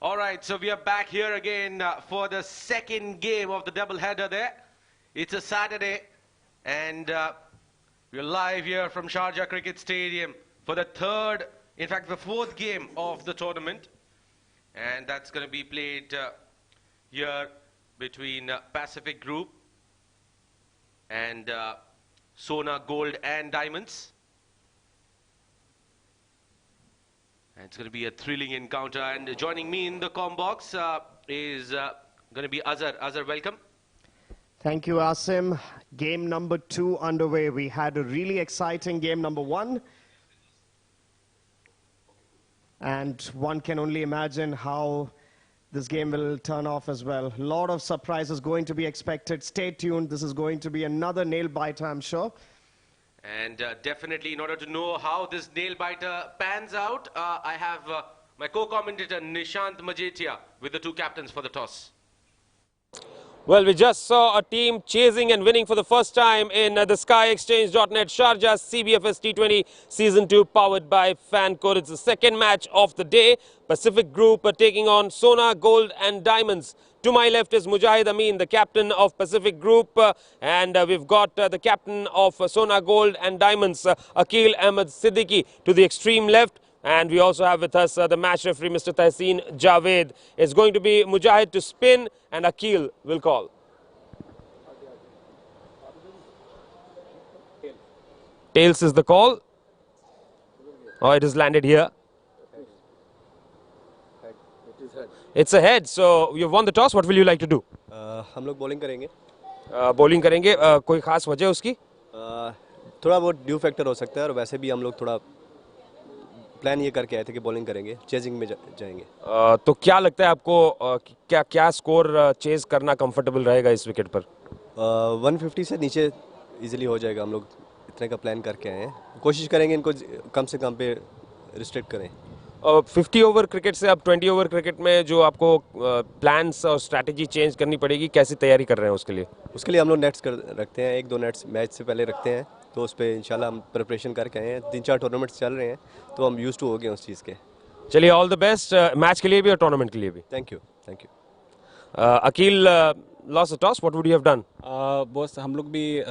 All right, so we are back here again for the second game of the doubleheader there. It's a Saturday, and we're live here from Sharjah Cricket Stadium for the third, in fact, the fourth game of the tournament. And that's going to be played here between Pacific Group and Sona Gold and Diamonds. And it's going to be a thrilling encounter. And joining me in the comm box is going to be Azhar. Azhar, welcome. Thank you, Asim. Game number 2 underway. We had a really exciting game number 1. And one can only imagine how this game will turn off as well. A lot of surprises going to be expected. Stay tuned. This is going to be another nail-biter, I'm sure. And definitely, in order to know how this nail-biter pans out, I have my co-commentator Nishant Majetia with the two captains for the toss. Well, we just saw a team chasing and winning for the first time in the SkyExchange.net Sharjah CBFS T20 Season 2 powered by Fancore. It's the second match of the day. Pacific Group taking on Sona Gold and Diamonds. To my left is Mujahid Amin, the captain of Pacific Group, and we've got the captain of Sona Gold and Diamonds, Akil Ahmed Siddiqui, to the extreme left. And we also have with us the match referee, Mr. Tahseen Javed. It's going to be Mujahid to spin and Akil will call. Tails is the call. Oh, it has landed here. It's a head, so you've won the toss. What will you like to do? हम लोग bowling करेंगे. Bowling करेंगे. कोई खास वजह उसकी? थोड़ा बहुत ड्यू फैक्टर हो सकता है और वैसे भी हम लोग थोड़ा प्लान ये करके आए थे कि बॉलिंग करेंगे, चेजिंग में जाएंगे. तो क्या लगता है आपको क्या स्कोर चेज करना कंफर्टेबल रहेगा इस विकेट पर? 150 से नीचे इजीली हो जाएगा. हम लोग इतने का प्लान करके आए हैं. कोशिश करेंगे इनको कम से कम पे रिस्ट्रिक्ट करें. 50 ओवर क्रिकेट से अब 20 ओवर क्रिकेट में जो आपको प्लान्स और स्ट्रैटेजी चेंज करनी पड़ेगी, कैसी तैयारी कर रहे हैं उसके लिए? उसके लिए हम लोग नेट्स रखते हैं, 1-2 नेट्स मैच से पहले रखते हैं, तो उस पर इंशाल्लाह हम प्रिपरेशन करके आए हैं. 3-4 टूर्नामेंट्स चल रहे हैं, तो हम यूज्ड टू हो गए उस चीज़ के. चलिए, ऑल द बेस्ट मैच के लिए भी और टूर्नामेंट के लिए भी. Thank you. Aqeel, lost the toss, what would you have done? Boss, हम लोग भी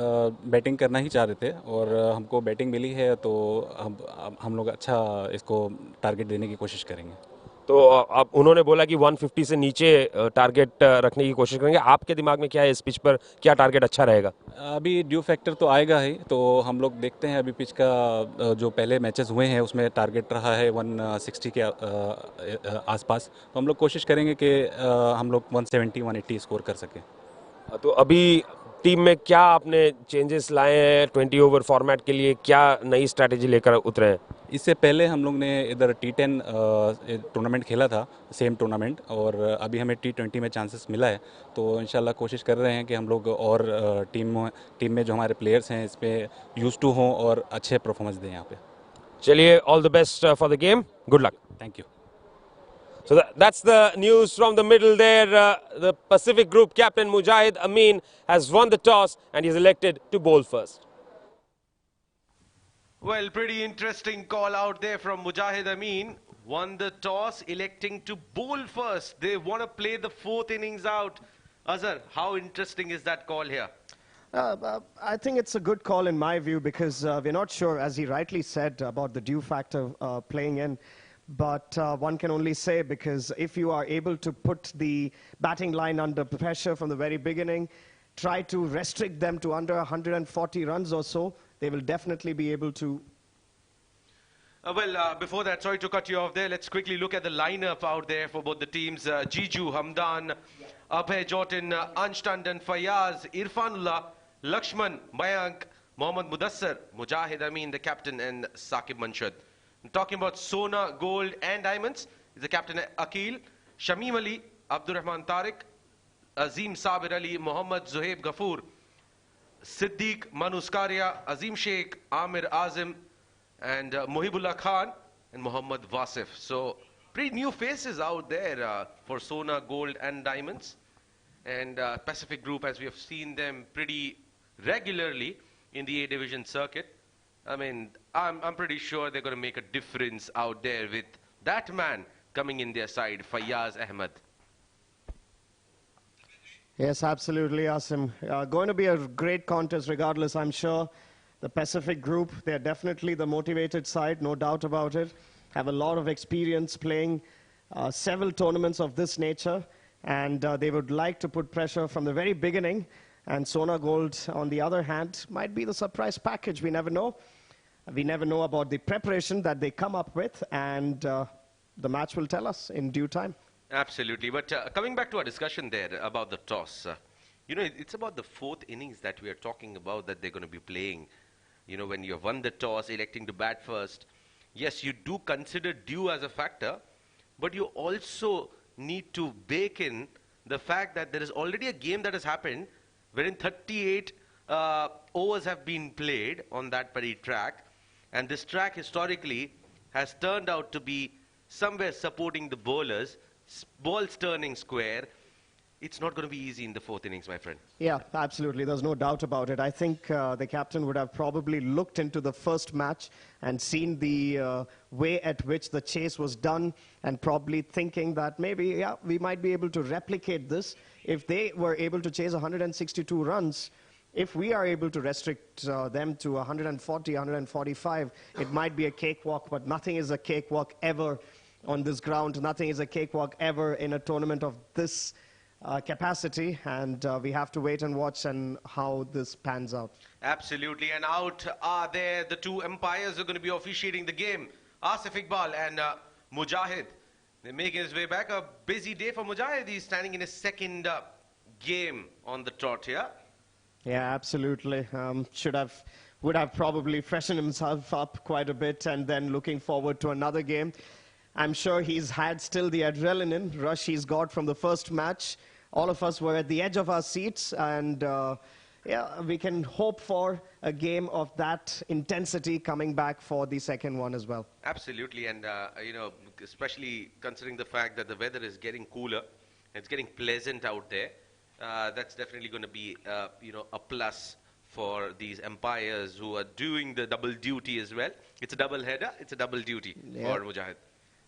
बैटिंग करना ही चाह रहे थे और हमको बैटिंग मिली है, तो हम लोग अच्छा इसको टारगेट देने की कोशिश करेंगे. तो अब उन्होंने बोला कि 150 से नीचे टारगेट रखने की कोशिश करेंगे. आपके दिमाग में क्या है, इस पिच पर क्या टारगेट अच्छा रहेगा? अभी ड्यू फैक्टर तो आएगा ही, तो हम लोग देखते हैं. अभी पिच का जो पहले मैचेस हुए हैं उसमें टारगेट रहा है 160 के आसपास, तो हम लोग कोशिश करेंगे कि हम लोग 170-180 स्कोर कर सकें. तो अभी टीम में क्या आपने चेंजेस लाए हैं 20 ओवर फॉर्मेट के लिए? क्या नई स्ट्रैटेजी लेकर उतरे हैं? इससे पहले हम लोग ने इधर T10 टूर्नामेंट खेला था, सेम टूर्नामेंट, और अभी हमें T20 में चांसेस मिला है, तो इंशाल्लाह कोशिश कर रहे हैं कि हम लोग और टीम में जो हमारे प्लेयर्स हैं इस पे यूज्ड टू हों और अच्छे परफॉर्मेंस दें यहाँ पे. चलिए, all the best for the game. Good luck. Thank you. So that's the news from the middle there. The Pacific Group captain Mujahid Amin has won the toss and he's elected to bowl first. Well, pretty interesting call out there from Mujahid Amin. Won the toss, electing to bowl first. They want to play the 4th innings out. Azhar, how interesting is that call here? I think it's a good call in my view, because we're not sure, as he rightly said, about the due factor playing in. But one can only say, because if you are able to put the batting line under pressure from the very beginning, try to restrict them to under 140 runs or so, they will definitely be able to. Before that, sorry to cut you off there, let's quickly look at the lineup out there for both the teams. Jiju, Hamdan, Abhay Jordan, Ansh Tandon, Fayaz, Irfanullah, Lakshman, Mayank, Mohammad Mudassar, Mujahid Amin, the captain, and Saqib Manshad. Talking about Sona Gold and Diamonds, is the captain Akil, Shamim Ali, Abdurrahman Tariq, Azim Sabir Ali, Mohammad Zuhaib Ghafoor, Siddiq Manuskaria, Azim Sheikh, Amir Azim, and Mohibullah Khan, and Mohammad Wasif. So pretty new faces out there for Sona Gold and Diamonds. And Pacific Group, as we have seen them pretty regularly in the A Division circuit. I mean, I'm pretty sure they're going to make a difference out there with that man, coming in their side, Fayyaz Ahmed. Yes, absolutely, Asim. Going to be a great contest regardless, I'm sure. The Pacific group, they're definitely the motivated side, no doubt about it. Have a lot of experience playing several tournaments of this nature, and they would like to put pressure from the very beginning. And Sona Gold, on the other hand, might be the surprise package. We never know. We never know about the preparation that they come up with, and the match will tell us in due time. Absolutely. But coming back to our discussion there about the toss, you know, it's about the fourth innings that we are talking about that they're going to be playing. You know, when you have won the toss, electing to bat first, yes, you do consider due as a factor, but you also need to bake in the fact that there is already a game that has happened wherein 38 overs have been played on that very track, and this track historically has turned out to be somewhere supporting the bowlers, balls turning square. It's not going to be easy in the fourth innings, my friend. Yeah, absolutely. There's no doubt about it. I think the captain would have probably looked into the first match and seen the way at which the chase was done, and probably thinking that maybe, yeah, we might be able to replicate this. If they were able to chase 162 runs, if we are able to restrict them to 140, 145, it might be a cakewalk, but nothing is a cakewalk ever on this ground. Nothing is a cakewalk ever in a tournament of this capacity, and we have to wait and watch and how this pans out. Absolutely, and out are there the two umpires who are going to be officiating the game, Asif Iqbal and Mujahid. They're making his way back. A busy day for Mujahid. He's standing in his second game on the trot here. Yeah, absolutely. Would have probably freshened himself up quite a bit, and then looking forward to another game. I'm sure he's had still the adrenaline rush he's got from the first match. All of us were at the edge of our seats, and yeah, we can hope for a game of that intensity coming back for the second one as well. Absolutely, and you know, especially considering the fact that the weather is getting cooler, it's getting pleasant out there. That's definitely going to be you know, a plus for these umpires who are doing the double duty as well. It's a double header, it's a double duty for Mujahid.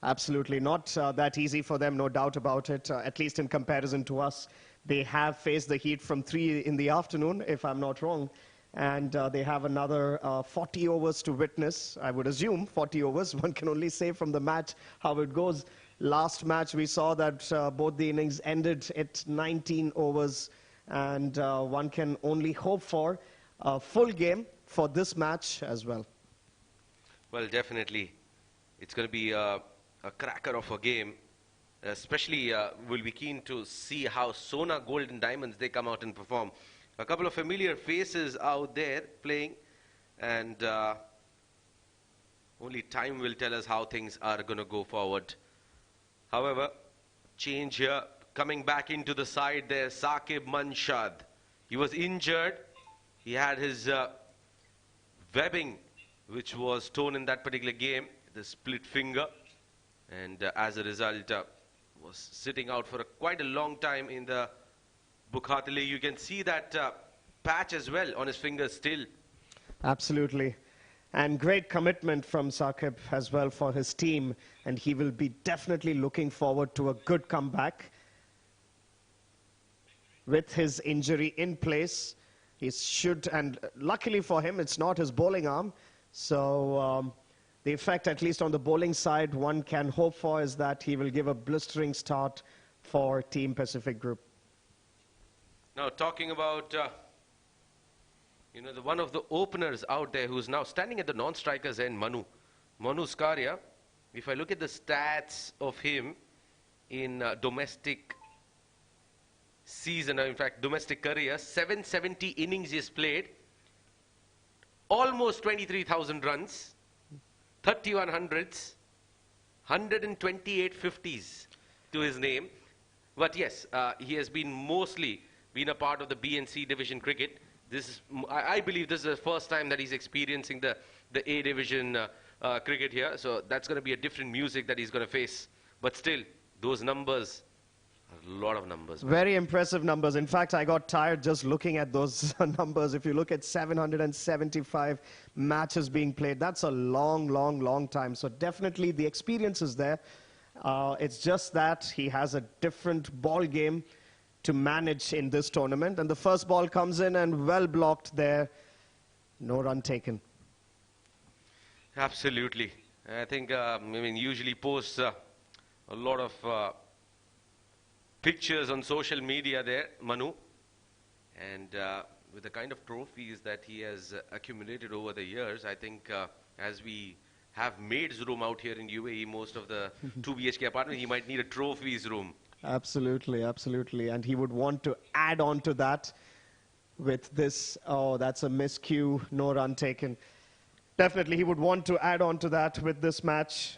Absolutely not that easy for them, no doubt about it, at least in comparison to us. They have faced the heat from 3 in the afternoon, if I'm not wrong, and they have another 40 overs to witness. I would assume 40 overs. One can only say from the match how it goes. Last match we saw that both the innings ended at 19 overs, and one can only hope for a full game for this match as well. Well, definitely, it's going to be a cracker of a game. Especially, we'll be keen to see how Sona Gold and Daimonds, they come out and perform. A couple of familiar faces out there playing, and only time will tell us how things are going to go forward. However, change here, coming back into the side there, Saqib Manshad. He was injured. He had his webbing, which was torn in that particular game, the split finger. And as a result, was sitting out for quite a long time in the Bukhatili. You can see that patch as well on his fingers still. Absolutely. And great commitment from Saqib as well for his team. And he will be definitely looking forward to a good comeback. With his injury in place, he should, and luckily for him, it's not his bowling arm. So the effect, at least on the bowling side, one can hope for is that he will give a blistering start for Team Pacific Group. Now, talking about you know, one of the openers out there who's now standing at the non-strikers end, Manu Skaria. If I look at the stats of him in domestic season, in fact, domestic career, 770 innings he has played, almost 23,000 runs, 31 hundreds, 128 50s to his name. But yes, he has been mostly been a part of the B and C division cricket. This is, I believe this is the first time that he's experiencing the A division cricket here. So that's going to be a different music that he's going to face. But still, those numbers, a lot of numbers. Very impressive numbers. In fact, I got tired just looking at those numbers. If you look at 775 matches being played, that's a long, long, long time. So definitely the experience is there. It's just that he has a different ball game to manage in this tournament. And the first ball comes in and well blocked there. No run taken. Absolutely. I think, usually posts a lot of pictures on social media there, Manu. And with the kind of trophies that he has accumulated over the years, I think as we have maids room out here in UAE, most of the 2 BHK apartments, he might need a trophies room. Absolutely, absolutely. And he would want to add on to that with this. Oh, that's a miscue, no run taken. Definitely, he would want to add on to that with this match,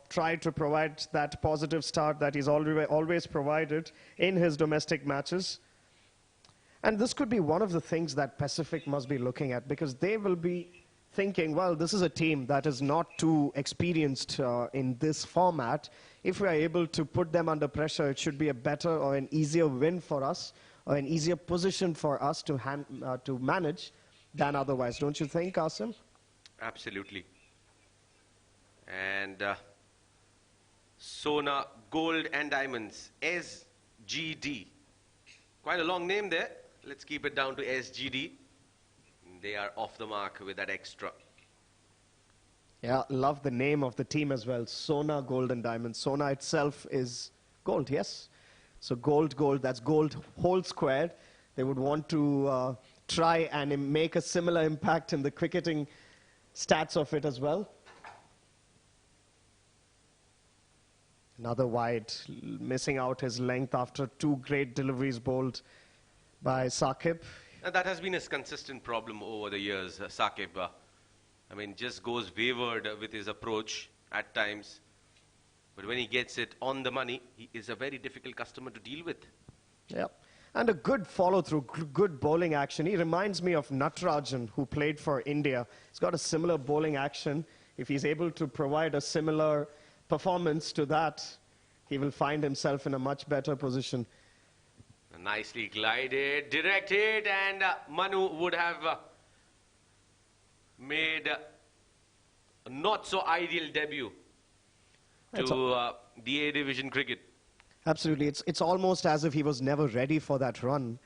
try to provide that positive start that he's always provided in his domestic matches. And this could be one of the things that Pacific must be looking at, because they will be thinking, well, this is a team that is not too experienced in this format. If we are able to put them under pressure, it should be a better or an easier win for us, or an easier position for us to manage than otherwise. Don't you think, Asim? Absolutely. And Sona, Gold and Diamonds, SGD. Quite a long name there. Let's keep it down to SGD. They are off the mark with that extra. Yeah, love the name of the team as well. Sona, Gold and Diamonds. Sona itself is gold, yes. So gold, that's gold whole squared. They would want to try and make a similar impact in the cricketing stats of it as well. Another wide, missing out his length after 2 great deliveries bowled by Saqib. And that has been his consistent problem over the years, Saqib. Just goes wayward with his approach at times. But when he gets it on the money, he is a very difficult customer to deal with. Yep. And a good follow-through, good bowling action. He reminds me of Natarajan, who played for India. He's got a similar bowling action. If he's able to provide a similar performance to that, he will find himself in a much better position. Nicely glided, direct hit, and Manu would have made a not so ideal debut to the A Division cricket. Absolutely. It's almost as if he was never ready for that run.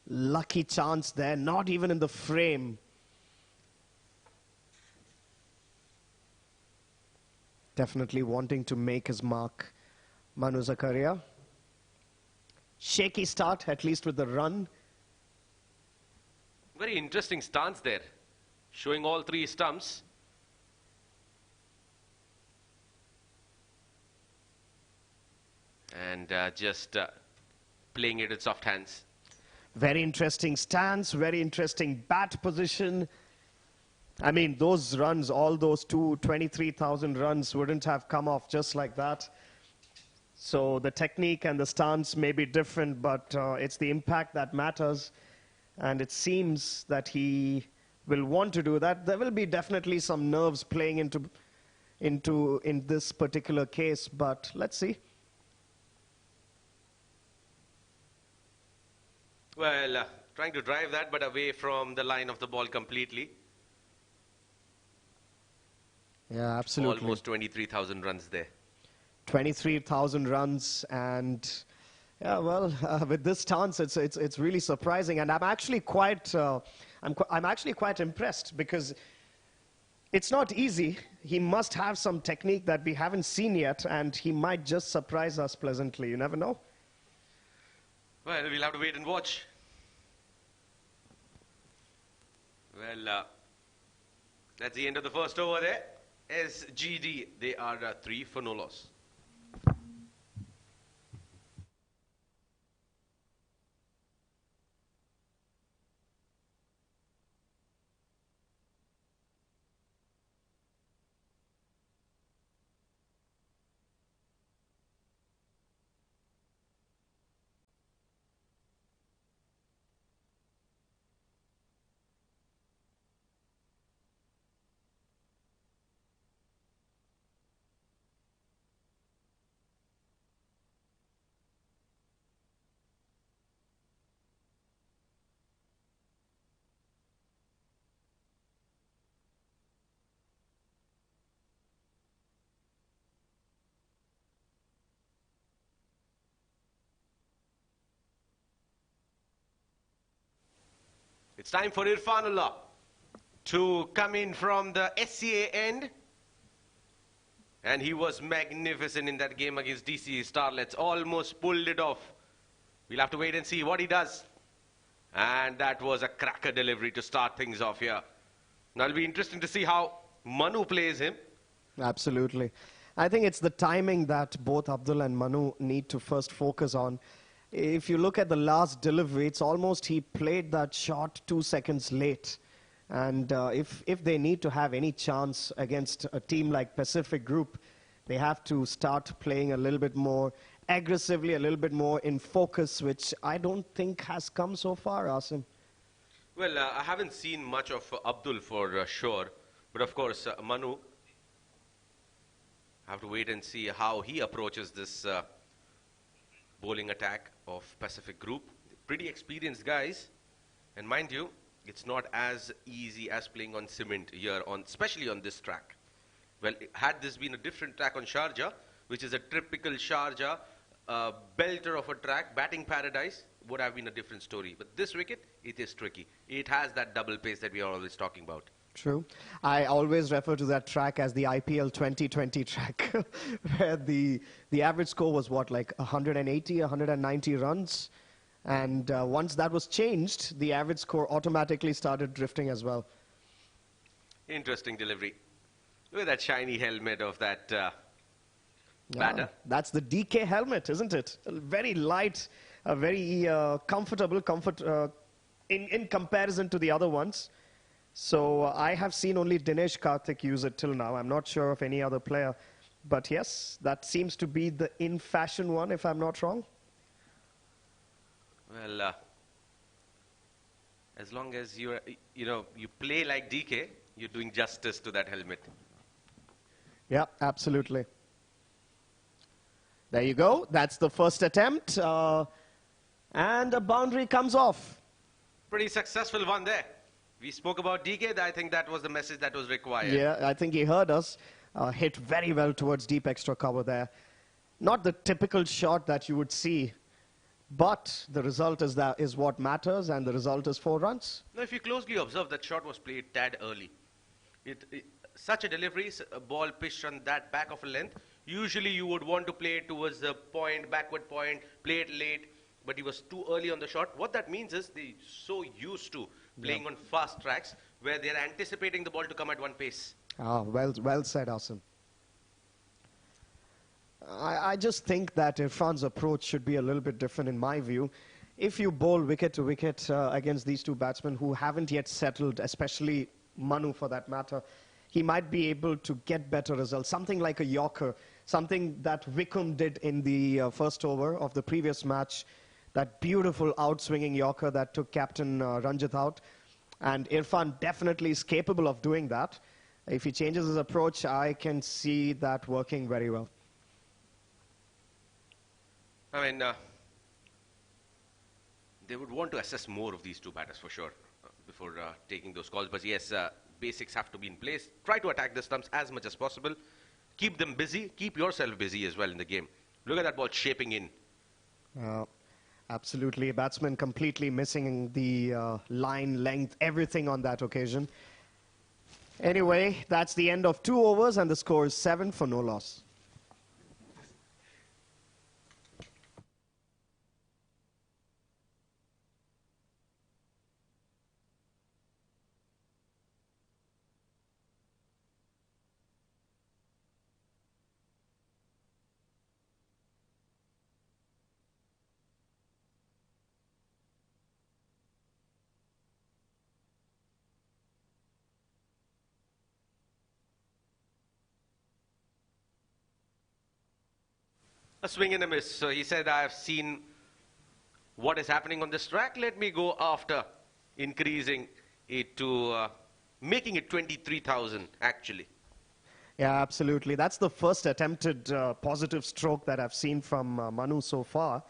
Lucky chance there, not even in the frame. Definitely wanting to make his mark, Manu Zakaria. Shaky start, at least with the run. Very interesting stance there, showing all 3 stumps. And just playing it with soft hands. Very interesting stance, very interesting bat position. Those runs, all those 23,000 runs wouldn't have come off just like that. So the technique and the stance may be different, but it's the impact that matters. And it seems that he will want to do that. There will be definitely some nerves playing in this particular case, but let's see. Well, trying to drive that, but away from the line of the ball completely. Yeah, absolutely. Almost 23,000 runs there. 23,000 runs, and yeah, well, with this stance, it's really surprising, and I'm actually quite impressed, because it's not easy. He must have some technique that we haven't seen yet, and he might just surprise us pleasantly. You never know. Well, we'll have to wait and watch. Well, that's the end of the first over there. SGD, they are 3 for no loss. It's time for Irfanullah to come in from the SCA end. And he was magnificent in that game against DC Starlets. Almost pulled it off. We'll have to wait and see what he does. And that was a cracker delivery to start things off here. Now it'll be interesting to see how Manu plays him. Absolutely. I think it's the timing that both Abdul and Manu need to first focus on. If you look at the last delivery, it's almost he played that shot 2 seconds late. And if they need to have any chance against a team like Pacific Group, they have to start playing a little bit more aggressively, a little bit more in focus, which I don't think has come so far, Asim. Well, I haven't seen much of Abdul for sure. But of course, Manu, I have to wait and see how he approaches this bowling attack of Pacific Group. Pretty experienced guys. And mind you, it's not as easy as playing on cement here, especially on this track. Well, had this been a different track on Sharjah, which is a typical Sharjah belter of a track, batting paradise, would have been a different story. But this wicket, it is tricky. It has that double pace that we are always talking about. True. I always refer to that track as the IPL 2020 track, where the average score was what, like 180, 190 runs? And once that was changed, the average score automatically started drifting as well. Interesting delivery. Look at that shiny helmet of that batter. That's the DK helmet, isn't it? Very light, very comfortable in comparison to the other ones. So I have seen only Dinesh Karthik use it till now. I'm not sure of any other player. But yes, that seems to be the in-fashion one, if I'm not wrong. Well, as long as you play like DK, you're doing justice to that helmet. Yeah, absolutely. There you go. That's the first attempt. And a boundary comes off. Pretty successful one there. We spoke about DK. I think that was the message that was required. Yeah, I think he heard us. Hit very well towards deep extra cover there. Not the typical shot that you would see, but the result is what matters, and the result is 4 runs. Now, if you closely observe, that shot was played tad early. Such a delivery, a ball pitched on that back of a length, usually you would want to play it towards the point, backward point, play it late, but he was too early on the shot. What that means is they're so used to playing on fast tracks where they're anticipating the ball to come at one pace. Well said, Asim. I just think that Irfan's approach should be a little bit different in my view. If you bowl wicket to wicket against these two batsmen who haven't yet settled, especially Manu for that matter, he might be able to get better results. Something like a Yorker, something that Wickham did in the first over of the previous match, that beautiful outswinging Yorker that took Captain Ranjit out. And Irfan definitely is capable of doing that. If he changes his approach, I can see that working very well. I mean, they would want to assess more of these two batters for sure before taking those calls. But yes, basics have to be in place. Try to attack the stumps as much as possible. Keep them busy. Keep yourself busy as well in the game. Look at that ball shaping in. Absolutely. Batsman completely missing the line, length, everything on that occasion. Anyway, that's the end of 2 overs and the score is 7 for no loss. A swing and a miss. So he said, I have seen what is happening on this track. Let me go after increasing it to making it 23,000 actually. Yeah, absolutely. That's the first attempted positive stroke that I've seen from Manu so far.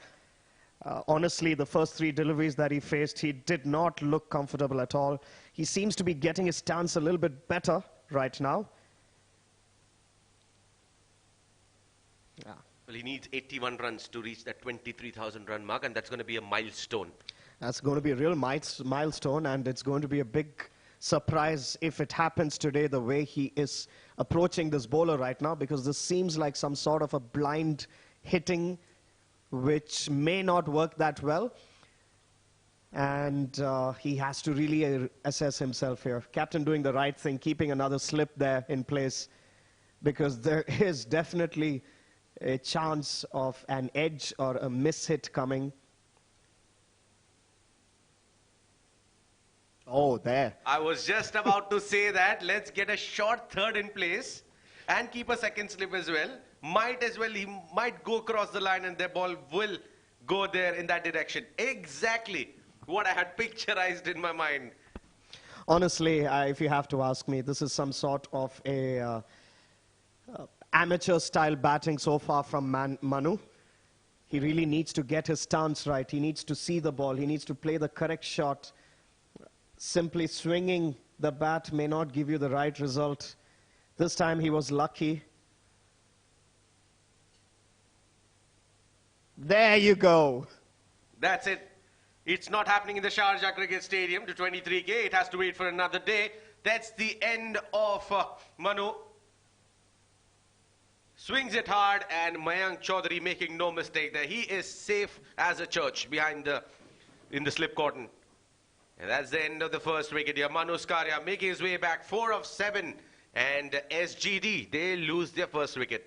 Honestly, the first 3 deliveries that he faced, he did not look comfortable at all. He seems to be getting his stance a little bit better right now. Yeah. Well, he needs 81 runs to reach that 23,000 run mark, and that's going to be a milestone. That's going to be a real milestone, and it's going to be a big surprise if it happens today the way he is approaching this bowler right now, because this seems like some sort of a blind hitting which may not work that well. And he has to really assess himself here. Captain doing the right thing, keeping another slip there in place, because there is definitely a chance of an edge or a miss hit coming. Oh, there. I was just about to say that. Let's get a short third in place and keep a second slip as well. Might as well, he might go across the line and the ball will go there in that direction. Exactly what I had picturized in my mind. Honestly, if you have to ask me, this is some sort of a amateur-style batting so far from Manu. He really needs to get his stance right. He needs to see the ball. He needs to play the correct shot. Simply swinging the bat may not give you the right result. This time he was lucky. There you go. That's it. It's not happening in the Sharjah Cricket Stadium to 23K. It has to wait for another day. That's the end of Manu. Swings it hard, and Mayank Chaudhary making no mistake there. He is safe as a church behind in the slip cotton. And that's the end of the first wicket here. Manu Skaria making his way back, 4 of 7. And SGD, they lose their first wicket.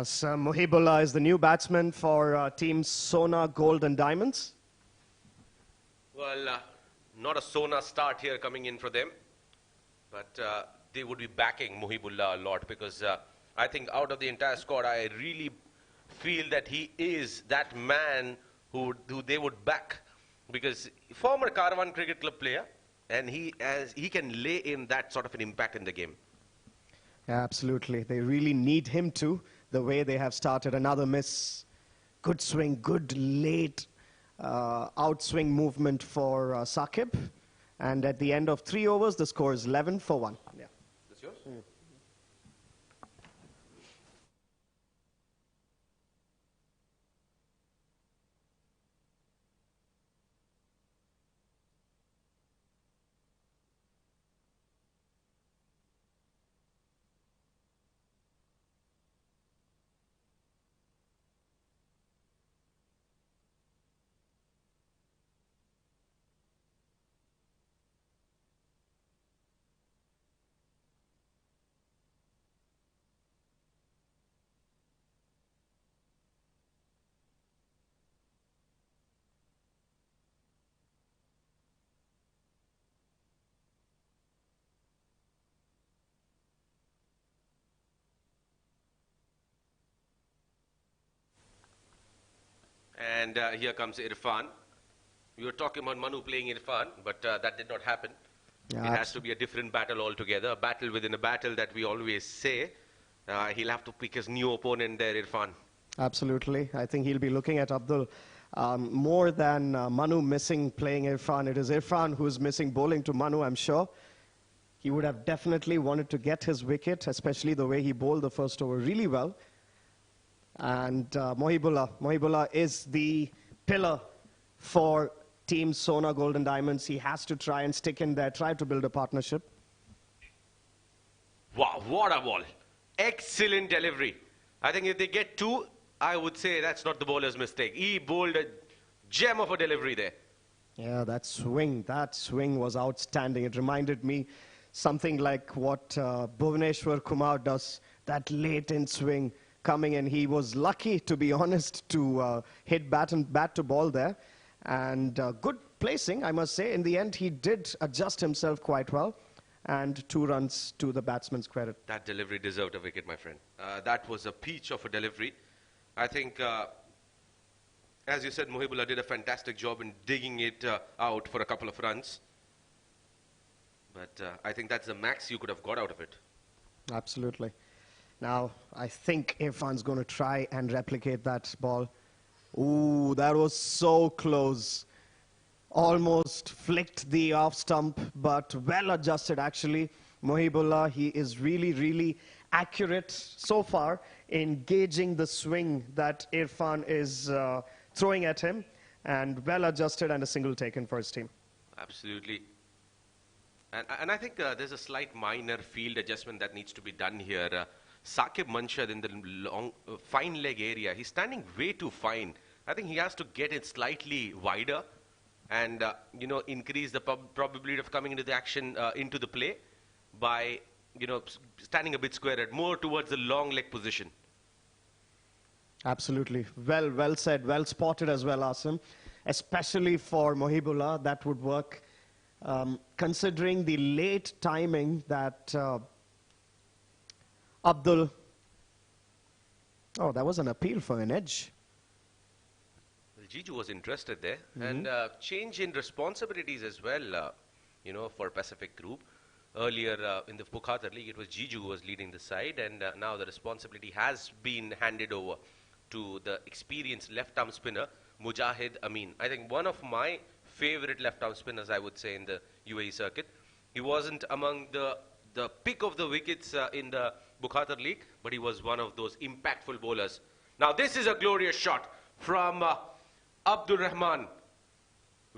So Muhibullah is the new batsman for teams Sona, Gold and Diamonds. Well, not a Sona start here coming in for them. But they would be backing Muhibullah a lot, because I think out of the entire squad, I really feel that he is that man who they would back. Because former Caravan Cricket Club player, and he can lay in that sort of an impact in the game. Yeah, absolutely. They really need him to, the way they have started. Another miss. Good swing, good late outswing movement for Saqib. And at the end of 3 overs, the score is 11 for 1. Yeah. That's yours? And here comes Irfan. We were talking about Manu playing Irfan, but that did not happen. Yeah, it has to be a different battle altogether, a battle within a battle that we always say. He'll have to pick his new opponent there, Irfan. Absolutely. I think he'll be looking at Abdul more than Manu missing playing Irfan. It is Irfan who's missing bowling to Manu, I'm sure. He would have definitely wanted to get his wicket, especially the way he bowled the first over really well. And Mohibullah is the pillar for Team Sona Golden Diamonds. He has to try and stick in there, try to build a partnership. Wow, what a ball. Excellent delivery. I think if they get two, I would say that's not the bowler's mistake. He bowled a gem of a delivery there. Yeah, that swing was outstanding. It reminded me something like what Bhuvaneshwar Kumar does, that late-in swing coming in. He was lucky, to be honest, to hit bat to ball there. And good placing, I must say. In the end, he did adjust himself quite well. And 2 runs to the batsman's credit. That delivery deserved a wicket, my friend. That was a peach of a delivery. I think, as you said, Mohibullah did a fantastic job in digging it out for a couple of runs. But I think that's the max you could have got out of it. Absolutely. Now, I think Irfan's going to try and replicate that ball. Ooh, that was so close. Almost flicked the off stump, but well adjusted actually. Mohibullah, he is really, really accurate so far in gauging the swing that Irfan is throwing at him, and well adjusted and a single taken for his team. Absolutely. And I think there's a slight minor field adjustment that needs to be done here. Saqib Manshad in the long, fine leg area, he's standing way too fine. I think he has to get it slightly wider and, you know, increase the probability of coming into the action, into the play by, you know, standing a bit squared, more towards the long leg position. Absolutely. Well said, well spotted as well, Asim. Especially for Mohibullah, that would work. Considering the late timing that Abdul... Oh, that was an appeal for an edge. Jiju was interested there. And change in responsibilities as well, you know, for Pacific Group. Earlier in the Bukhatar League, it was Jiju who was leading the side, and now the responsibility has been handed over to the experienced left-arm spinner, Mujahid Amin. I think one of my favorite left-arm spinners, I would say, in the UAE circuit. He wasn't among the pick of the wickets in the Bukhatar League, but he was one of those impactful bowlers. Now, this is a glorious shot from Abdul Rahman.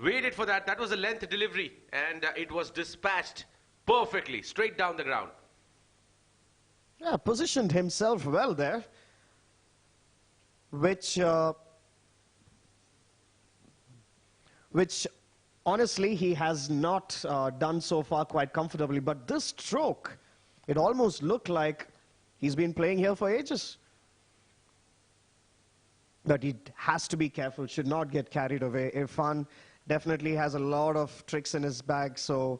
Waited for that. That was a length delivery, and it was dispatched perfectly, straight down the ground. Yeah, positioned himself well there, which honestly he has not done so far quite comfortably. But this stroke, it almost looked like he's been playing here for ages. But he has to be careful, should not get carried away. Irfan definitely has a lot of tricks in his bag, so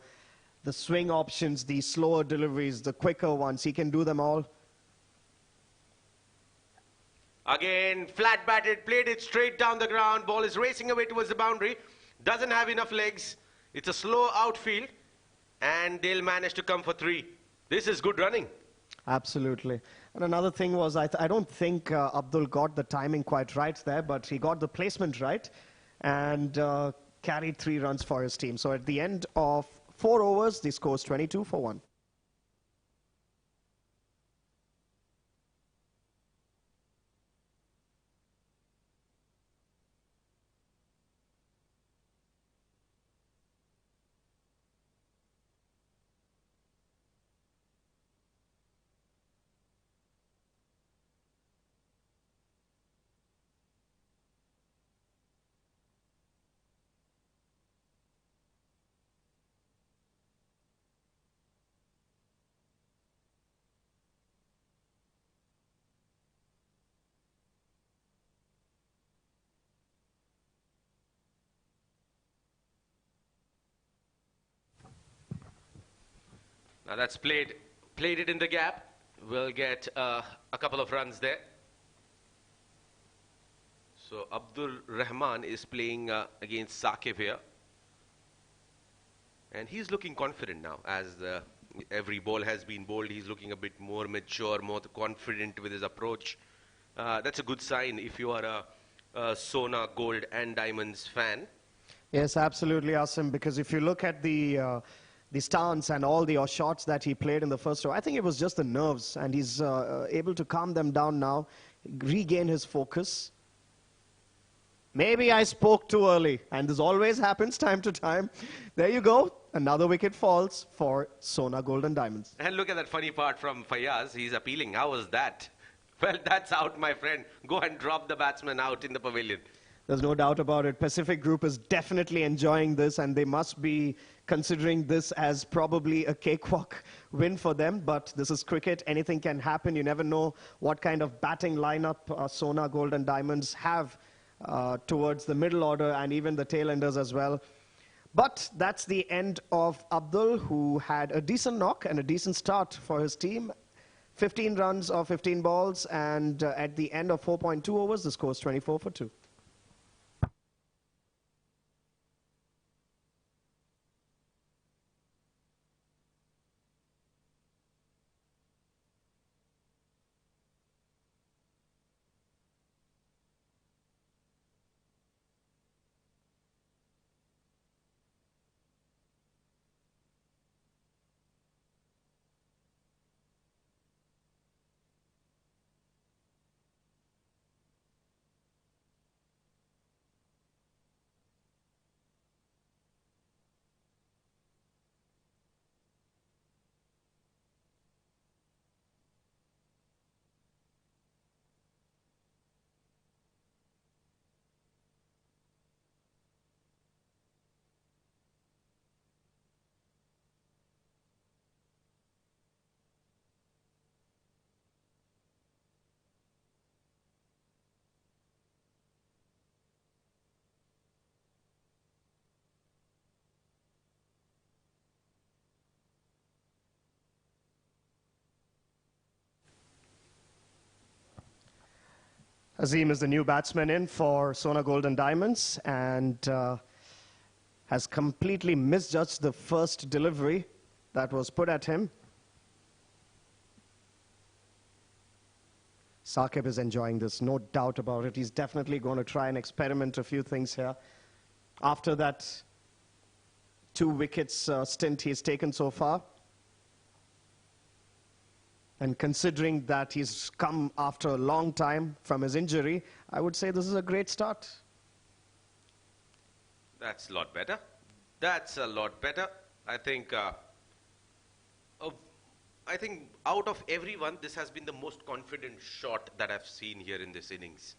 the swing options, the slower deliveries, the quicker ones, he can do them all. Again, flat batted, played it straight down the ground. Ball is racing away towards the boundary. Doesn't have enough legs. It's a slow outfield, and they'll manage to come for 3. This is good running. Absolutely. And another thing was, I don't think Abdul got the timing quite right there, but he got the placement right and carried 3 runs for his team. So at the end of 4 overs, the score is 22 for 1. Now that's played it in the gap. We'll get a couple of runs there. So Abdul Rahman is playing against Saqib here. And he's looking confident now. As every ball has been bowled, he's looking a bit more mature, more confident with his approach. That's a good sign if you are a Sona Gold and Diamonds fan. Yes, absolutely, Asim, because if you look at the stance and all the shots that he played in the first over, I think it was just the nerves, and he's able to calm them down now, regain his focus. Maybe I spoke too early, and this always happens time to time. There you go. Another wicket falls for Sona Golden Diamonds. And look at that funny part from Fayaz. He's appealing. How was that? Well, that's out, my friend. Go and drop the batsman out in the pavilion. There's no doubt about it. Pacific Group is definitely enjoying this, and they must be considering this as probably a cakewalk win for them. But this is cricket. Anything can happen. You never know what kind of batting lineup Sona Golden Diamonds have towards the middle order and even the tail-enders as well. But that's the end of Abdul, who had a decent knock and a decent start for his team. 15 runs of 15 balls, and at the end of 4.2 overs, the score is 24 for 2. Azim is the new batsman in for Sona Golden Diamonds, and has completely misjudged the first delivery that was put at him. Saqib is enjoying this, no doubt about it. He's definitely going to try and experiment a few things here. After that 2 wickets stint he's taken so far. And considering that he's come after a long time from his injury, I would say this is a great start. That's a lot better. That's a lot better. I think out of everyone, this has been the most confident shot that I've seen here in this innings.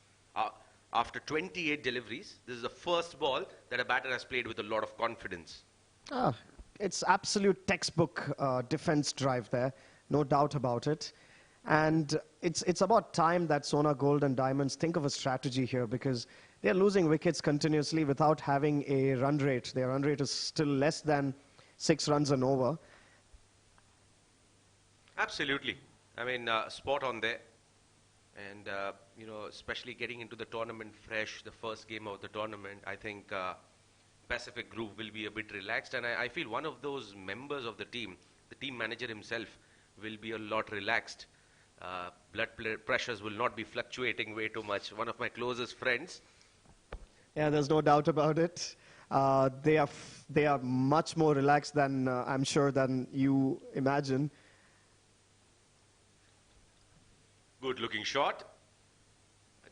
After 28 deliveries, this is the first ball that a batter has played with a lot of confidence. It's absolute textbook defense drive there. No doubt about it. And it's about time that Sona Gold & Diamonds think of a strategy here, because they're losing wickets continuously without having a run rate. Their run rate is still less than 6 runs and over. Absolutely. I mean, spot on there. And, you know, especially getting into the tournament fresh, the first game of the tournament, I think Pacific Group will be a bit relaxed. And I feel one of those members of the team manager himself, will be a lot relaxed. Blood pressures will not be fluctuating way too much. One of my closest friends. Yeah, there's no doubt about it. They are much more relaxed than I'm sure than you imagine. Good looking shot.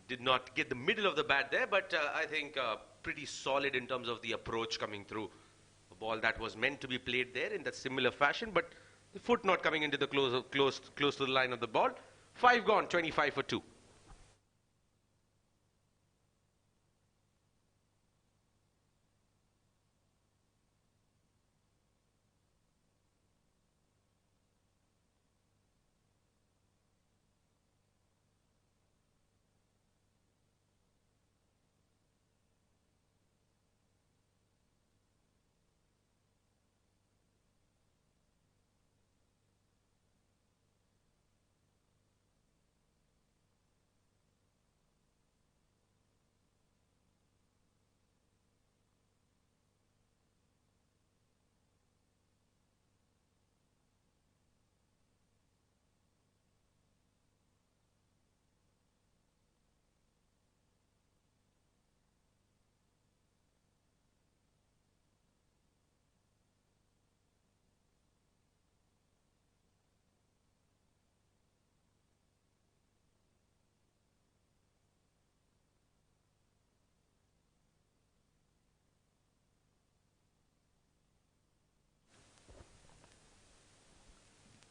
Did not get the middle of the bat there, but I think pretty solid in terms of the approach coming through. A ball that was meant to be played there in that similar fashion, but the foot not coming into the close to the line of the ball. 5 gone, 25 for 2.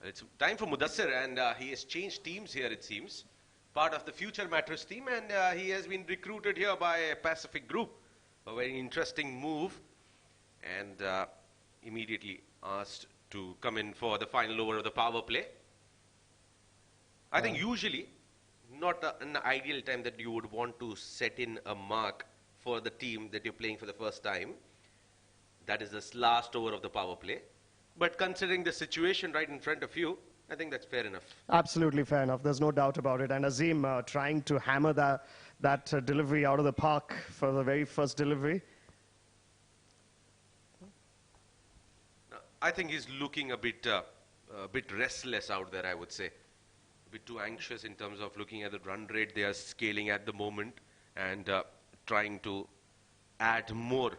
It's time for Mudassir, and he has changed teams here, it seems. Part of the Future Matters team, and he has been recruited here by Pacific Group. A very interesting move, and immediately asked to come in for the final over of the power play. I think usually not an ideal time that you would want to set in a mark for the team that you're playing for the first time. That is this last over of the power play. But considering the situation right in front of you, I think that's fair enough. Absolutely fair enough. There's no doubt about it. And Azim trying to hammer that delivery out of the park for the very first delivery. I think he's looking a bit restless out there, I would say. A bit too anxious in terms of looking at the run rate they are scaling at the moment and trying to add more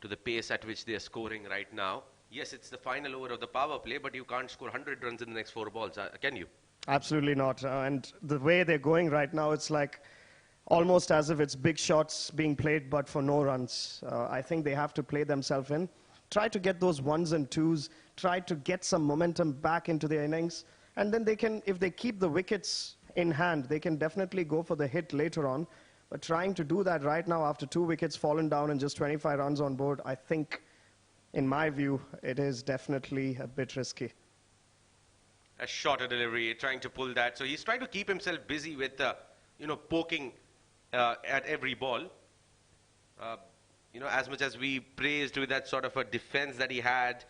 to the pace at which they are scoring right now. Yes, it's the final over of the power play, but you can't score 100 runs in the next 4 balls, can you? Absolutely not. And the way they're going right now, it's like almost as if it's big shots being played, but for no runs. I think they have to play themselves in. Try to get those ones and twos. Try to get some momentum back into their innings. And then they can, if they keep the wickets in hand, they can definitely go for the hit later on. But trying to do that right now after 2 wickets fallen down and just 25 runs on board, I think, in my view, it is definitely a bit risky. A shorter delivery, trying to pull that. So he's trying to keep himself busy with, poking at every ball. As much as we praised with that sort of a defense that he had,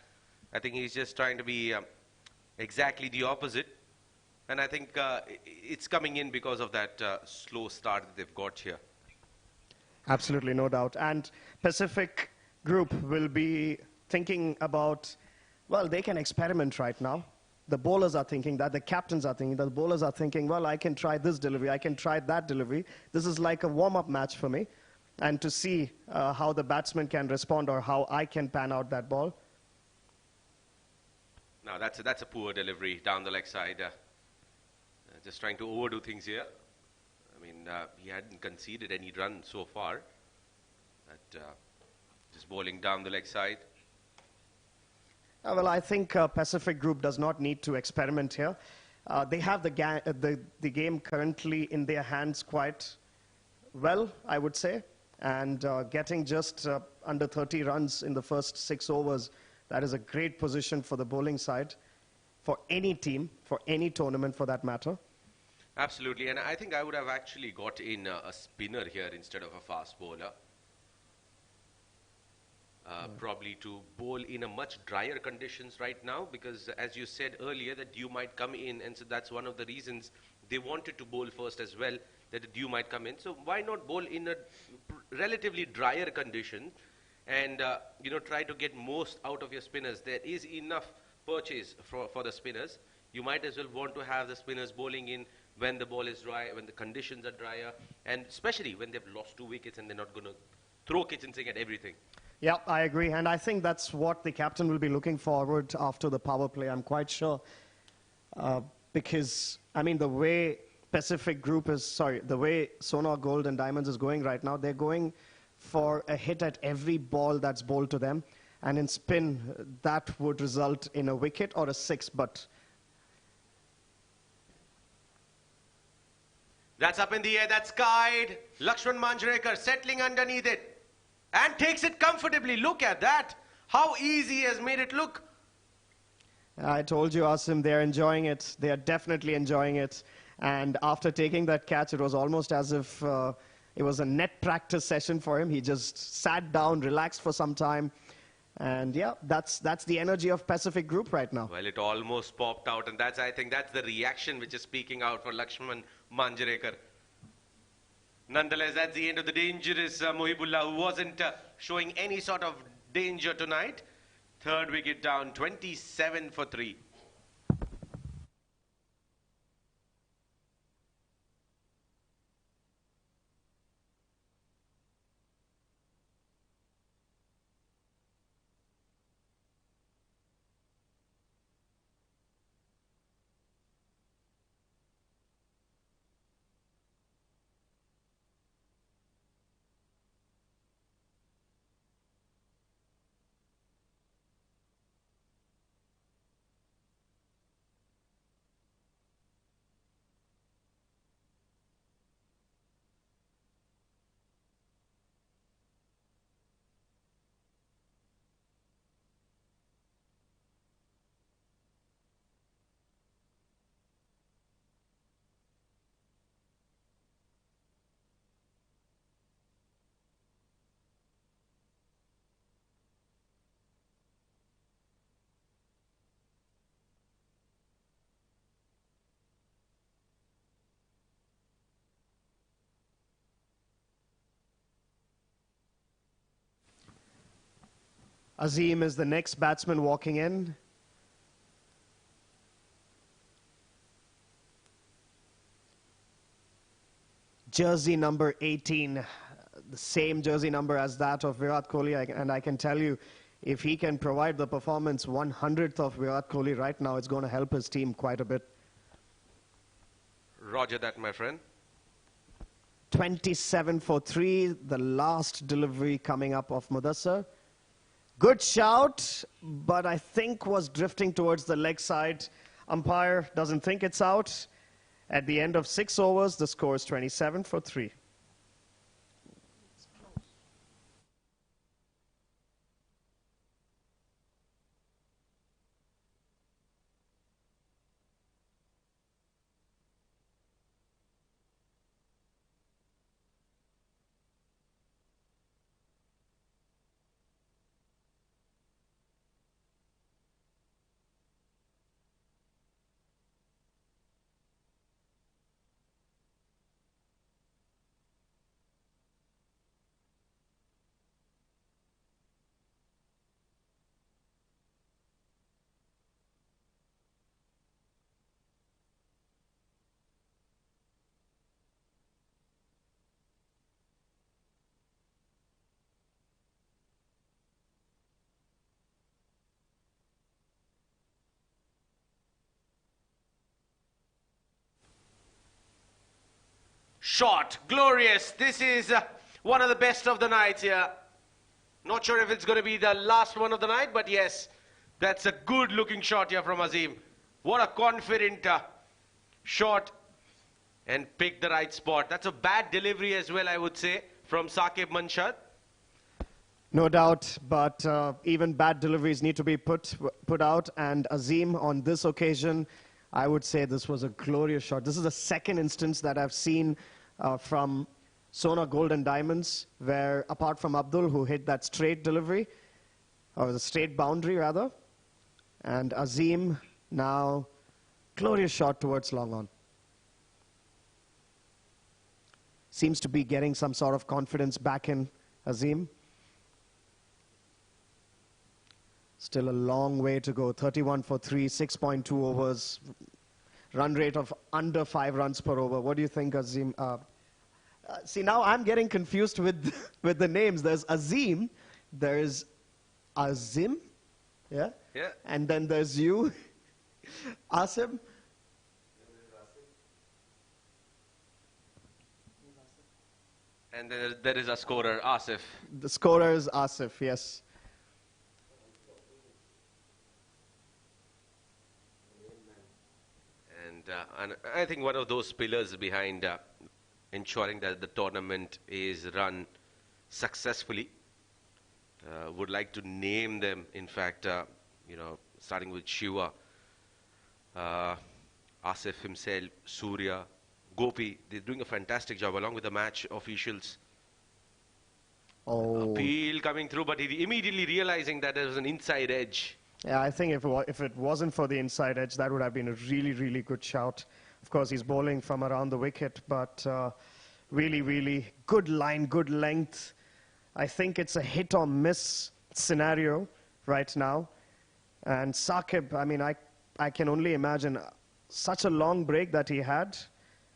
I think he's just trying to be exactly the opposite. And I think it's coming in because of that slow start that they've got here. Absolutely, no doubt. And Pacific Group will be thinking about, well, they can experiment right now. The bowlers are thinking that, the captains are thinking that, the bowlers are thinking, well, I can try this delivery, I can try that delivery. This is like a warm-up match for me. And to see how the batsman can respond or how I can pan out that ball. Now, that's a poor delivery down the leg side. Just trying to overdo things here. I mean, he hadn't conceded any run so far. But just bowling down the leg side. Well, I think Pacific Group does not need to experiment here. They have the game currently in their hands quite well, I would say. And getting just under 30 runs in the first 6 overs, that is a great position for the bowling side, for any team, for any tournament for that matter. Absolutely, and I think I would have actually got in a spinner here instead of a fast bowler. Probably to bowl in a much drier conditions right now, because as you said earlier that dew might come in, and so that's one of the reasons they wanted to bowl first as well, that the dew might come in. So why not bowl in a relatively drier condition and try to get most out of your spinners. There is enough purchase for the spinners. You might as well want to have the spinners bowling in when the ball is dry, when the conditions are drier, and especially when they've lost 2 wickets and they're not going to throw kitchen sink at everything. Yeah, I agree. And I think that's what the captain will be looking forward after the power play, I'm quite sure. Because, I mean, the way the way Sona Gold and Daimonds is going right now, they're going for a hit at every ball that's bowled to them. And in spin, that would result in a wicket or a 6, but... That's up in the air, that's skied. Lakshman Manjrekar settling underneath it and takes it comfortably. Look at that. How easy he has made it look. I told you, Asim, they're enjoying it. They are definitely enjoying it. And after taking that catch, it was almost as if it was a net practice session for him. He just sat down, relaxed for some time. And yeah, that's the energy of Pacific Group right now. Well, it almost popped out, and I think that's the reaction which is speaking out for Lakshman Manjrekar. Nonetheless, that's the end of the dangerous Mohibullah, who wasn't showing any sort of danger tonight. 3rd wicket down, 27 for 3. Azim is the next batsman walking in. Jersey number 18, the same jersey number as that of Virat Kohli, and I can tell you, if he can provide the performance 100th of Virat Kohli right now, it's going to help his team quite a bit. Roger that, my friend. 27 for 3, the last delivery coming up of Mudassar. Good shout, but I think was drifting towards the leg side. Umpire doesn't think it's out. At the end of 6 overs, the score is 27 for 3. Shot, glorious. This is one of the best of the nights here. Not sure if it's going to be the last one of the night, but yes, that's a good looking shot here from Azim. What a confident shot, and picked the right spot. That's a bad delivery as well, I would say, from Saqib Manshad. No doubt, but even bad deliveries need to be put out, and Azim on this occasion, I would say this was a glorious shot. This is the second instance that I've seen from Sona Gold and Diamonds, where apart from Abdul, who hit that straight delivery, or the straight boundary rather, and Azim now, glorious shot towards long on. Seems to be getting some sort of confidence back in Azim. Still a long way to go. 31 for 3, 6.2 overs. Run rate of under 5 runs per over. What do you think, Azim? See, now I'm getting confused with the names. There's Azim, there's Azim, yeah? Yeah. And then there's you, Asim. And then there is a scorer, Asif. The scorer is Asif, yes. And I think one of those pillars behind ensuring that the tournament is run successfully. Would like to name them, in fact, you know, starting with Shiva, Asif himself, Surya, Gopi. They're doing a fantastic job along with the match officials. Oh. Appeal coming through, but he immediately realizing that there was an inside edge. Yeah, I think if it wasn't for the inside edge, that would have been a really, really good shout. Of course, he's bowling from around the wicket, but really, really good line, good length. I think it's a hit or miss scenario right now. And Saqib, I mean, I can only imagine such a long break that he had,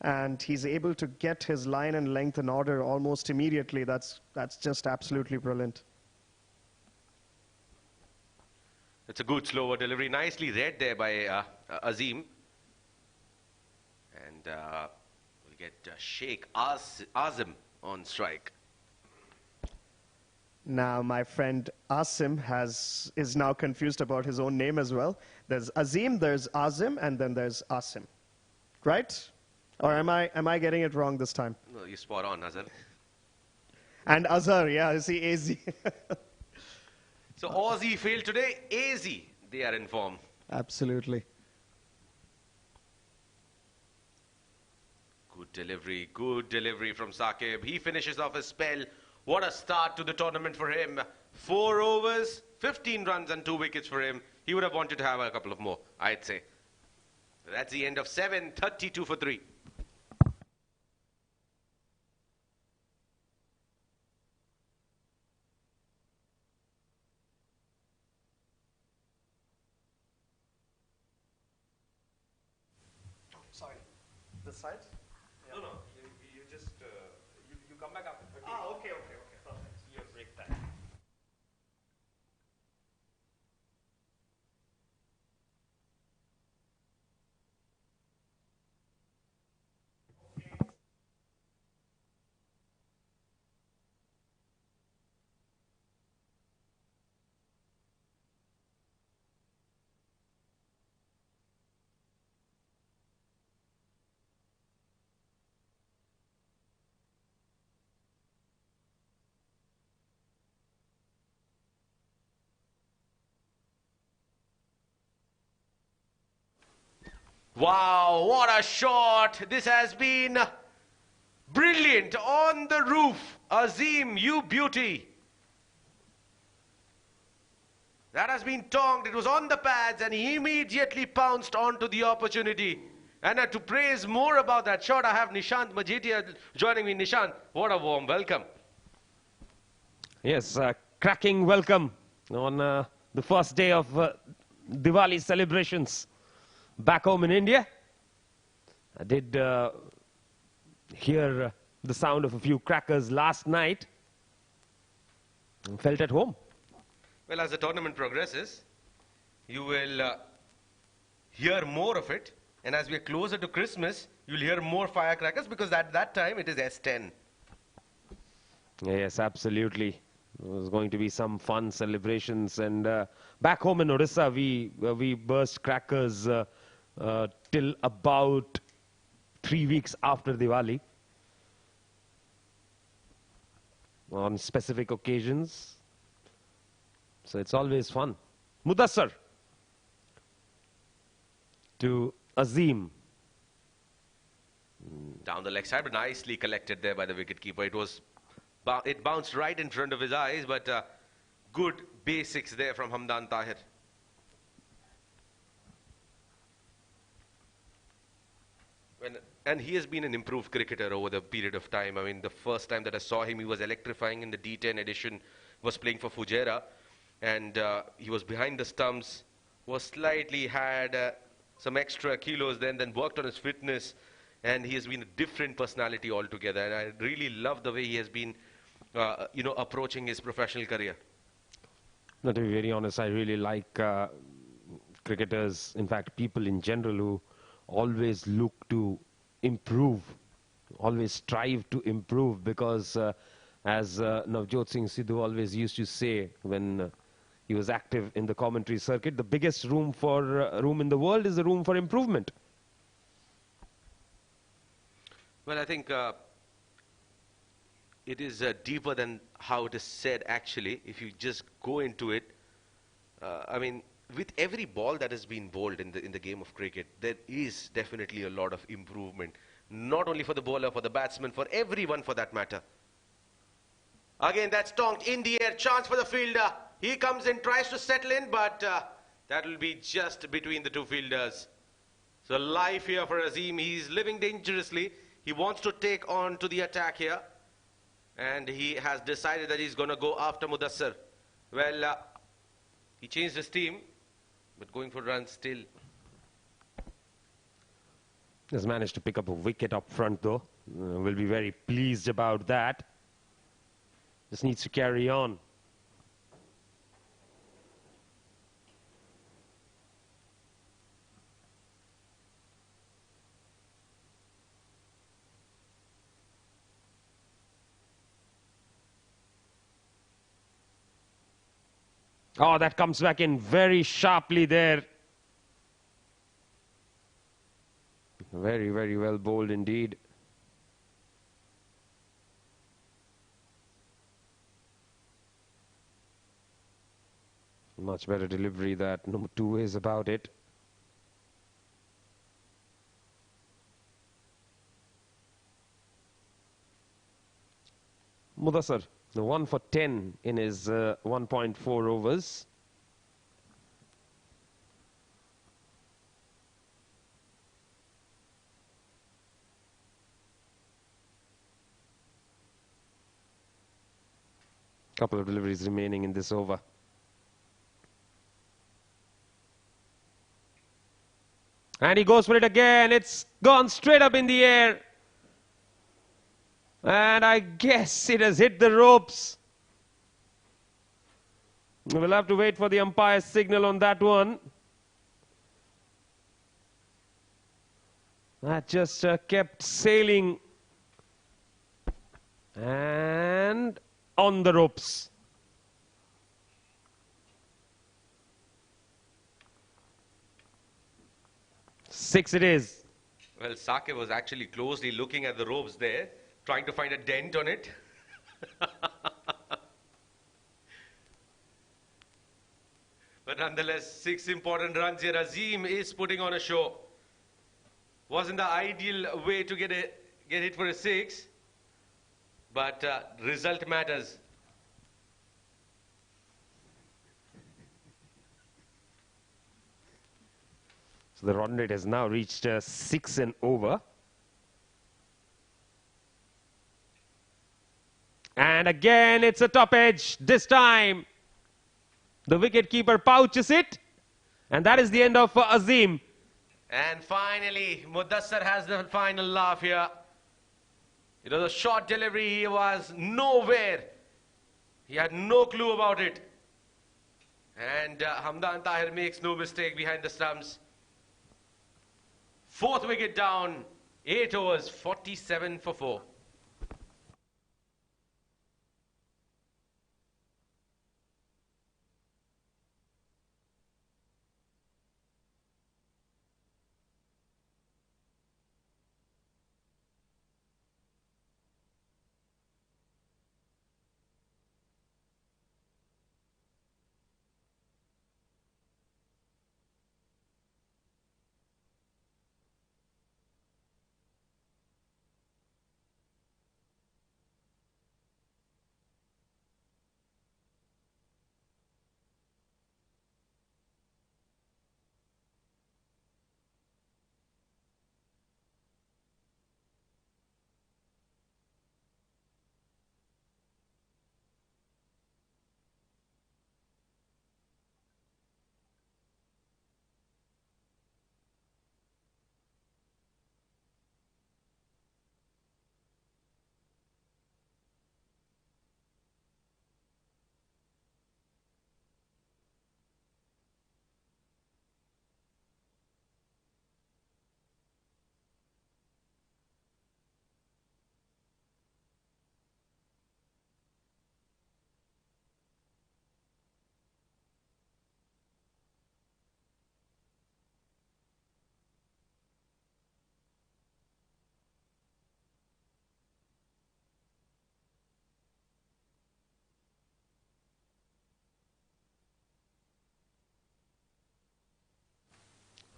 and he's able to get his line and length in order almost immediately. That's just absolutely brilliant. It's a good slower delivery, nicely read there by Azim. And we'll get Sheikh Azim on strike. Now, my friend Asim is now confused about his own name as well. There's Azim, there's Azim, and then there's Asim. Right? Or am I getting it wrong this time? No, you're spot on, Azhar. And Azhar, yeah, you see, AZ. So Aussie failed today, AZ, they are in form. Absolutely. Good delivery from Saqib. He finishes off his spell. What a start to the tournament for him. 4 overs, 15 runs and 2 wickets for him. He would have wanted to have a couple of more, I'd say. That's the end of 7, 32 for 3. the sides? No, no. You just you come back after 30. Ah, okay, okay, okay. Perfect. Your break time. Wow, what a shot. This has been brilliant on the roof. Azim, you beauty. That has been tongued. It was on the pads and he immediately pounced onto the opportunity. And to praise more about that shot, I have Nishant Majetia joining me. Nishant, what a warm welcome. Yes, cracking welcome on the first day of Diwali celebrations back home in India. I did hear the sound of a few crackers last night and felt at home. Well, as the tournament progresses, you will hear more of it. And as we are closer to Christmas, you'll hear more firecrackers because at that time it is S10. Yes, absolutely. There's going to be some fun celebrations. And back home in Orissa, we burst crackers till about 3 weeks after Diwali on specific occasions. So it's always fun. Mudassar to Azim. Down the leg side, but nicely collected there by the wicketkeeper. It bounced right in front of his eyes, but good basics there from Hamdan Tahir. And he has been an improved cricketer over the period of time. I mean, the first time that I saw him, he was electrifying in the D10 edition, was playing for Fujairah, and he was behind the stumps, was slightly had some extra kilos then worked on his fitness, and he has been a different personality altogether. And I really love the way he has been, approaching his professional career. Now, to be very honest, I really like cricketers, in fact, people in general who always look to improve, always strive to improve, because as Navjot Singh Sidhu always used to say when he was active in the commentary circuit, the biggest room in the world is the room for improvement. Well, I think it is deeper than how it is said, actually. If you just go into it, I mean, with every ball that has been bowled in the game of cricket, there is definitely a lot of improvement. Not only for the bowler, for the batsman, for everyone for that matter. Again, that's tonked in the air. Chance for the fielder. He comes in, tries to settle in, but that will be just between the two fielders. So life here for Azim. He's living dangerously. He wants to take on to the attack here. And he has decided that he's going to go after Mudassar. Well, he changed his team, but going for runs still. Has managed to pick up a wicket up front, though. Will be very pleased about that. Just needs to carry on. Oh, that comes back in very sharply there. Very, very well bowled indeed. Much better delivery, that no two ways about it. Mudassar, the 1 for 10 in his 1.4 overs. Couple of deliveries remaining in this over. And he goes for it again. It's gone straight up in the air. And I guess it has hit the ropes. We'll have to wait for the umpire's signal on that one. That just kept sailing. And on the ropes. Six it is. Well, Sake was actually closely looking at the ropes there, trying to find a dent on it. But nonetheless, 6 important runs here. Azim is putting on a show. Wasn't the ideal way to get hit for a 6, but result matters. So the run rate has now reached 6 and over. And again, it's a top edge. This time, the wicketkeeper pouches it. And that is the end of Azim. And finally, Mudassar has the final laugh here. It was a short delivery. He was nowhere. He had no clue about it. And Hamdan Tahir makes no mistake behind the stumps. 4th wicket down. 8 overs, 47 for 4.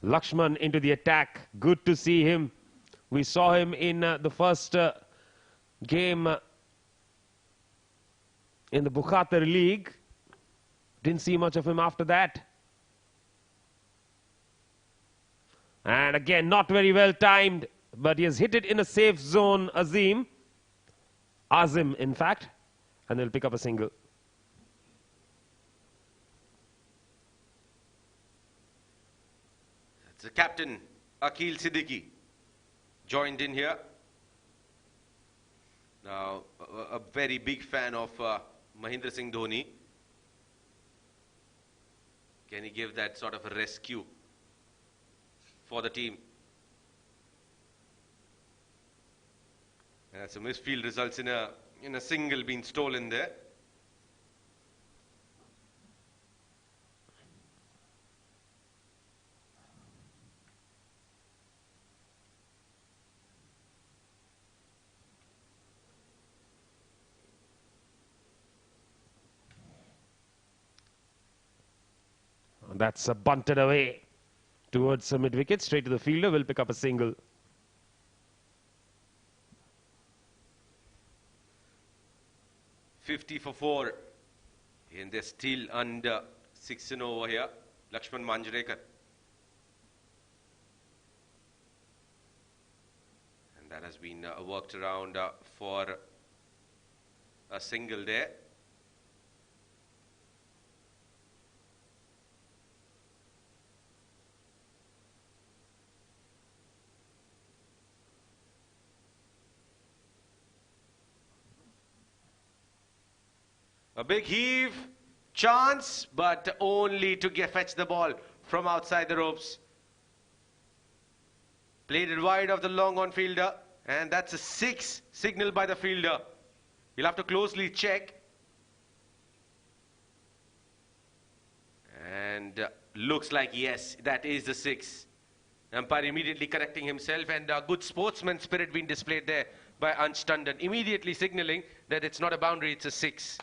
Lakshman into the attack. Good to see him. We saw him in the first game in the Bukhatar League. Didn't see much of him after that. And again, not very well timed, but he has hit it in a safe zone, Azim, in fact, and they'll pick up a single. The captain, Akil Siddiqui, joined in here. Now, a very big fan of Mahendra Singh Dhoni. Can he give that sort of a rescue for the team? And that's a misfield results in a single being stolen there. That's bunted away towards the mid-wicket, straight to the fielder, will pick up a single. "50 for 4, and they're still under 6 and over here. Lakshman Manjrekar. And that has been worked around for a single there. A big heave, chance, but only to fetch the ball from outside the ropes. Played it wide of the long on fielder, and that's a 6 signal by the fielder. You'll have to closely check. And looks like, yes, that is the 6. Umpire immediately correcting himself, and a good sportsman spirit being displayed there by Ansh Tandon, immediately signaling that it's not a boundary, it's a 6.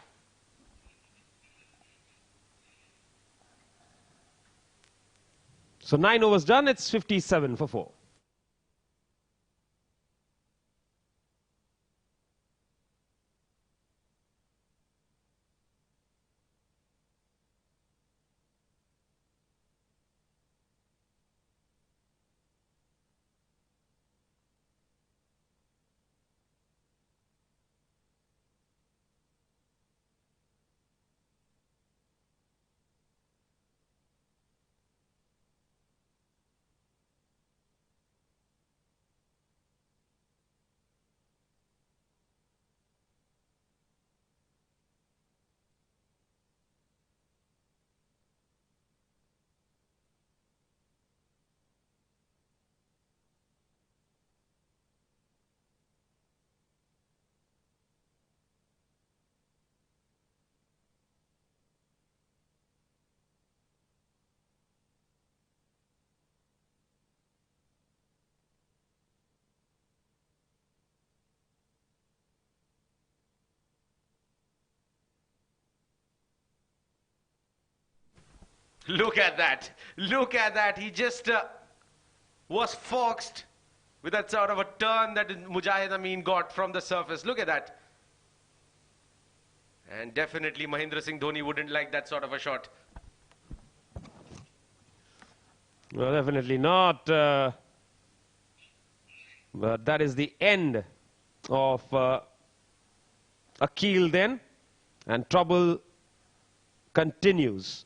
So 9 overs done, it's 57 for 4. Look at that. Look at that. He just was foxed with that sort of a turn that Mujahid Amin got from the surface. Look at that. And definitely Mahendra Singh Dhoni wouldn't like that sort of a shot. Well, definitely not. But that is the end of Akil then. And trouble continues.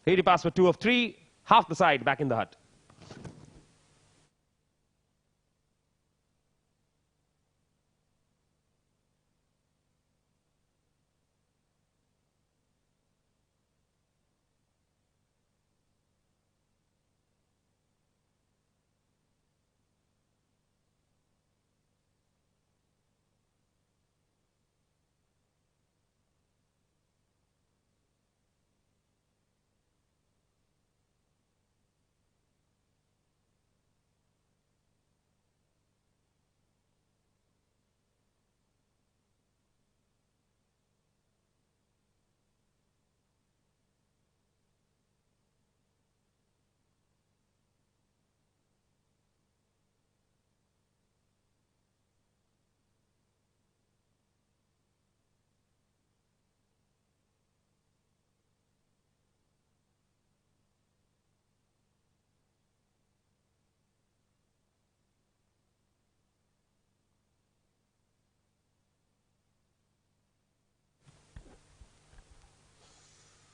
He passed for 2 of 3, half the side back in the hut.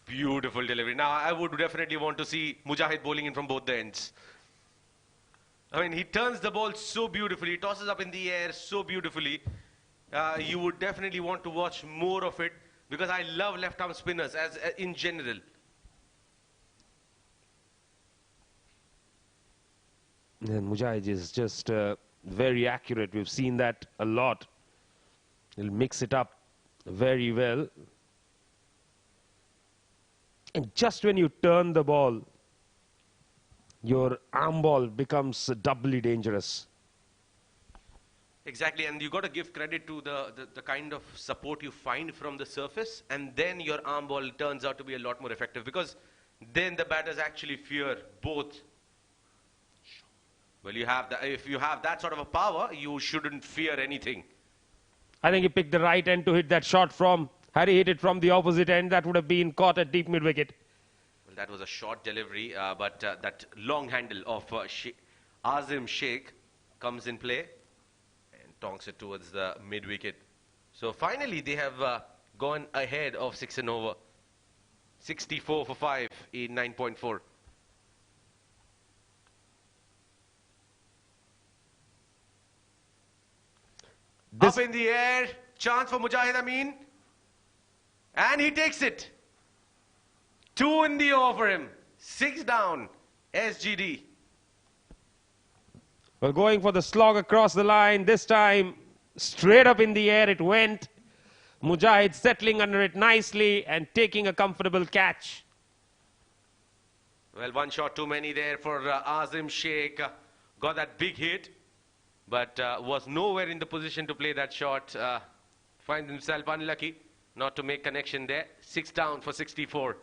Beautiful delivery. Now, I would definitely want to see Mujahid bowling in from both the ends. I mean, he turns the ball so beautifully, he tosses up in the air so beautifully. You would definitely want to watch more of it, because I love left-arm spinners as in general. And Mujahid is just very accurate. We've seen that a lot. He'll mix it up very well. And just when you turn the ball, your arm ball becomes doubly dangerous. Exactly, and you got to give credit to the kind of support you find from the surface, and then your arm ball turns out to be a lot more effective, because then the batters actually fear both. Well, if you have that sort of a power, you shouldn't fear anything. I think he picked the right end to hit that shot from. Had he hit it from the opposite end, that would have been caught at deep mid-wicket. Well, that was a short delivery, but that long handle of Azim Sheikh comes in play and tonks it towards the mid-wicket. So finally, they have gone ahead of 6 and over. 64 for 5 in 9.4. Up in the air, chance for Mujahid Amin. And he takes it. 2 in the over for him. 6 down. SGD. Well, going for the slog across the line. This time, straight up in the air it went. Mujahid settling under it nicely and taking a comfortable catch. Well, one shot too many there for Azim Sheikh. Got that big hit, but was nowhere in the position to play that shot. Finds himself unlucky not to make connection there. 6 down for 64.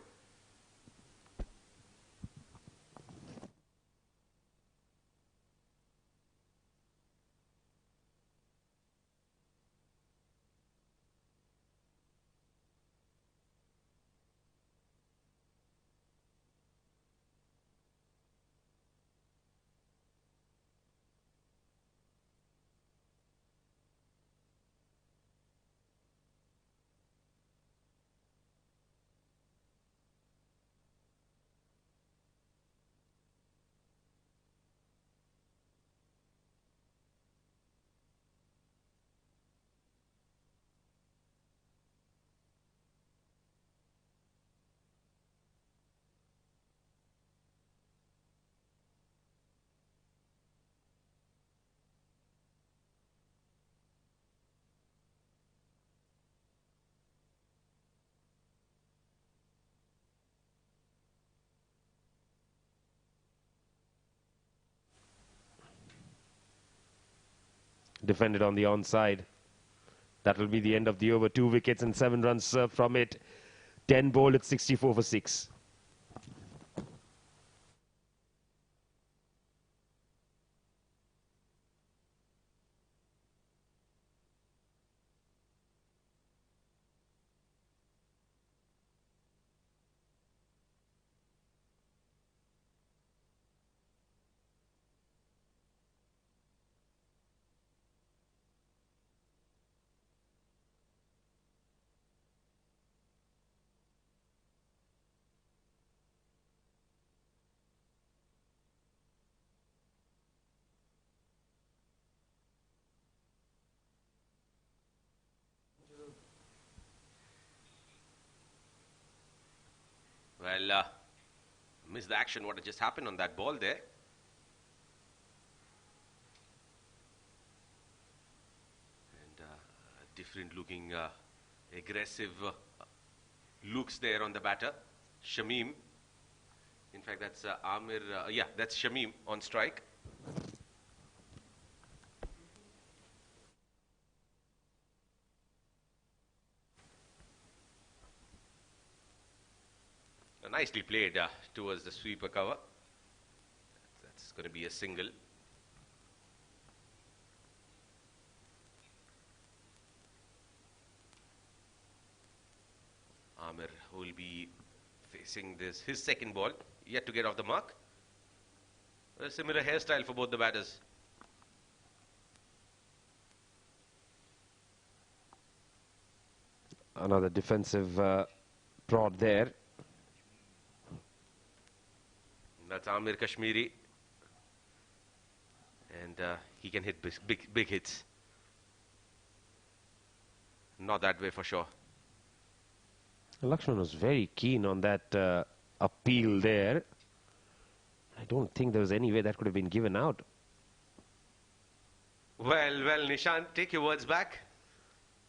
Defended on the onside. That will be the end of the over. 2 wickets and 7 runs served from it. 10 bowled at 64 for 6. Well, missed the action. What had just happened on that ball there? And different looking aggressive looks there on the batter. Shamim. In fact, that's Amir. Yeah, that's Shamim on strike. Nicely played towards the sweeper cover. That's going to be a single. Amir will be facing his second ball, yet to get off the mark. A similar hairstyle for both the batters. Another defensive prod there. That's Amir Kashmiri. And he can hit big hits. Not that way for sure. Lakshman was very keen on that appeal there. I don't think there was any way that could have been given out. Well, Nishant, take your words back.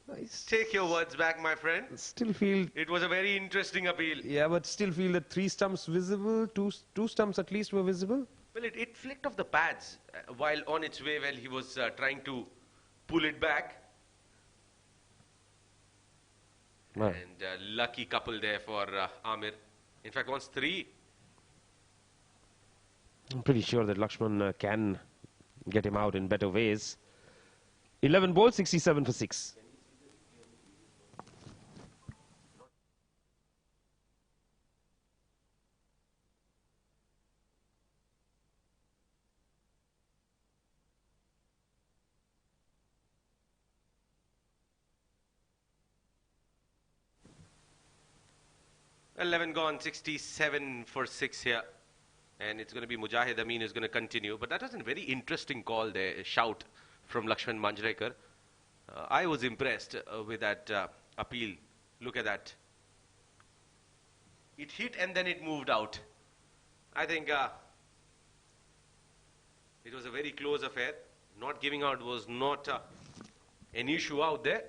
Nice. Take your words back, my friend. Still feel, It was a very interesting appeal. yeah, but still feel that 3 stumps visible, two stumps at least were visible. Well, it flicked off the pads while on its way. Well, he was trying to pull it back. Right. And lucky couple there for Amir. In fact, wants 3. I'm pretty sure that Lakshman can get him out in better ways. 11 bowls, 67 for 6. Eleven gone, 67 for 6 here. And it's going to be Mujahid Amin is going to continue. But that was a very interesting call there, a shout from Lakshman Manjrekar. I was impressed with that appeal. Look at that. It hit and then it moved out. I think it was a very close affair. Not giving out was not an issue out there.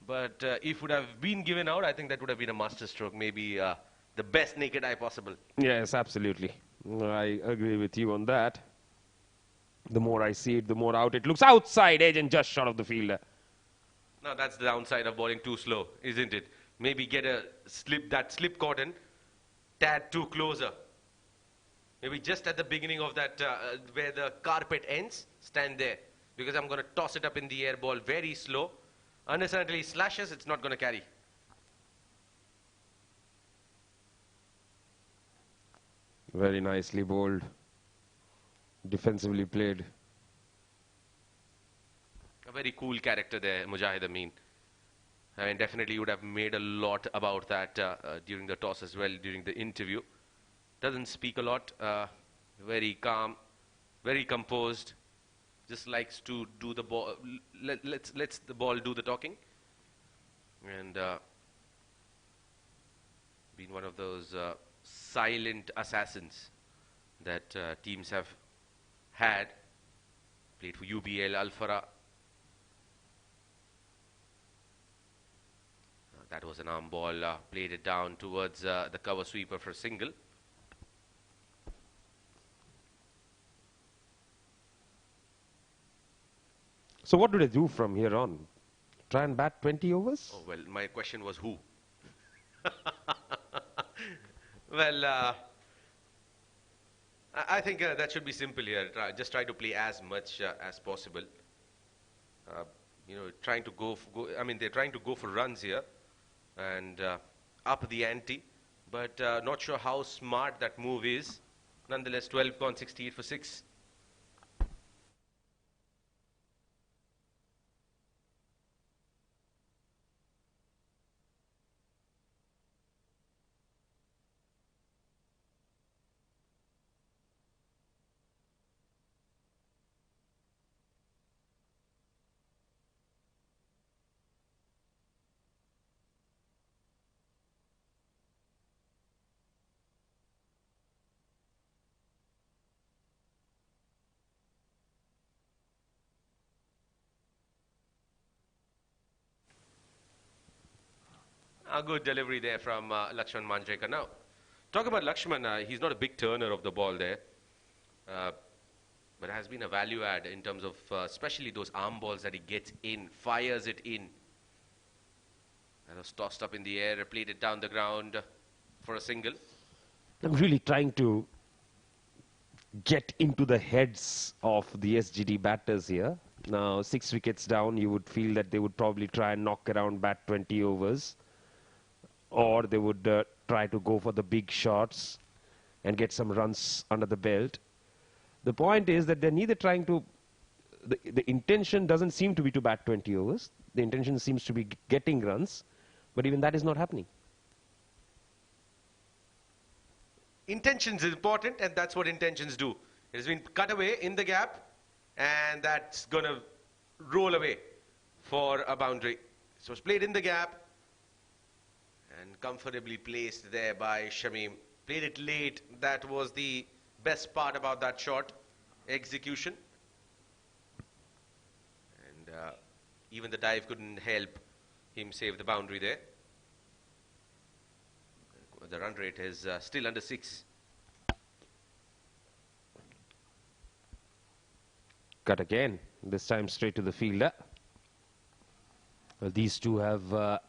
But if it would have been given out, I think that would have been a masterstroke. Maybe the best naked eye possible. Yes, absolutely. I agree with you on that. The more I see it, the more out it looks. Outside edge and just short of the fielder. Now that's the downside of bowling too slow, isn't it? Maybe get a slip cotton, tad too closer. Maybe just at the beginning of that, where the carpet ends, stand there. Because I'm going to toss it up in the air ball very slow. Unless and until he slashes, it's not going to carry. Very nicely bowled. Defensively played. A very cool character there, Mujahid Amin. I mean, definitely would have made a lot about that during the toss as well, during the interview. Doesn't speak a lot. Very calm, very composed. Just likes to do the ball. Let's the ball do the talking. And been one of those silent assassins that teams have had. Played for UBL, Al-Farah. That was an arm ball. Played it down towards the cover sweeper for a single. So what do they do from here on? Try and bat 20 overs? Oh, well, my question was who? Well, I think that should be simple here. Just try to play as much as possible. You know, trying to I mean, they're trying to go for runs here and up the ante, but not sure how smart that move is. Nonetheless, 12 gone, 68 for 6. A good delivery there from Lakshman Manjrekar. Now, talk about Lakshman, he's not a big turner of the ball there, but has been a value add in terms of especially those arm balls that he gets in, fires it in. That was tossed up in the air, played it down the ground for a single. I'm really trying to get into the heads of the SGD batters here. Now, 6 wickets down, you would feel that they would probably try and knock around, bat 20 overs. Or they would try to go for the big shots and get some runs under the belt. The point is that they're neither trying to... The intention doesn't seem to be to bat 20 overs. The intention seems to be getting runs. But even that is not happening. Intentions is important, and that's what intentions do. It has been cut away in the gap, and that's going to roll away for a boundary. So it's played in the gap and comfortably placed there by Shamim. Played it late. That was the best part about that shot. Execution. And even the dive couldn't help him save the boundary there. The run rate is still under 6. Cut again. This time straight to the fielder. Well, these two have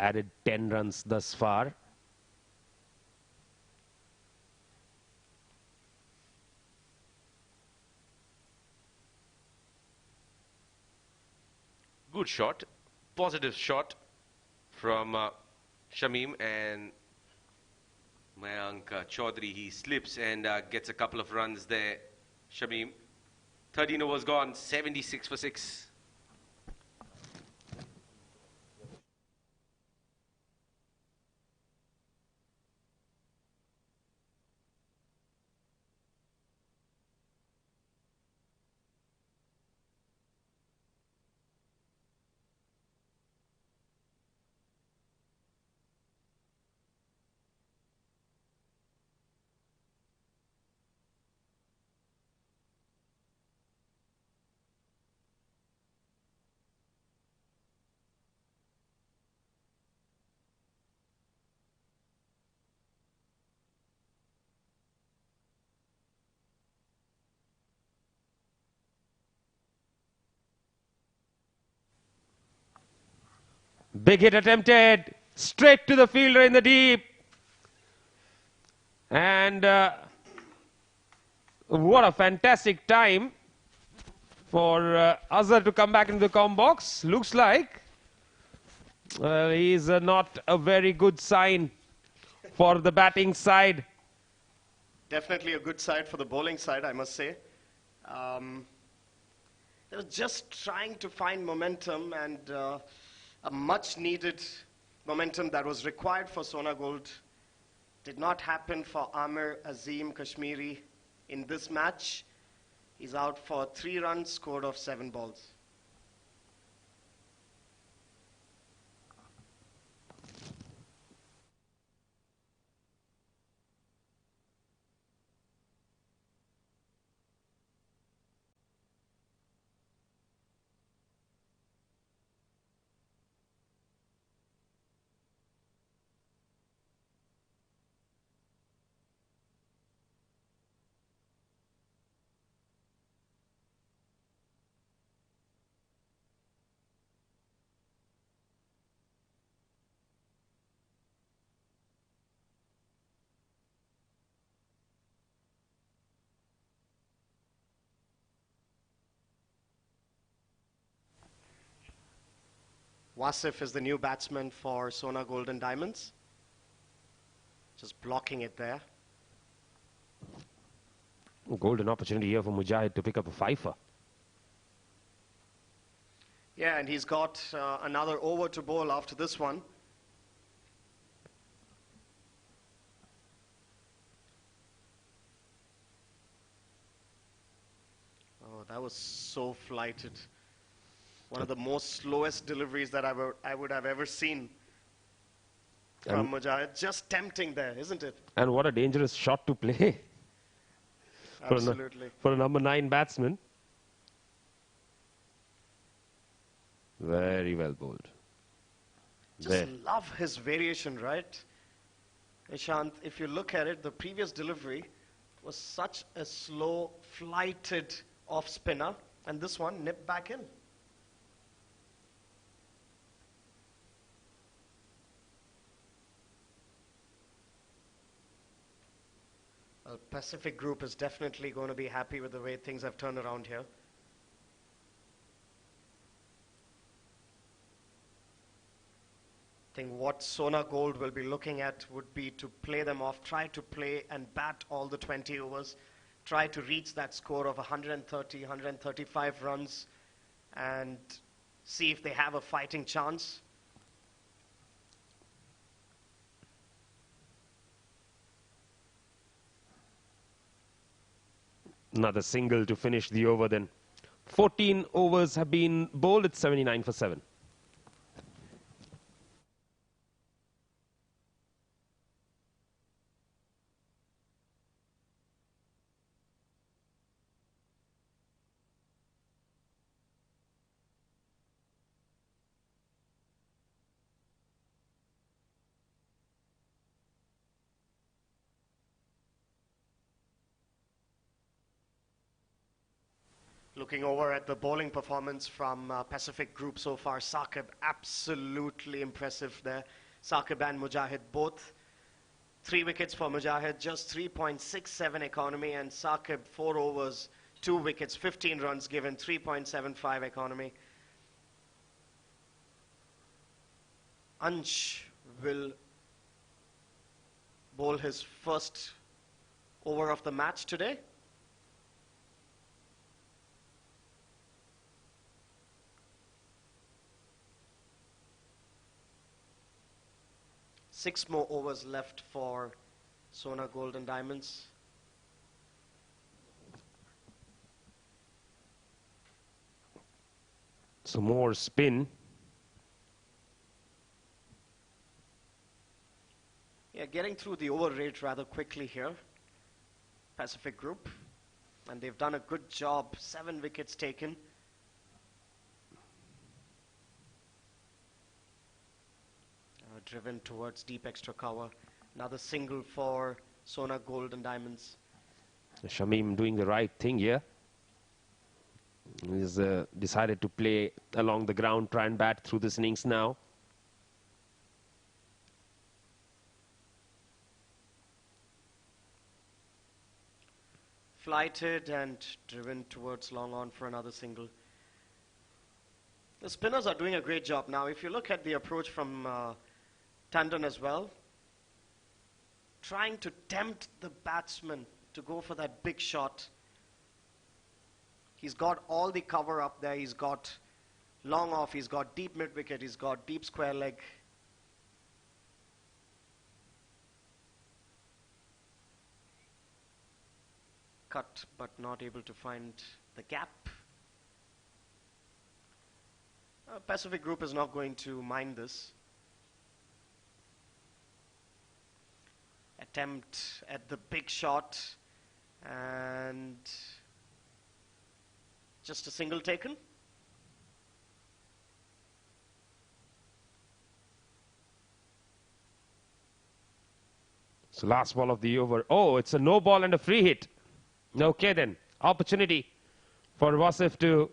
added 10 runs thus far. Good shot. Positive shot from Shamim, and Mayank Chaudhary, he slips and gets a couple of runs there. Shamim. 13 overs gone, 76 for 6. Big hit attempted. Straight to the fielder in the deep. And what a fantastic time for Azhar to come back into the com box. Looks like he's not a very good sign for the batting side. Definitely a good side for the bowling side, I must say. They were just trying to find momentum, and a much needed momentum that was required for Sona Gold did not happen for Amir Azim Kashmiri in this match. He's out for 3 runs, scored of 7 balls. Wasif is the new batsman for Sona Gold and Diamonds. Just blocking it there. Golden opportunity here for Mujahid to pick up a fifer. Yeah, and he's got another over to bowl after this one. Oh, that was so flighted. One of the most slowest deliveries that I would have ever seen from Mujahid. Just tempting there, isn't it? And what a dangerous shot to play. Absolutely. For a number 9 batsman. Very well bowled. Just love his variation, right? Ishant, if you look at it, the previous delivery was such a slow, flighted off spinner, and this one nipped back in. Well, Pacific Group is definitely going to be happy with the way things have turned around here. I think what Sona Gold will be looking at would be to play them off, try to play and bat all the 20 overs, try to reach that score of 130, 135 runs, and see if they have a fighting chance. Another single to finish the over then. 14 overs have been bowled. It's 79 for 7. Looking over at the bowling performance from Pacific Group so far, Saqib absolutely impressive there. Saqib and Mujahid both. 3 wickets for Mujahid, just 3.67 economy, and Saqib 4 overs, 2 wickets, 15 runs given, 3.75 economy. Ansh will bowl his first over of the match today. Six more overs left for Sona Gold and Diamonds. So more spin. Yeah, getting through the over rate rather quickly here, Pacific Group. And they've done a good job, 7 wickets taken. Driven towards deep extra cover. Another single for Sona Gold and Diamonds. Shamim doing the right thing here. He's decided to play along the ground, try and bat through this innings now. Flighted and driven towards long on for another single. The spinners are doing a great job. Now, if you look at the approach from Tandon as well, trying to tempt the batsman to go for that big shot. He's got all the cover up there. He's got long off. He's got deep mid wicket. He's got deep square leg. Cut, but not able to find the gap. Pacific Group is not going to mind this. Attempt at the big shot and just a single taken. So last ball of the over. Oh, it's a no ball and a free hit. Okay then, opportunity for Wasif to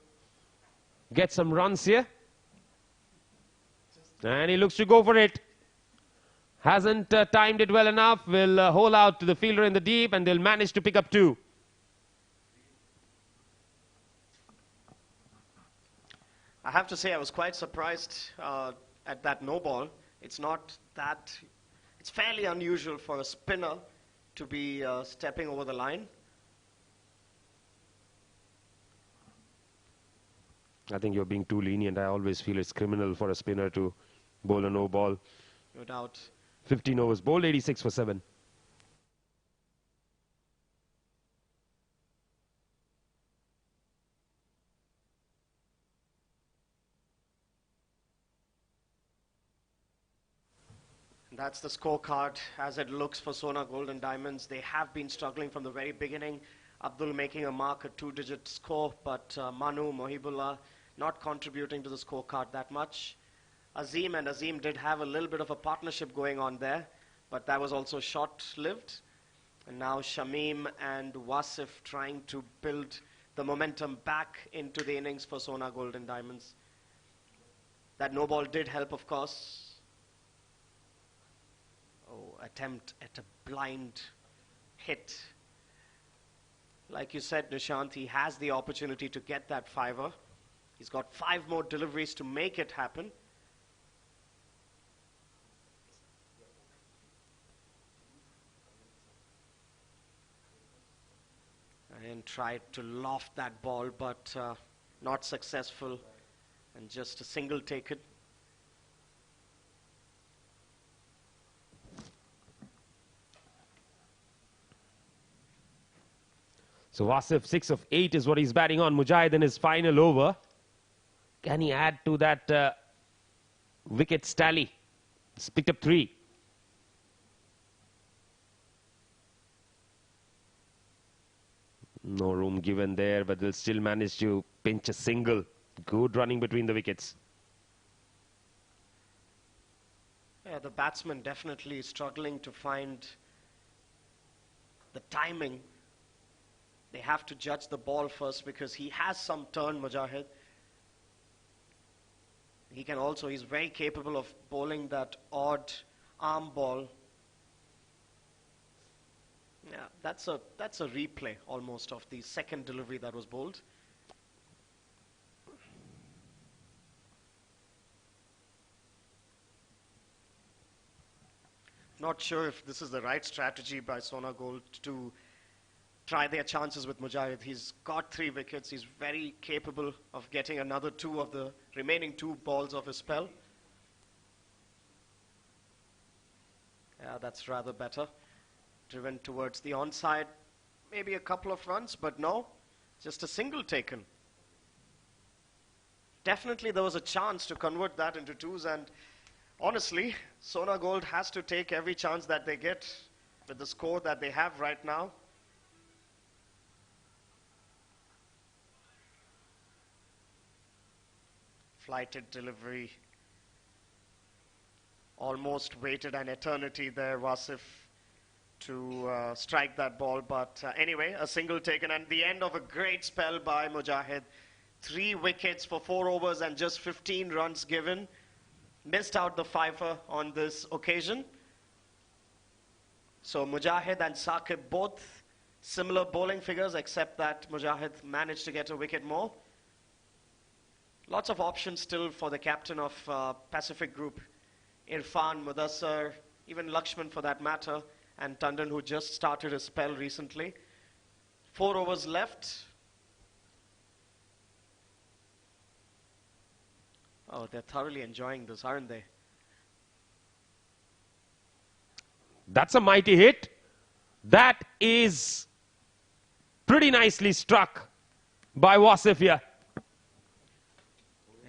get some runs here. And he looks to go for it. Hasn't timed it well enough. Will hole out to the fielder in the deep and they'll manage to pick up 2. I have to say I was quite surprised at that no ball. It's fairly unusual for a spinner to be stepping over the line. I think you're being too lenient. I always feel it's criminal for a spinner to bowl a no ball. No doubt. 15 overs, bowled 86 for 7. That's the scorecard as it looks for Sona Gold and Diamonds. They have been struggling from the very beginning. Abdul making a mark, a 2-digit score, but Manu, Mohibullah not contributing to the scorecard that much. Azim did have a little bit of a partnership going on there, but that was also short-lived. And now Shamim and Wasif trying to build the momentum back into the innings for Sona Gold and Diamonds. That no ball did help, of course. Oh, attempt at a blind hit. Like you said, Nishant, he has the opportunity to get that 5er. He's got 5 more deliveries to make it happen. And tried to loft that ball, but not successful. And just a single taken. So Wasif 6 of 8 is what he's batting on. Mujahid in his final over. Can he add to that wickets tally? He's picked up 3. No room given there, but they'll still manage to pinch a single. Good running between the wickets. Yeah, the batsman definitely struggling to find the timing. They have to judge the ball first because he has some turn, Mujahid. He can also, he's very capable of bowling that odd arm ball. Yeah, that's a replay almost of the second delivery that was bowled. Not sure if this is the right strategy by Sona Gold to try their chances with Mujahid. He's got 3 wickets. He's very capable of getting another 2 of the remaining 2 balls of his spell. Yeah, that's rather better. Driven towards the onside. Maybe a couple of runs, but no. Just a single taken. Definitely there was a chance to convert that into 2s, and honestly, Sona Gold has to take every chance that they get with the score that they have right now. Flighted delivery. Almost waited an eternity there, Wasif, to strike that ball. But anyway, a single taken and the end of a great spell by Mujahid. 3 wickets for 4 overs and just 15 runs given. Missed out the 5er on this occasion. So Mujahid and Saqib both Similar bowling figures, except that Mujahid managed to get a wicket more. Lots of options still for the captain of Pacific Group. Irfan, Mudassar, even Lakshman for that matter, and Tandon, who just started his spell recently. 4 overs left. Oh, they're thoroughly enjoying this, aren't they? That's a mighty hit. That is pretty nicely struck by Wasif here.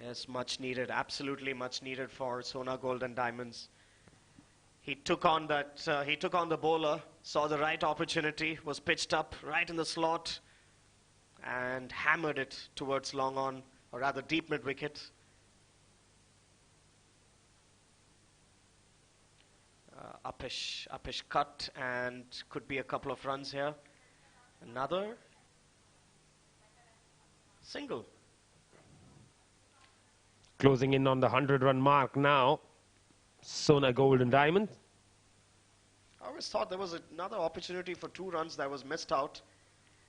Yes, much needed, absolutely much needed for Sona Gold and Diamonds. He took on the bowler, saw the right opportunity, was pitched up right in the slot, and hammered it towards long on, or rather deep mid wicket. Uppish cut, and could be a couple of runs here. Another single. Closing in on the 100-run mark now. Sona Gold and Diamonds. I always thought there was another opportunity for 2 runs that was missed out.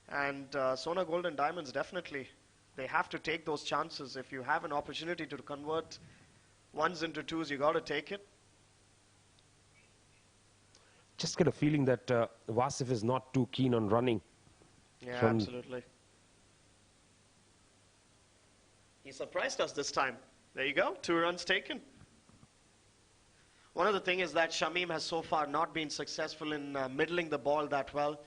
And Sona Gold and Diamonds, definitely, they have to take those chances. If you have an opportunity to convert 1s into 2s, you got to take it. Just get a feeling that Wasif is not too keen on running. Yeah, absolutely. He surprised us this time. There you go, 2 runs taken. One of the things is that Shamim has so far not been successful in middling the ball that well.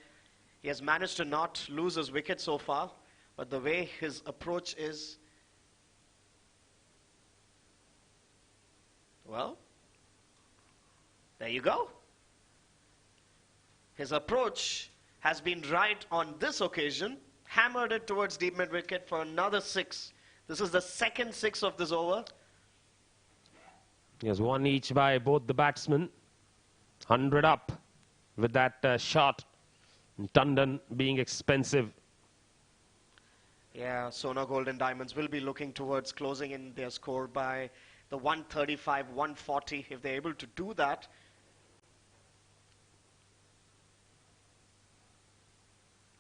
He has managed to not lose his wicket so far, but the way his approach is, well, there you go. His approach has been right on this occasion. Hammered it towards deep mid wicket for another 6. This is the second 6 of this over. Yes, 1 each by both the batsmen. 100 up with that shot. And Tandon being expensive. Yeah, Sona Gold and Diamonds will be looking towards closing in their score by the 135, 140. If they're able to do that,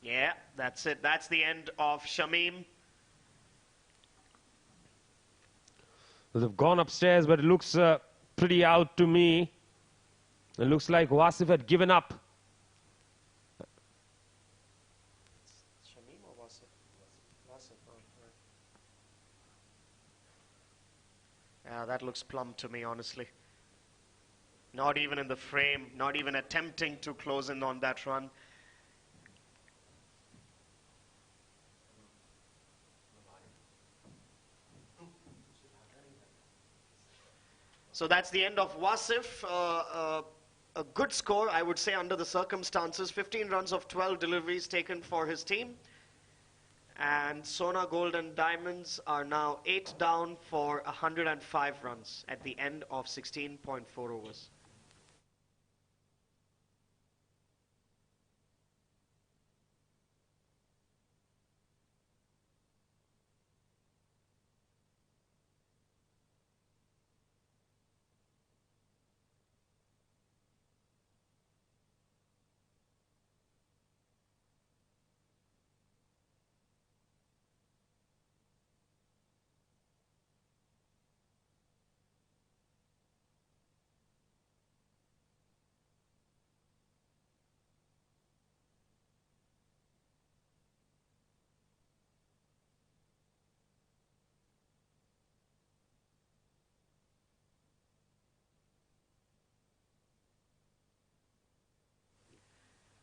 yeah, that's it. That's the end of Shamim. They've gone upstairs, but it looks pretty out to me. It looks like Wasif had given up. Shamim or Wasif? Wasif, oh, right. Yeah, that looks plumb to me, honestly. Not even in the frame, not even attempting to close in on that run. So that's the end of Wasif. A good score, I would say, under the circumstances. 15 runs of 12 deliveries taken for his team. And Sona Gold and Diamonds are now 8 down for 105 runs at the end of 16.4 overs.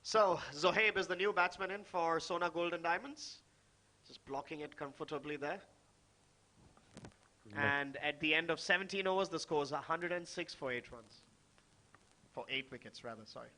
So, Zohaib is the new batsman in for Sona Gold and Diamonds. Just blocking it comfortably there. And at the end of 17 overs, the score is 106 for 8 runs. For 8 wickets, rather, sorry.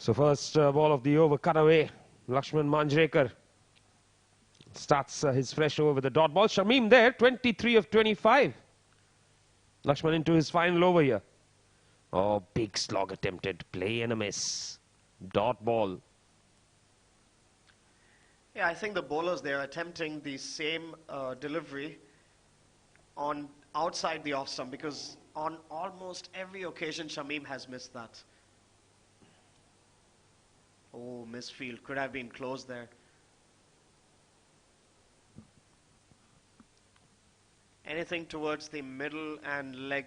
So first ball of the over cut away. Lakshman Manjrekar starts his fresh over with a dot ball. Shamim there, 23 of 25. Lakshman into his final over here. Oh, big slog attempted. Play and a miss. Dot ball. Yeah, I think the bowlers, they're attempting the same delivery on outside the off stump, because on almost every occasion Shamim has missed that. Oh, misfield. Could have been close there. Anything towards the middle and leg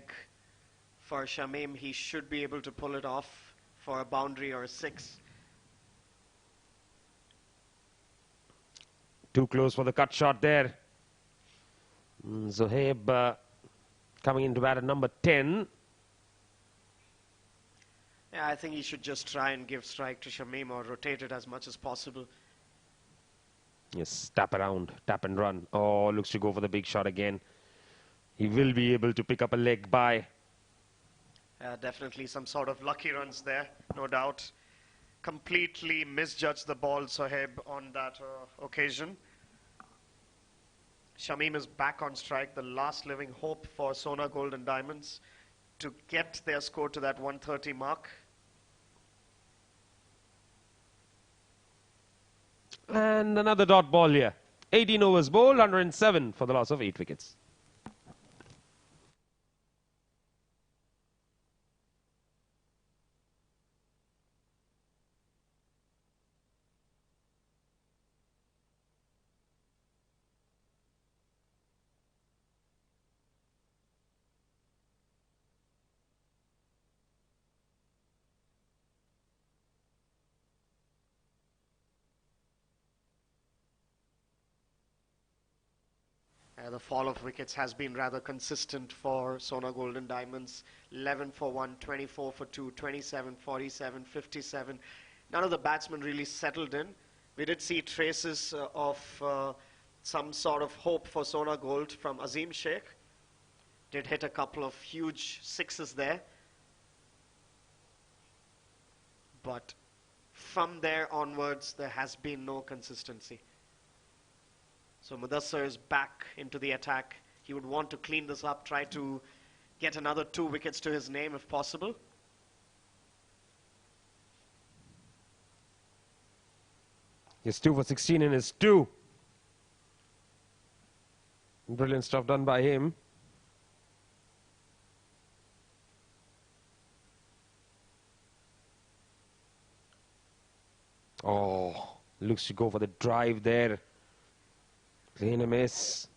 for Shamim, he should be able to pull it off for a boundary or a 6. Too close for the cut shot there. Zohaib coming into bat at number 10. Yeah, I think he should just try and give strike to Shamim or rotate it as much as possible. Yes, tap around, tap and run. Oh, looks to go for the big shot again. He will be able to pick up a leg by. Definitely some sort of lucky runs there, no doubt. Completely misjudged the ball, Sohaib, on that occasion. Shamim is back on strike, the last living hope for Sona Gold and Diamonds to get their score to that 130 mark. And another dot ball here. 18 overs bowled, 107 for the loss of 8 wickets. The fall of wickets has been rather consistent for Sona Gold and Diamonds. 11 for 1, 24 for 2, 27, 47, 57. None of the batsmen really settled in. We did see traces of some sort of hope for Sona Gold from Azim Sheikh. Did hit a couple of huge sixes there. But from there onwards, there has been no consistency. So Mudassar is back into the attack. He would want to clean this up, try to get another 2 wickets to his name if possible. He's 2 for 16 in his 2. Brilliant stuff done by him. Oh, looks to go for the drive there. Clean a miss.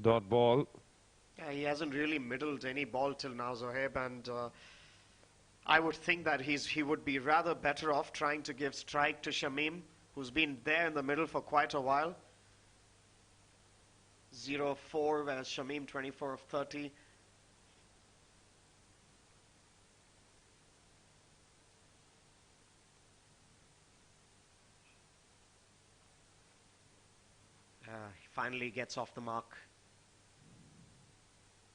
Dot ball. Yeah, he hasn't really middled any ball till now, Zohaib, and I would think that he would be rather better off trying to give strike to Shamim, who's been there in the middle for quite a while. 0-4, whereas Shamim 24 of 30. He finally gets off the mark.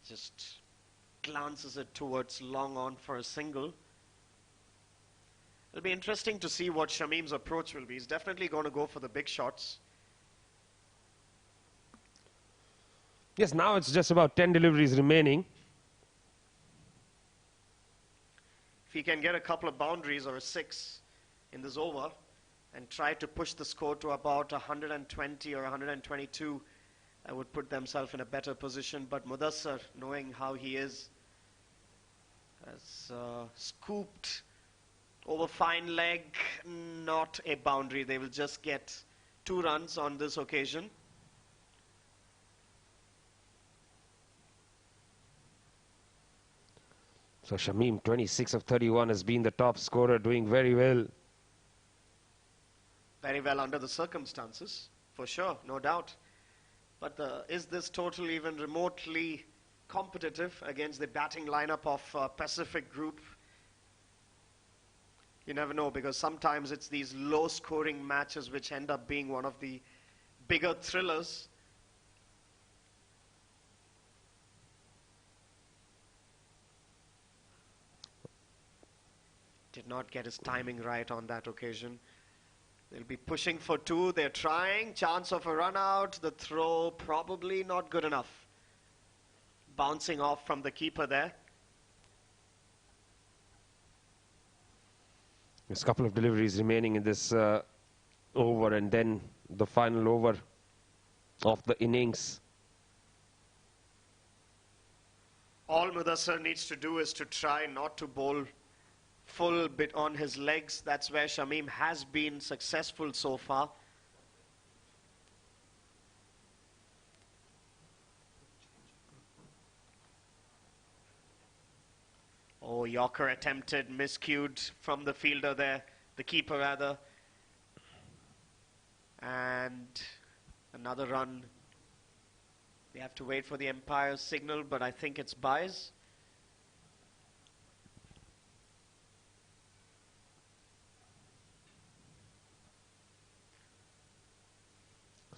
Just glances it towards long on for a single. It'll be interesting to see what Shamim's approach will be. He's definitely going to go for the big shots. Yes, now it's just about 10 deliveries remaining. If he can get a couple of boundaries or a 6 in this over and try to push the score to about 120 or 122, that would put themselves in a better position. But Mudassar, knowing how he is, has scooped over fine leg, not a boundary. They will just get 2 runs on this occasion. So Shamim, 26 of 31, has been the top scorer, doing very well. Very well under the circumstances, for sure, no doubt. But is this total even remotely competitive against the batting lineup of Pacific Group? You never know, because sometimes it's these low-scoring matches which end up being one of the bigger thrillers. Did not get his timing right on that occasion. They'll be pushing for two. They're trying. Chance of a run out. The throw probably not good enough. Bouncing off from the keeper there. There's a couple of deliveries remaining in this over, and then the final over of the innings. All Mudassar needs to do is to try not to bowl full bit on his legs. That's where Shamim has been successful so far. Oh, Yorker attempted, miscued from the fielder there, the keeper rather. And another run. We have to wait for the umpire's signal, but I think it's byes.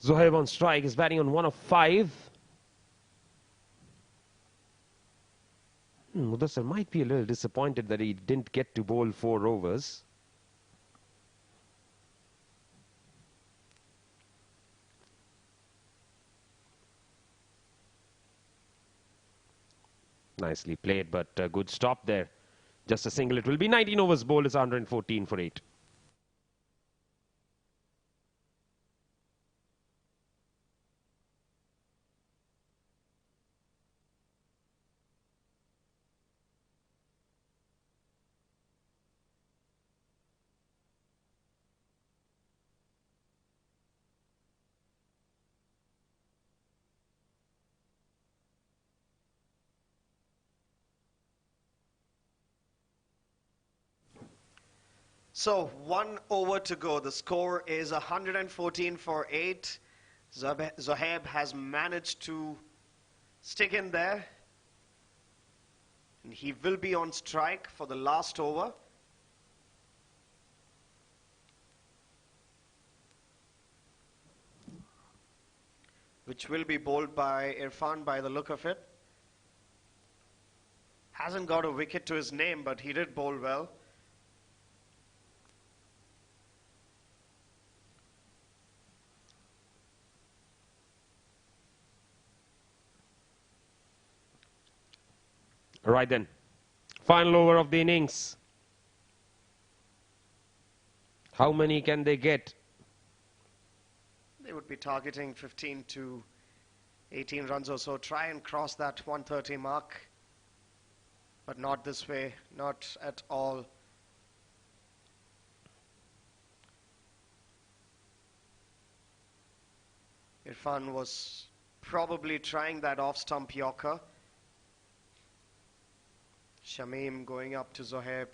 Zohaib on strike is batting on 1 of 5. Mudassar might be a little disappointed that he didn't get to bowl 4 overs. Nicely played, but a good stop there. Just a single. It will be 19 overs bowled. It's 114 for 8. So 1 over to go. The score is 114 for 8. Zohaib has managed to stick in there. And he will be on strike for the last over. Which will be bowled by Irfan by the look of it. Hasn't got a wicket to his name, but he did bowl well. Right then, final over of the innings. How many can they get? They would be targeting 15 to 18 runs or so. Try and cross that 130 mark. But not this way, not at all. Irfan was probably trying that off-stump Yorker. Shamim going up to Zohaib,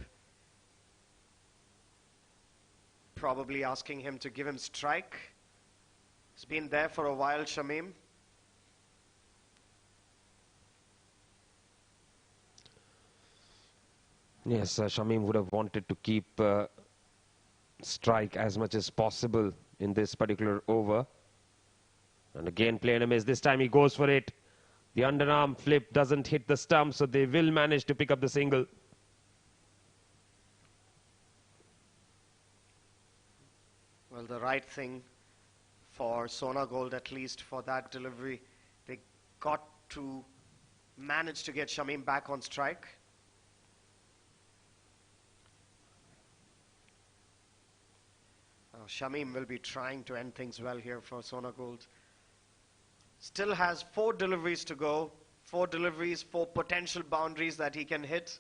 probably asking him to give him strike. He's been there for a while, Shamim. Yes, Shamim would have wanted to keep strike as much as possible in this particular over. And again, playing a miss. This time he goes for it. The underarm flip doesn't hit the stump, so they will manage to pick up the single. Well, the right thing for Sona Gold, at least for that delivery. They got to manage to get Shamim back on strike. Now, Shamim will be trying to end things well here for Sona Gold. Still has 4 deliveries to go. 4 deliveries, 4 potential boundaries that he can hit.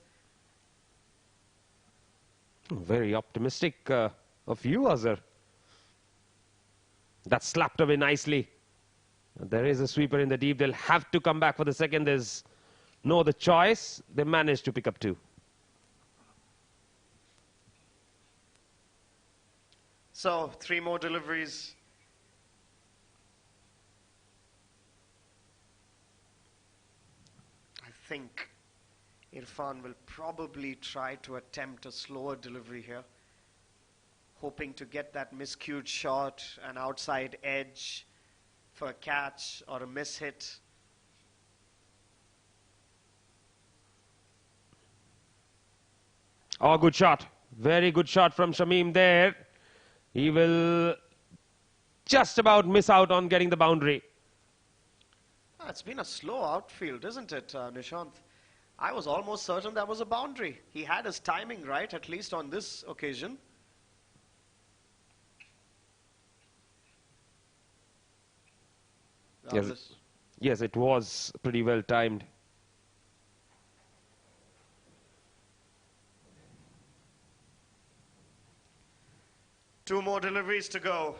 Very optimistic of you, Azhar. That slapped away nicely. There is a sweeper in the deep. They'll have to come back for the second. There's no other choice. They managed to pick up 2. So 3 more deliveries. I think Irfan will probably try to attempt a slower delivery here, hoping to get that miscued shot, an outside edge for a catch or a miss hit. Oh, good shot. Very good shot from Shamim there. He will just about miss out on getting the boundary. It's been a slow outfield, isn't it, Nishant? I was almost certain that was a boundary. He had his timing right, at least on this occasion. Yes, it was pretty well timed. Two more deliveries to go.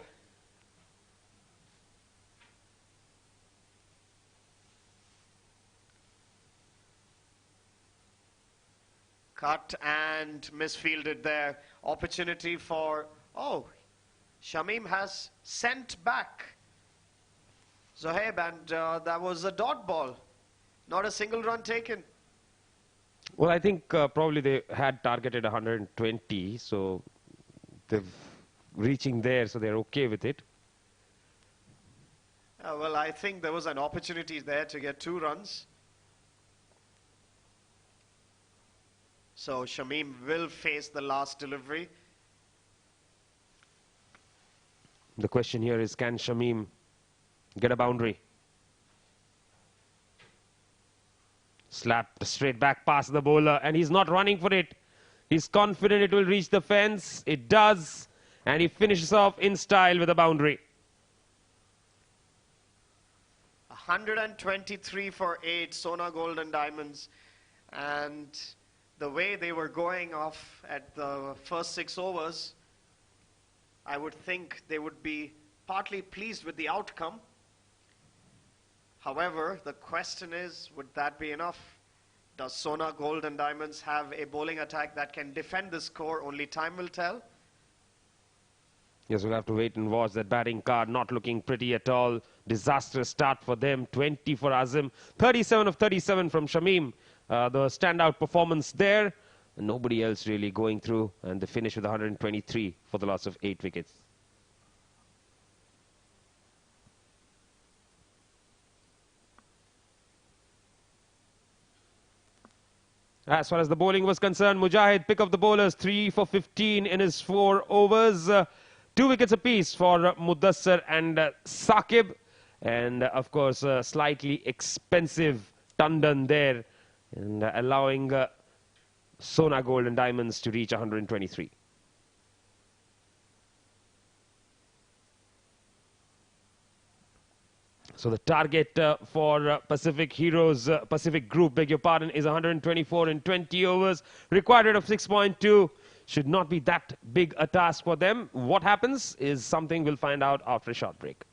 Cut and misfielded there. Opportunity for... Oh, Shamim has sent back Zohaib, and that was a dot ball. Not a single run taken. Well, I think probably they had targeted 120, so they're reaching there, so they're okay with it. Well, I think there was an opportunity there to get 2 runs. So Shamim will face the last delivery. The question here is, can Shamim get a boundary? Slapped straight back past the bowler, and he's not running for it. He's confident it will reach the fence. It does, and he finishes off in style with a boundary. 123 for 8, Sona Gold and Diamonds. And the way they were going off at the first 6 overs, I would think they would be partly pleased with the outcome. However, the question is, would that be enough? Does Sona Gold and Diamonds have a bowling attack that can defend the score? Only time will tell. Yes, we'll have to wait and watch. That batting card not looking pretty at all. Disastrous start for them. 20 for Azim. 37 of 37 from Shamim. The standout performance there. Nobody else really going through. And they finish with 123 for the loss of 8 wickets. As far as the bowling was concerned, Mujahid pick up the bowlers, 3 for 15 in his 4 overs. 2 wickets apiece for Mudassar and Saqib. And of course, slightly expensive Tandon there, and allowing Sona Gold and Diamonds to reach 123. So the target for Pacific Heroes, Pacific Group, beg your pardon, is 124 in 20 overs. Required rate of 6.2. Should not be that big a task for them. What happens is something we'll find out after a short break.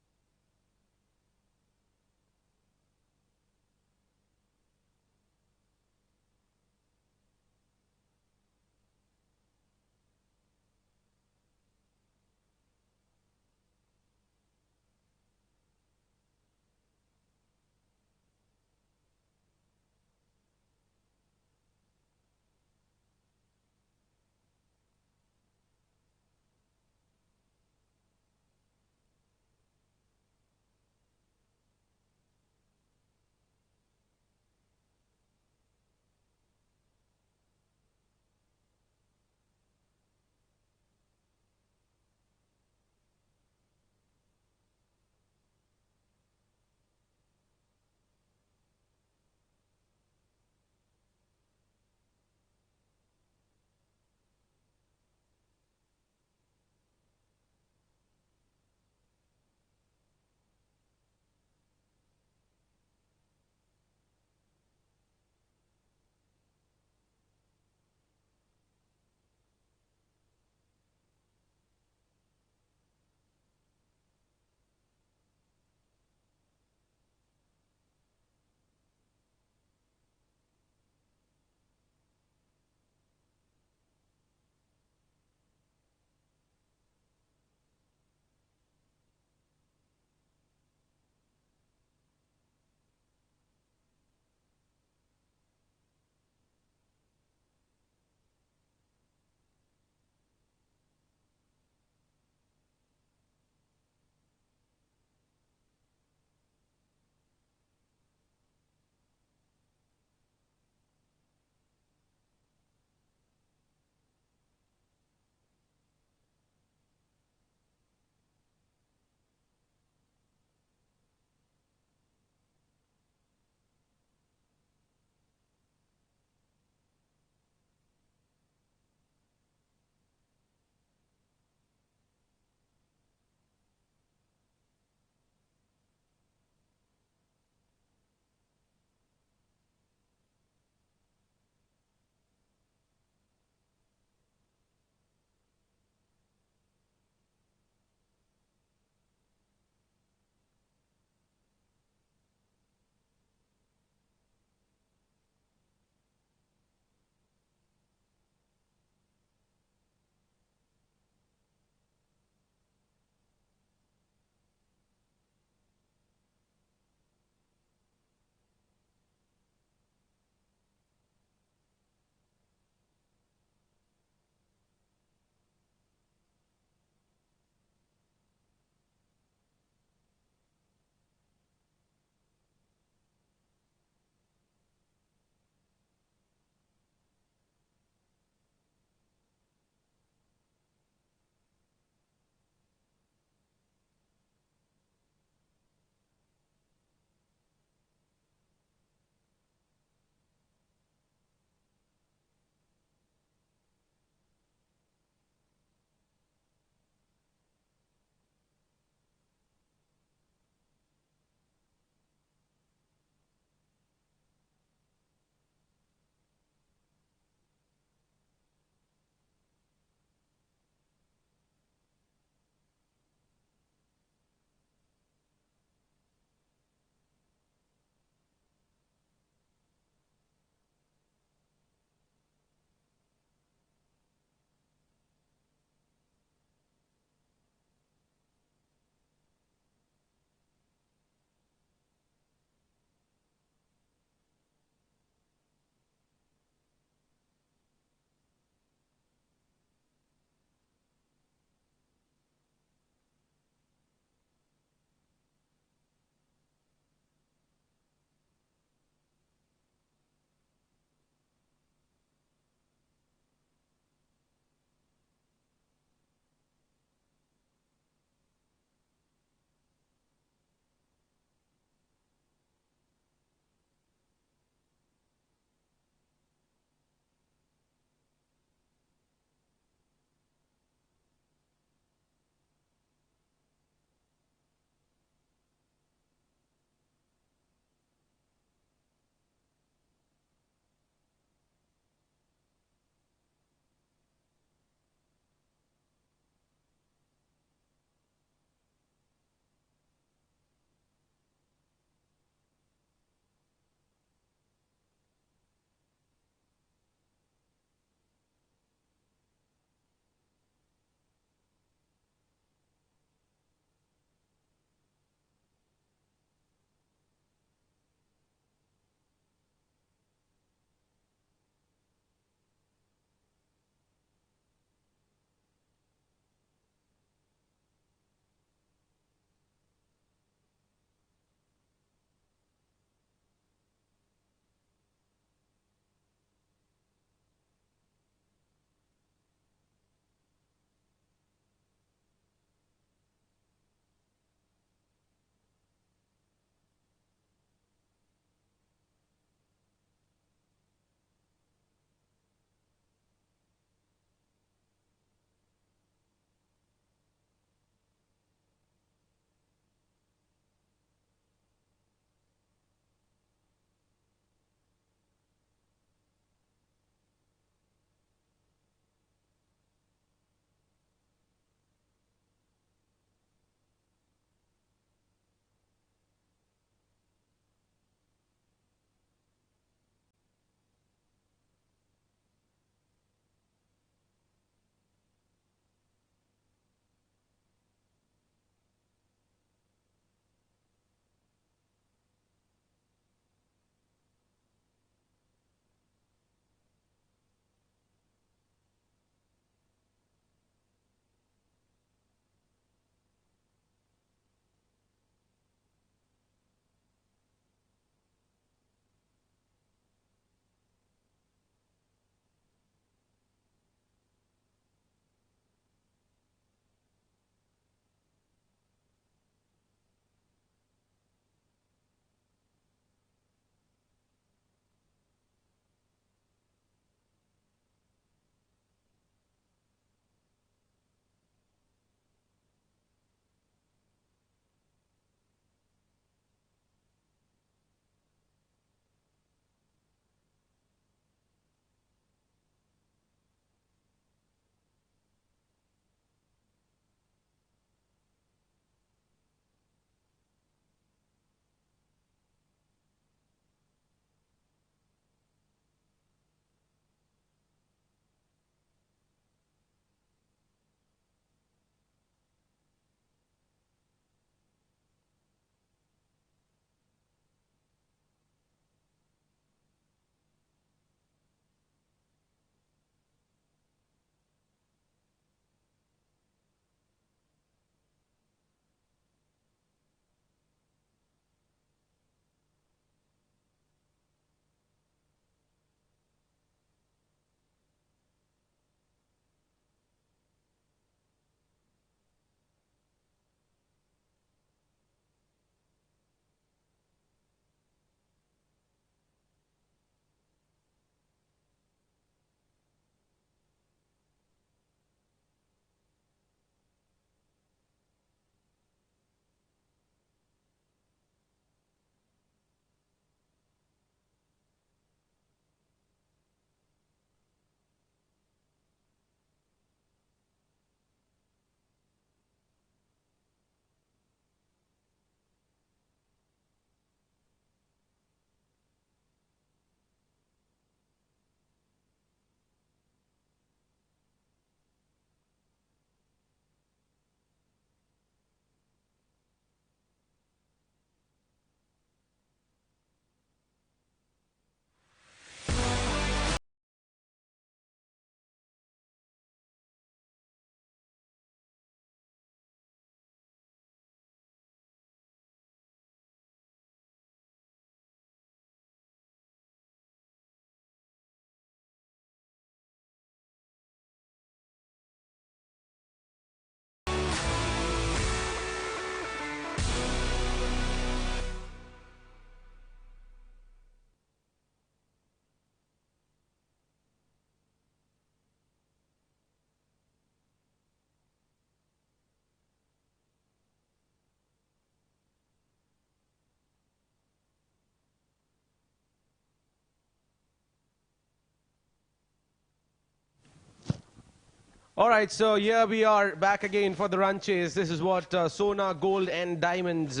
All right, so here we are back again for the run chase. This is what Sona, Gold and Diamonds,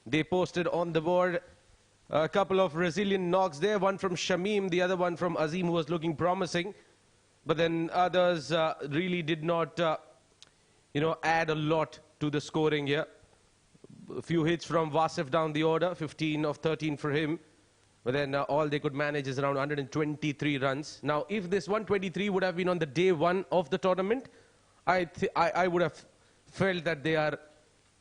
they posted on the board. A couple of resilient knocks there, one from Shamim, the other one from Azim, who was looking promising. But then others really did not, add a lot to the scoring here. A few hits from Wasif down the order, 15 of 13 for him. But then all they could manage is around 123 runs. Now, if this 123 would have been on the day one of the tournament, I would have felt that they are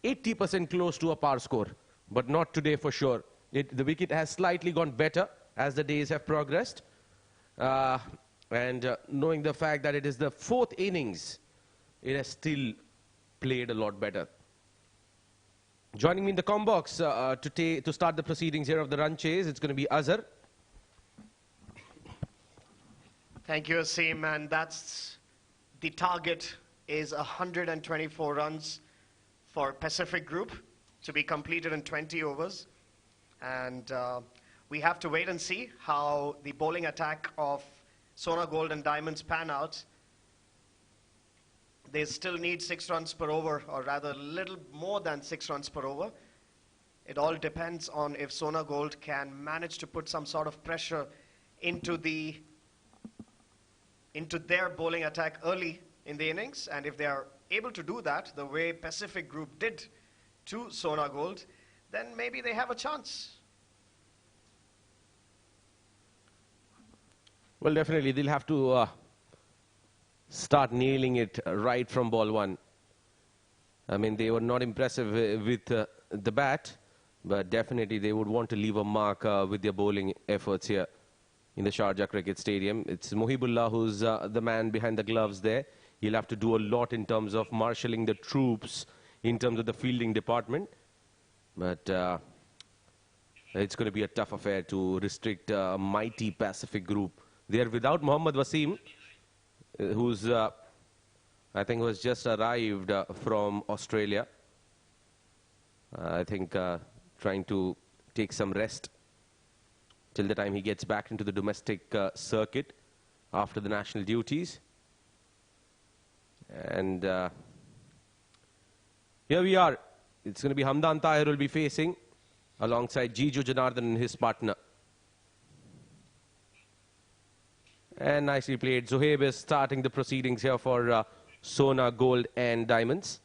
80% close to a par score. But not today for sure. The wicket has slightly gone better as the days have progressed. And knowing the fact that it is the fourth innings, it has still played a lot better. Joining me in the combox to start the proceedings here of the run chase, it's going to be Azhar. Thank you, Asim. And that's the target is 124 runs for Pacific Group to be completed in 20 overs. And we have to wait and see how the bowling attack of Sona, Gold and Diamonds pan out. They still need 6 runs per over, or rather a little more than 6 runs per over. It all depends on if Sona Gold can manage to put some sort of pressure into their bowling attack early in the innings. And if they are able to do that the way Pacific Group did to Sona Gold, then maybe they have a chance. Well, definitely they'll have to start nailing it right from ball one. I mean, they were not impressive with the bat, but definitely they would want to leave a mark with their bowling efforts here in the Sharjah Cricket Stadium. It's Muhibullah who's the man behind the gloves there. He'll have to do a lot in terms of marshalling the troops, in terms of the fielding department. But it's going to be a tough affair to restrict a mighty Pacific Group. They are without Mohammad Wasim, who's, I think, was just arrived from Australia. I think trying to take some rest till the time he gets back into the domestic circuit after the national duties. And here we are. It's going to be Hamdan Tahir will be facing alongside Jiju Janardhan and his partner. And nicely played. Zohaib is starting the proceedings here for Sona, Gold and Diamonds.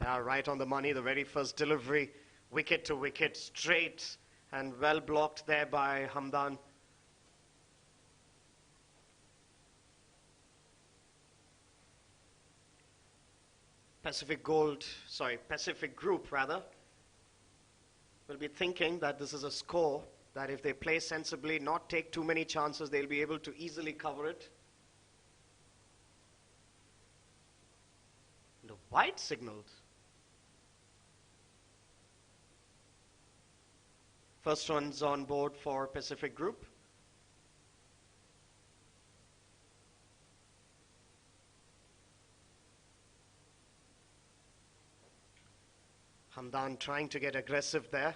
Right on the money, the very first delivery, wicket to wicket, straight and well blocked there by Hamdan. Pacific Group rather, will be thinking that this is a score that if they play sensibly, not take too many chances, they'll be able to easily cover it. And a wide signaled. First runs on board for Pacific Group. Hamdan trying to get aggressive there.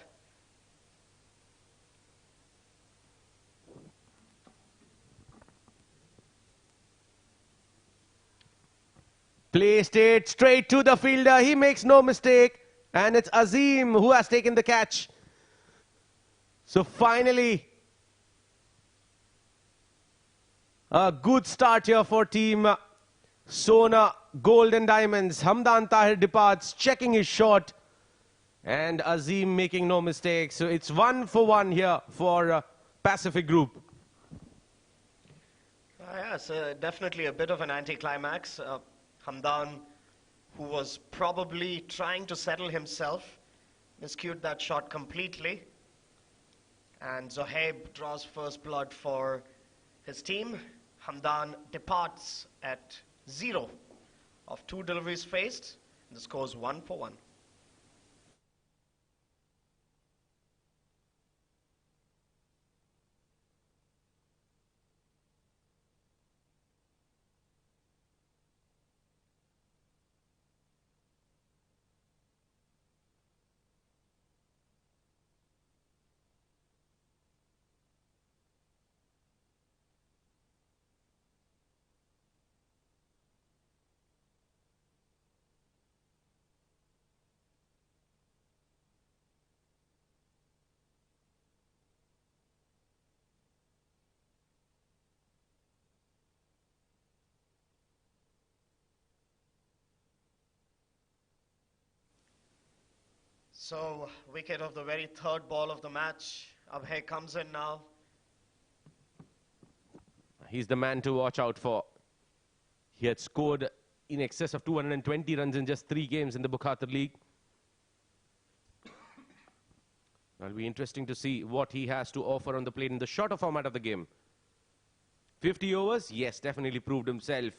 Placed it straight to the fielder. He makes no mistake. And it's Azim who has taken the catch. So finally, a good start here for team Sona, Gold and Diamonds. Hamdan Tahir departs, checking his shot. And Azim making no mistake. So it's 1 for 1 here for Pacific Group. Yes, definitely a bit of an anticlimax. Hamdan, who was probably trying to settle himself, miscued that shot completely. And Zohaib draws first blood for his team. Hamdan departs at 0 of 2 deliveries faced. The score is 1 for 1. So, wicket of the very third ball of the match. Abhay comes in now. He's the man to watch out for. He had scored in excess of 220 runs in just 3 games in the Bukhatar League. It'll be interesting to see what he has to offer on the plate in the shorter format of the game. 50 overs? Yes, definitely proved himself.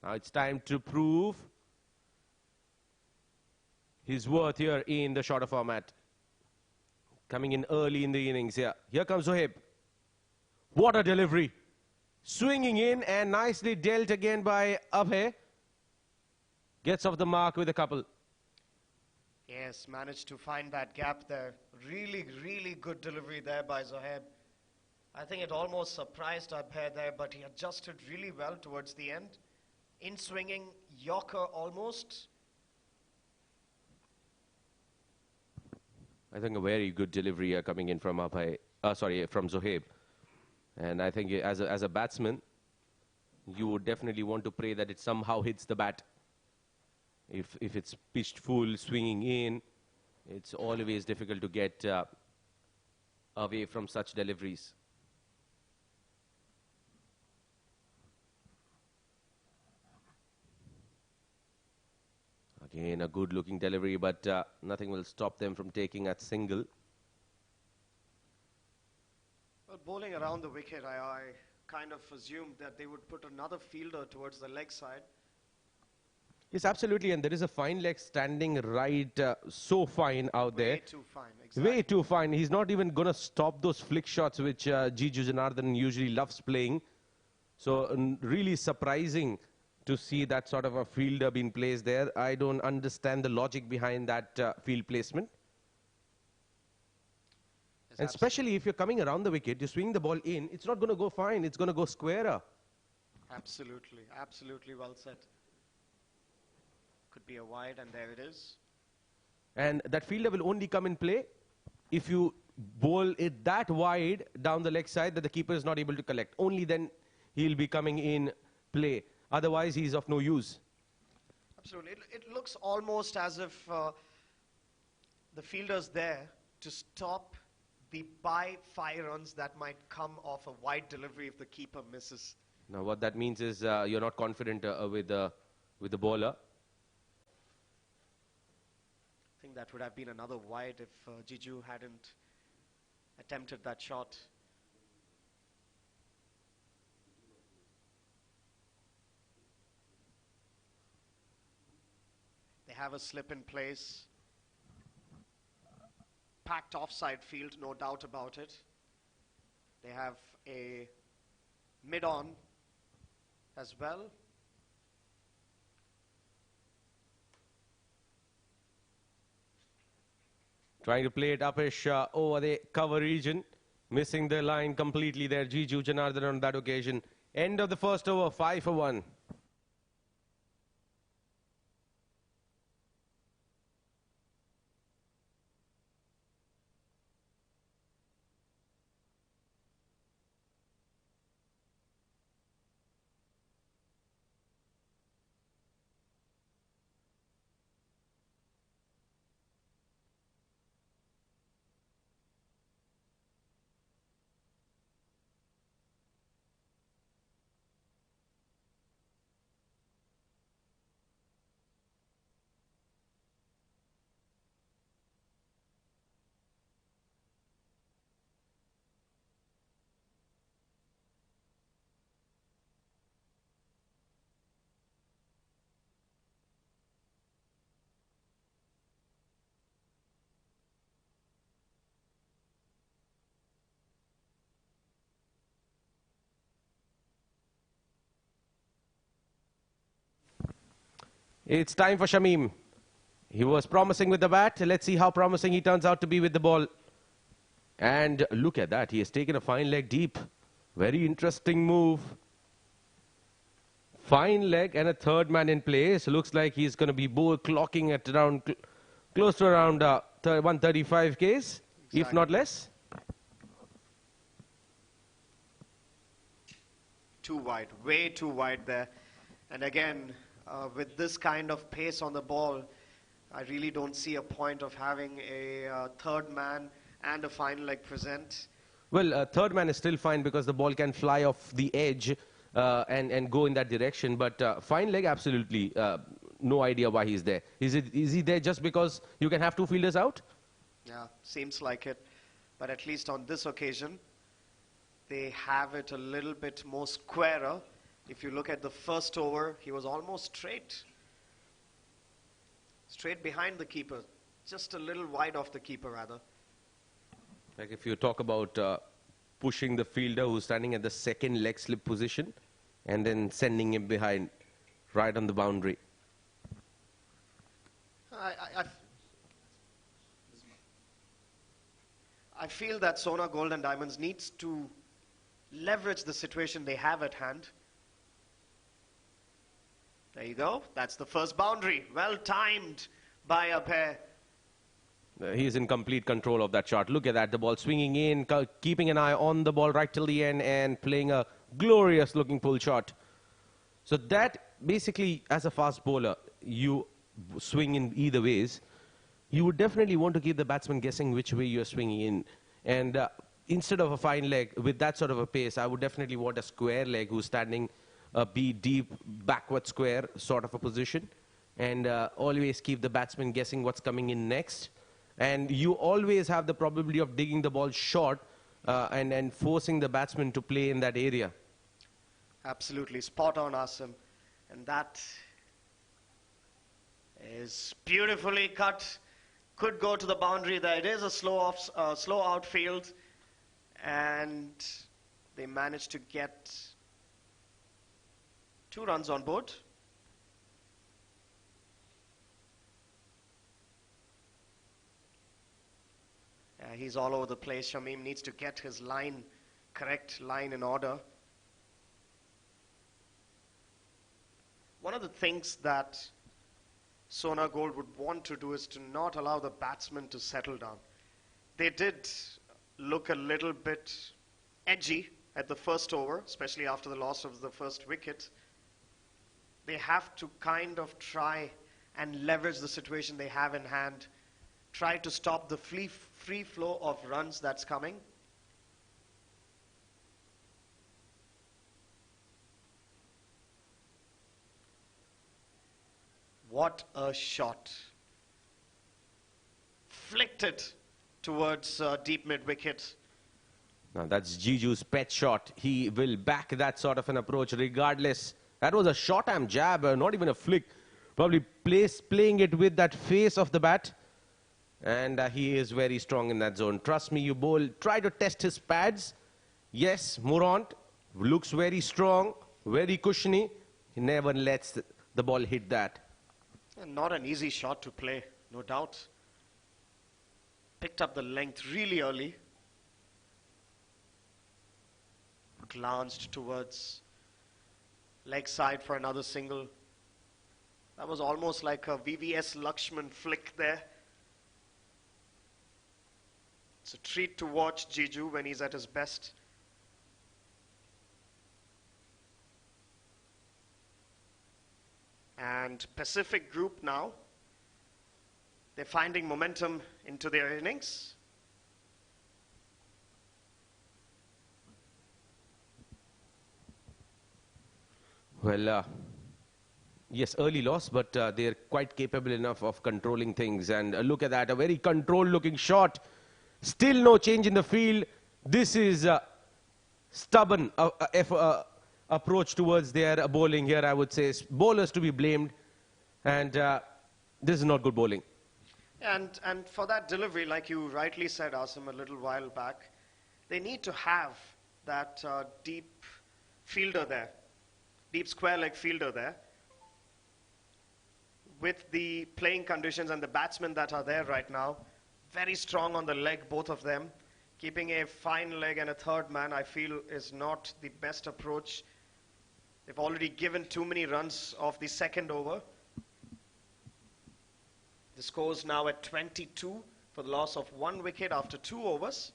Now it's time to prove his worth here in the shorter format. Coming in early in the innings here. Here comes Zohaib. What a delivery. Swinging in and nicely dealt again by Abhay. Gets off the mark with a couple. Yes, managed to find that gap there. Really, really good delivery there by Zohaib. I think it almost surprised Abhay there, but he adjusted really well towards the end. In swinging, Yorker almost. I think a very good delivery here coming in from Abhay. From Zohaib. And I think as a batsman, you would definitely want to pray that it somehow hits the bat. If it's pitched full, swinging in, it's always difficult to get away from such deliveries. Again, a good-looking delivery, but nothing will stop them from taking a single. Well, bowling around the wicket, I kind of assumed that they would put another fielder towards the leg side. Yes, absolutely, and there is a fine leg standing right, so fine out there. Way too fine, exactly. Way too fine. He's not even going to stop those flick shots which Jiju Janardhan usually loves playing. So really surprising to see that sort of a fielder being placed there. I don't understand the logic behind that field placement. And especially if you're coming around the wicket, you swing the ball in, it's not going to go fine, it's going to go squarer. Absolutely, absolutely well said. Could be a wide, and there it is. And that fielder will only come in play if you bowl it that wide down the leg side that the keeper is not able to collect. Only then he'll be coming in play. Otherwise, he's of no use. Absolutely. It looks almost as if the fielder's there to stop the by 5 runs that might come off a wide delivery if the keeper misses. Now, what that means is you're not confident with the bowler. I think that would have been another wide if Jiju hadn't attempted that shot. They have a slip in place. Packed offside field, no doubt about it. They have a mid-on as well. Trying to play it upish over the cover region. Missing the line completely there. Jiju Janardhan on that occasion. End of the first over, 5 for 1. It's time for Shamim. He was promising with the bat. Let's see how promising he turns out to be with the ball. And look at that. He has taken a fine leg deep. Very interesting move. Fine leg and a third man in place. Looks like he's going to be clocking at around close to around 135 Ks, if not less. Too wide, way too wide there. And again, with this kind of pace on the ball, I really don't see a point of having a third man and a final leg present. Well, third man is still fine because the ball can fly off the edge and go in that direction. But fine leg, absolutely. No idea why he's there. Is he there just because you can have two fielders out? Yeah, seems like it. But at least on this occasion, they have it a little bit more squarer. If you look at the first over, he was almost straight behind the keeper. Just a little wide off the keeper, rather. Like if you talk about pushing the fielder who's standing at the second leg slip position and then sending him behind right on the boundary. I feel that Sona Gold and Diamonds needs to leverage the situation they have at hand. There you go. That's the first boundary. Well timed by a pair. He's in complete control of that shot. Look at that. The ball swinging in, keeping an eye on the ball right till the end and playing a glorious looking pull shot. So that basically, as a fast bowler, you swing in either ways. You would definitely want to keep the batsman guessing which way you're swinging in. And instead of a fine leg with that sort of a pace, I would definitely want a square leg who's standing be deep, backward square sort of a position. And always keep the batsman guessing what's coming in next. And you always have the probability of digging the ball short and forcing the batsman to play in that area. Absolutely. Spot on, Asim. And that is beautifully cut. Could go to the boundary there. It is a slow outfield. And they managed to get 2 runs on board. He's all over the place. Shamim needs to get his correct line in order. One of the things that Sona Gold would want to do is to not allow the batsman to settle down. They did look a little bit edgy at the first over, especially after the loss of the first wicket. They have to kind of try and leverage the situation they have in hand. Try to stop the free flow of runs that's coming. What a shot. Flicked it towards deep mid-wicket. Now that's Jiju's pet shot. He will back that sort of an approach regardless. That was a short-arm jab, not even a flick. Probably playing it with that face of the bat. And he is very strong in that zone. Trust me, you bowl. Try to test his pads. Yes, Morant looks very strong, very cushiony. He never lets the ball hit that. And not an easy shot to play, no doubt. Picked up the length really early. Glanced towards leg side for another single. That was almost like a VVS Lakshman flick there. It's a treat to watch Jiju when he's at his best. And Pacific Group now, they're finding momentum into their innings. Well, yes, early loss, but they're quite capable enough of controlling things. And look at that, a very controlled looking shot. Still no change in the field. This is a stubborn approach towards their bowling here, I would say. Bowlers to be blamed. And this is not good bowling. And for that delivery, like you rightly said, Asim, a little while back, they need to have that deep fielder there, deep square leg fielder there. With the playing conditions and the batsmen that are there right now, very strong on the leg, both of them. Keeping a fine leg and a third man, I feel, is not the best approach. They've already given too many runs off the second over. The score's now at 22 for the loss of 1 wicket after 2 overs.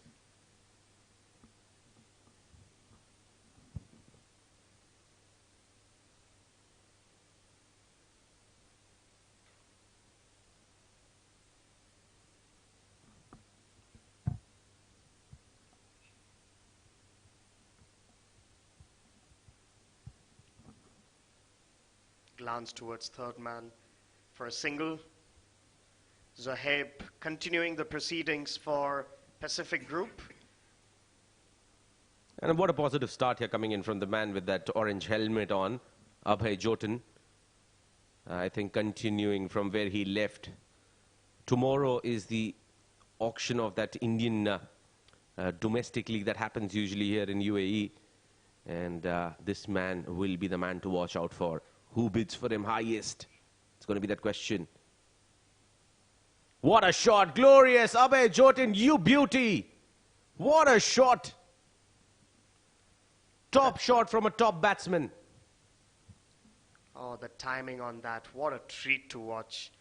Glance towards third man for a single. Zohaib continuing the proceedings for Pacific Group. And what a positive start here coming in from the man with that orange helmet on, Abhay Jotin. I think continuing from where he left. Tomorrow is the auction of that Indian domestic league that happens usually here in UAE. And this man will be the man to watch out for. Who bids for him highest? It's going to be that question. What a shot. Glorious. Abhay Jotin, you beauty. What a shot. Top shot from a top batsman. Oh, the timing on that. What a treat to watch.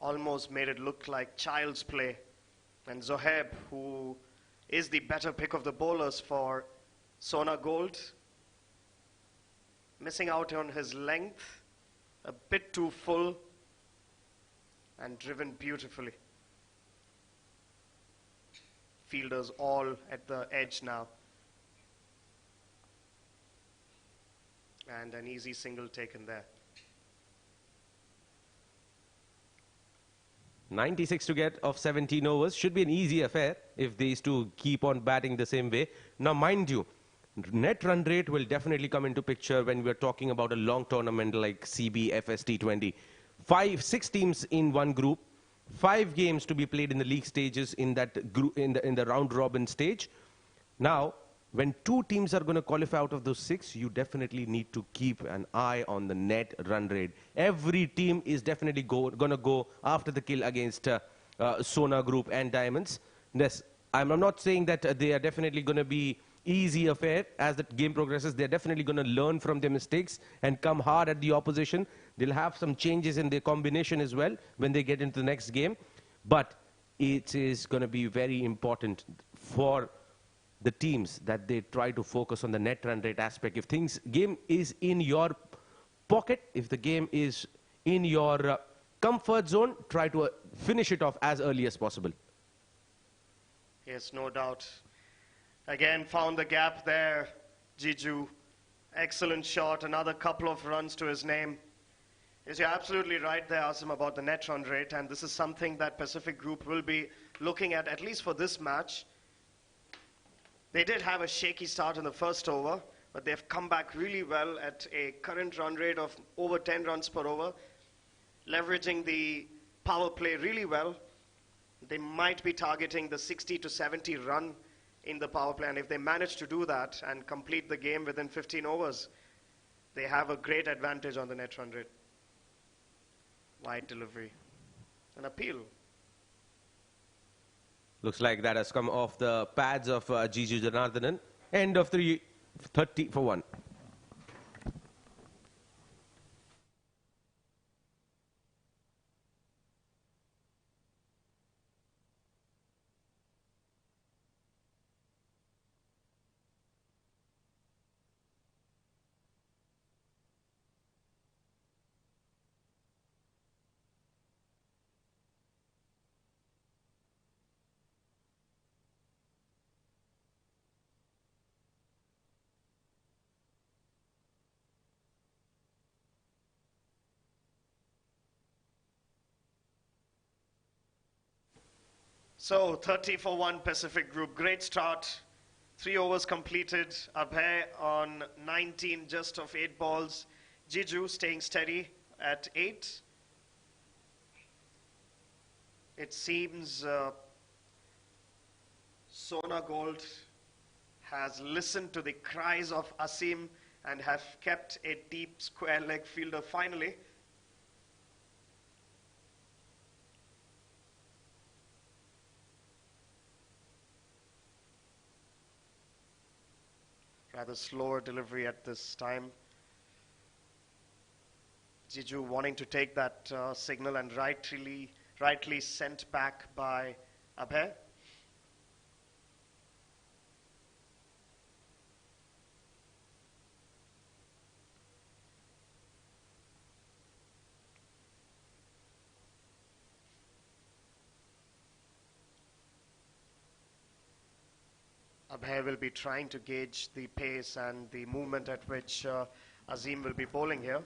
Almost made it look like child's play. And Zohaib, who is the better pick of the bowlers for Sona Gold, missing out on his length, a bit too full, and driven beautifully. Fielders all at the edge now. And an easy single taken there. 96 to get of 17 overs. Should be an easy affair if these two keep on batting the same way. Now, mind you, net run rate will definitely come into picture when we're talking about a long tournament like CBFS T20. 6 teams in one group, 5 games to be played in the league stages in that group, in the round robin stage. Now, when 2 teams are going to qualify out of those 6, you definitely need to keep an eye on the net run rate. Every team is definitely going to go after the kill against Sona Group and Daimonds. Yes, I'm not saying that they are definitely going to be easy affair. As the game progresses, they're definitely going to learn from their mistakes and come hard at the opposition. They'll have some changes in their combination as well when they get into the next game. But it is going to be very important for the teams that they try to focus on the net run rate aspect. If game is in your pocket, if the game is in your comfort zone, try to finish it off as early as possible. Yes, no doubt. Again, found the gap there, Jiju. Excellent shot, another couple of runs to his name. Yes, you're absolutely right there, Asim, about the net run rate, and this is something that Pacific Group will be looking at least for this match. They did have a shaky start in the first over, but they've come back really well at a current run rate of over 10 runs per over, leveraging the power play really well. They might be targeting the 60 to 70 run in the power play, and if they manage to do that and complete the game within 15 overs, they have a great advantage on the net run rate. Wide delivery. An appeal. Looks like that has come off the pads of Jiju Janardhanan. End of 30 for 1. So 30 for 1 Pacific Group. Great start. 3 overs completed. Abhay on 19 just of 8 balls. Jiju staying steady at 8. It seems Sona Gold has listened to the cries of Asim and have kept a deep square leg fielder finally. Rather slower delivery at this time. Jiju wanting to take that signal and rightly sent back by Abhay. Abhay will be trying to gauge the pace and the movement at which Azim will be bowling here.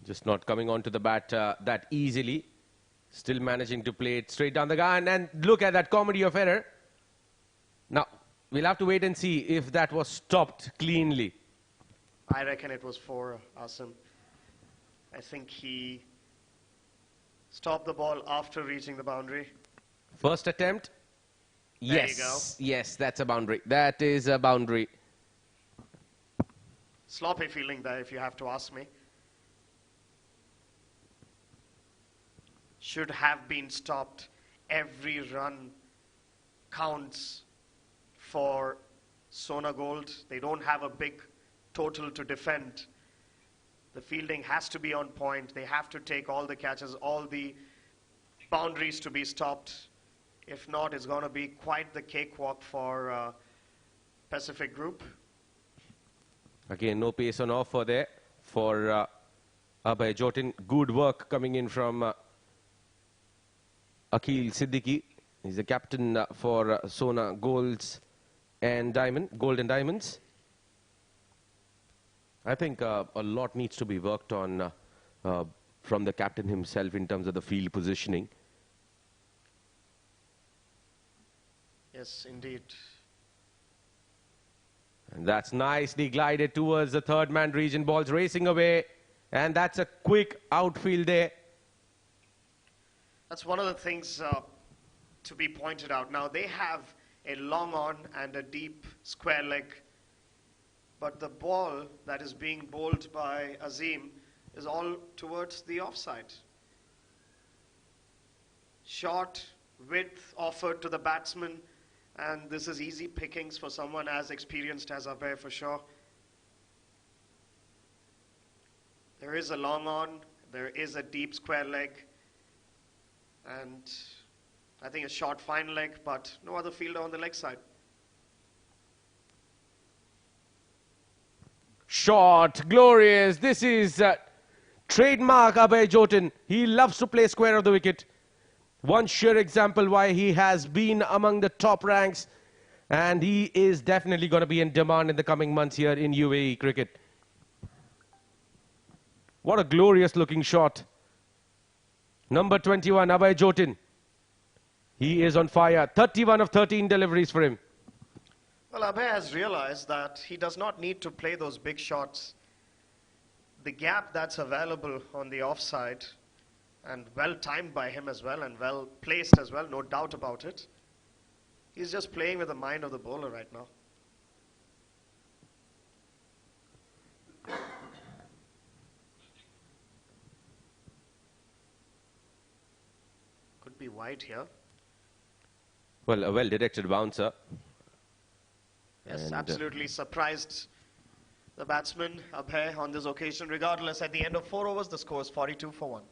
Just not coming onto the bat that easily. Still managing to play it straight down the gun. And look at that comedy of error. Now, we'll have to wait and see if that was stopped cleanly. I reckon it was for Asim. I think he stopped the ball after reaching the boundary. First attempt. There Yes. you go. Yes, that's a boundary. That is a boundary. Sloppy fielding there, if you have to ask me. Should have been stopped. Every run counts for Sona Gold. They don't have a big total to defend. The fielding has to be on point. They have to take all the catches, all the boundaries to be stopped. If not, it's going to be quite the cakewalk for Pacific Group. Again, no pace on offer there for Abhay Jotin. Good work coming in from Akhil Siddiqui. He's the captain for Sona Gold and Diamonds. I think a lot needs to be worked on from the captain himself in terms of the field positioning. Yes, indeed. And that's nicely glided towards the third man region. Balls racing away. And that's a quick outfield there. That's one of the things to be pointed out. Now, they have a long on and a deep square leg. But the ball that is being bowled by Azim is all towards the offside. Short width offered to the batsman. And this is easy pickings for someone as experienced as Abhay for sure. There is a long on. There is a deep square leg. And I think a short fine leg, but no other fielder on the leg side. Shot, glorious. This is trademark Abhay Jotin. He loves to play square of the wicket. One sure example why he has been among the top ranks. And he is definitely going to be in demand in the coming months here in UAE cricket. What a glorious looking shot. Number 21, Abhay Jotin. He is on fire. 31 of 13 deliveries for him. Well, Abhay has realized that he does not need to play those big shots. The gap that's available on the offside, and well timed by him as well, and well placed as well, no doubt about it. He's just playing with the mind of the bowler right now. Could be wide here. Well, a well-directed bouncer. Yes, And, absolutely surprised the batsman, Abhay, on this occasion. Regardless, at the end of 4 overs, the score is 42 for 1.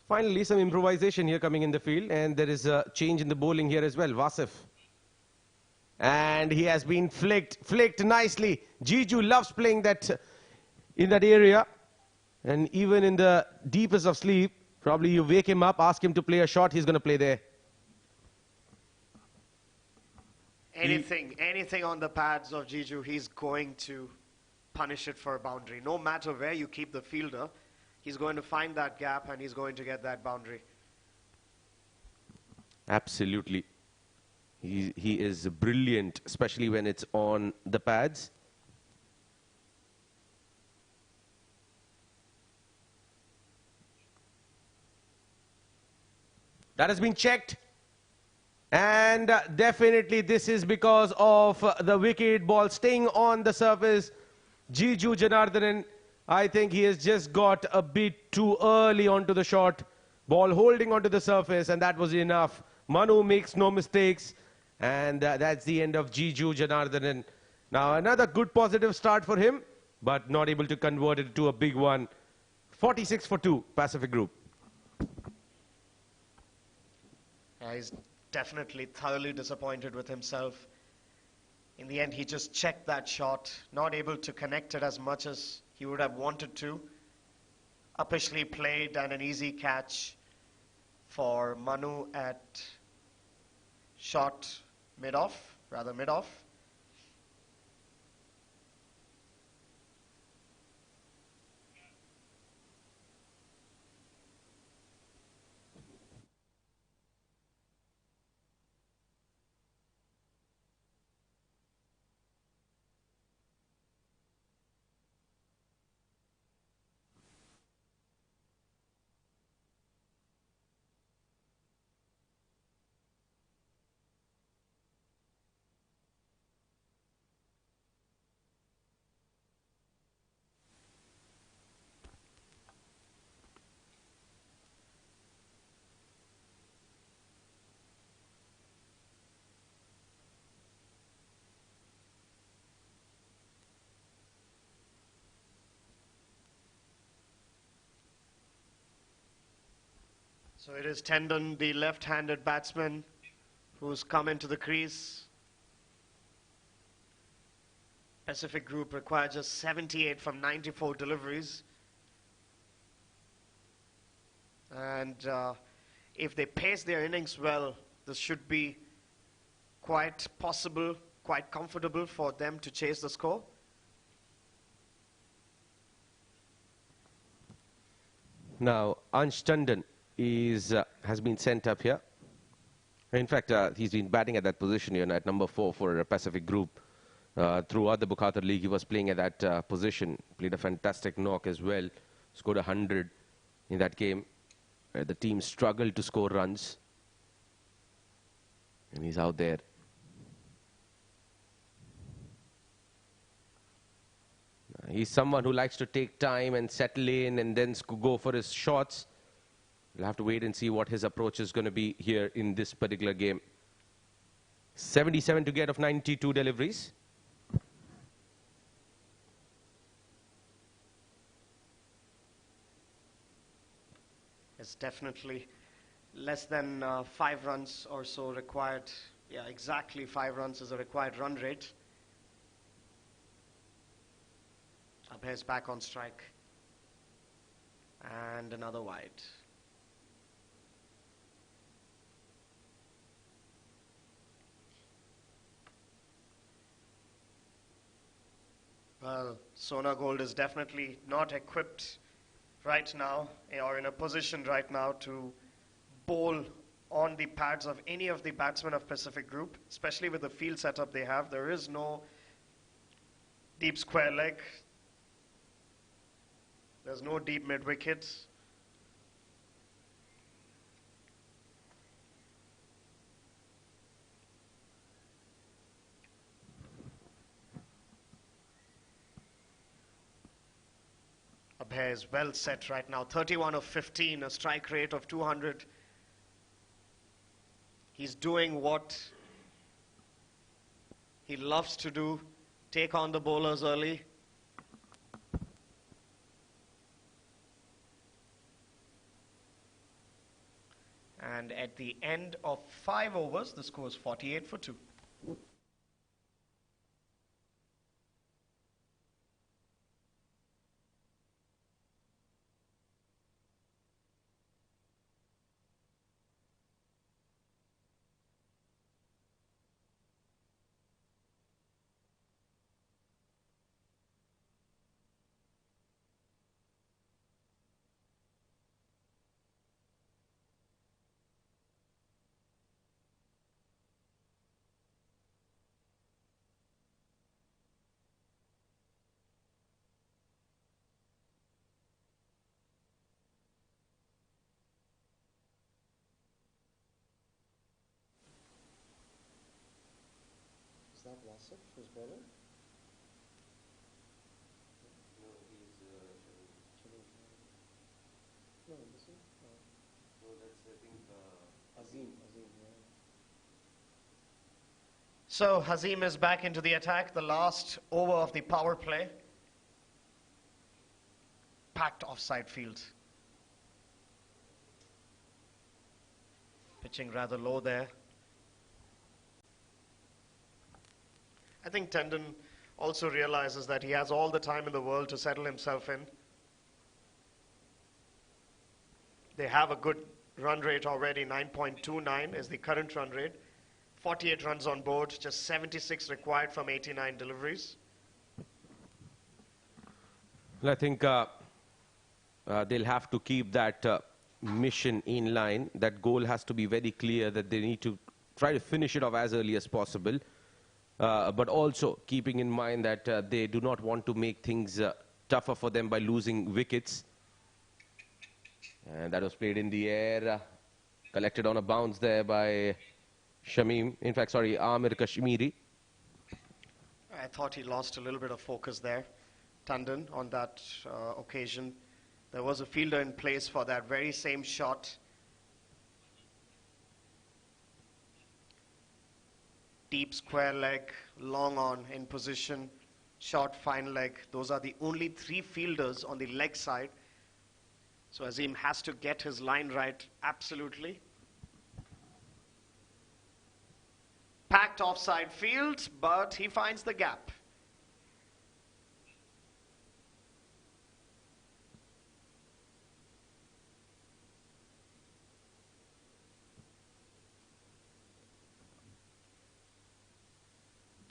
Finally, some improvisation here coming in the field, and there is a change in the bowling here as well. Wasif. And he has been flicked nicely. Jiju loves playing that in that area. And even in the deepest of sleep, probably you wake him up, ask him to play a shot, he's going to play there. Anything on the pads of Jiju, he's going to punish it for a boundary. No matter where you keep the fielder, he's going to find that gap and he's going to get that boundary. Absolutely. He is brilliant, especially when it's on the pads. That has been checked. And definitely this is because of the wicket ball staying on the surface. Jiju Janardhanan, I think he has just got a bit too early onto the shot. Ball holding onto the surface, and that was enough. Manu makes no mistakes, and that's the end of Jiju Janardhanan. Now another good positive start for him, but not able to convert it to a big one. 46 for 2, Pacific Group. He's definitely thoroughly disappointed with himself. In the end, he just checked that shot, not able to connect it as much as he would have wanted to. Uppishly played and an easy catch for Manu at shot mid-off, rather mid-off. So it is Tendon, the left-handed batsman, who's come into the crease. Pacific Group required just 78 from 94 deliveries. And if they pace their innings well, this should be quite possible, quite comfortable for them to chase the score. Now, Ansh Tandon has been sent up here. In fact, he's been batting at that position here at number 4 for Pacific Group. Throughout the Bukhatar League, he was playing at that position. Played a fantastic knock as well. Scored 100 in that game. The team struggled to score runs. And he's out there. He's someone who likes to take time and settle in and then go for his shots. We'll have to wait and see what his approach is going to be here in this particular game. 77 to get of 92 deliveries. It's definitely less than 5 runs or so required. Yeah, exactly 5 runs is the required run rate. Abhay's back on strike. And another wide. Well, Sona Gold is definitely not equipped right now, or in a position right now to bowl on the pads of any of the batsmen of Pacific Group, especially with the field setup they have. There is no deep square leg. There's no deep mid-wicket. Abhay is well set right now. 31 of 15, a strike rate of 200. He's doing what he loves to do, take on the bowlers early. And at the end of 5 overs, the score is 48 for 2. So Hazim is back into the attack, the last over of the power play. Packed offside field. Pitching rather low there. I think Tendon also realizes that he has all the time in the world to settle himself in. They have a good run rate already, 9.29 is the current run rate. 48 runs on board, just 76 required from 89 deliveries. Well, I think they'll have to keep that mission in line. That goal has to be very clear, that they need to try to finish it off as early as possible. But also keeping in mind that they do not want to make things tougher for them by losing wickets. And that was played in the air, collected on a bounce there by Shamim. In fact, sorry, Amir Kashmiri. I thought he lost a little bit of focus there, Tandon, on that occasion. There was a fielder in place for that very same shot. Deep square leg, long on in position, short fine leg. Those are the only three fielders on the leg side. So Azim has to get his line right, absolutely. Packed offside field, but he finds the gap.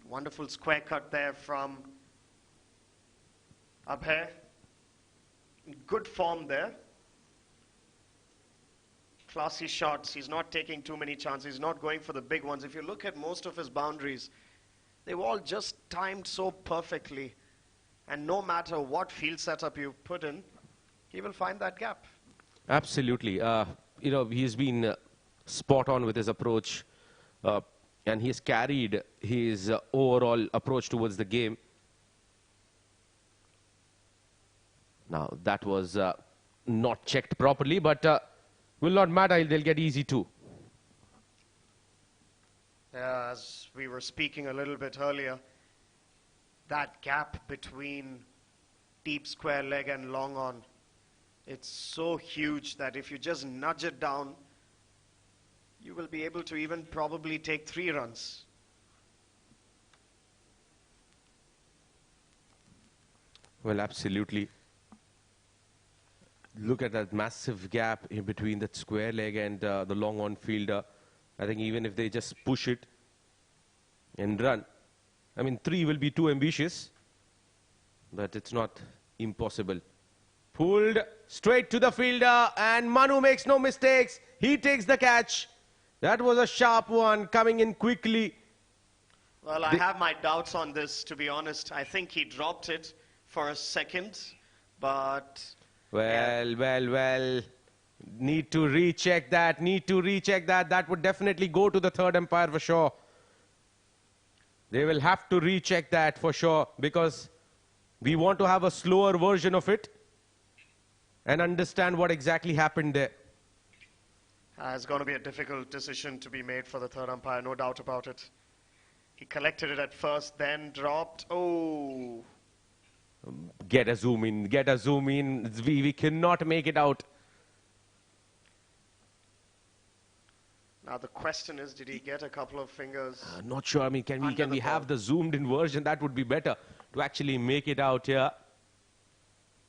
Wonderful square cut there from Abhay. Good form there. Classy shots. He's not taking too many chances. He's not going for the big ones. If you look at most of his boundaries, they've all just timed so perfectly. And no matter what field setup you put in, he will find that gap. Absolutely. You know, he's been spot on with his approach. And he has carried his overall approach towards the game. Now, that was not checked properly, but will not matter. They'll get easy too. As we were speaking a little bit earlier, that gap between deep square leg and long on, it's so huge that if you just nudge it down, you will be able to even probably take 3 runs. Well, absolutely. Look at that massive gap in between that square leg and the long on fielder. I think even if they just push it and run, I mean, 3 will be too ambitious, but it's not impossible. Pulled straight to the fielder, and Manu makes no mistakes. He takes the catch. That was a sharp one, coming in quickly. Well, I have my doubts on this, to be honest. I think he dropped it for a second, but... Well. Need to recheck that. That would definitely go to the third umpire for sure. They will have to recheck that for sure, because we want to have a slower version of it and understand what exactly happened there. It's going to be a difficult decision to be made for the third umpire, no doubt about it. He collected it at first, then dropped. Oh. Get a zoom in. We cannot make it out. Now the question is, did he get a couple of fingers? Not sure. I mean, can we have the zoomed in version? That would be better to actually make it out here.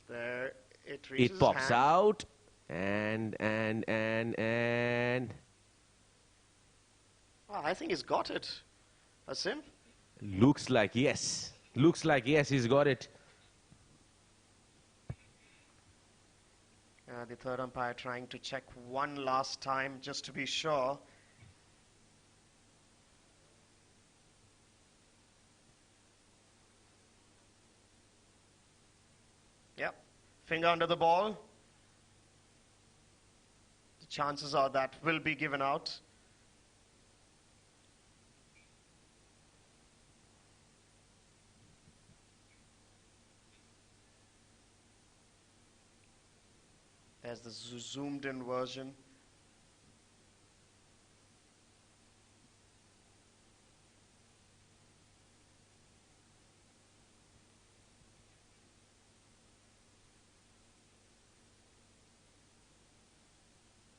There, it reaches it pops hand. out. And. Oh, I think he's got it. Asim? Looks like yes. He's got it. The third umpire trying to check one last time just to be sure. Yep. Finger under the ball. The chances are that will be given out. There's the zoomed in version.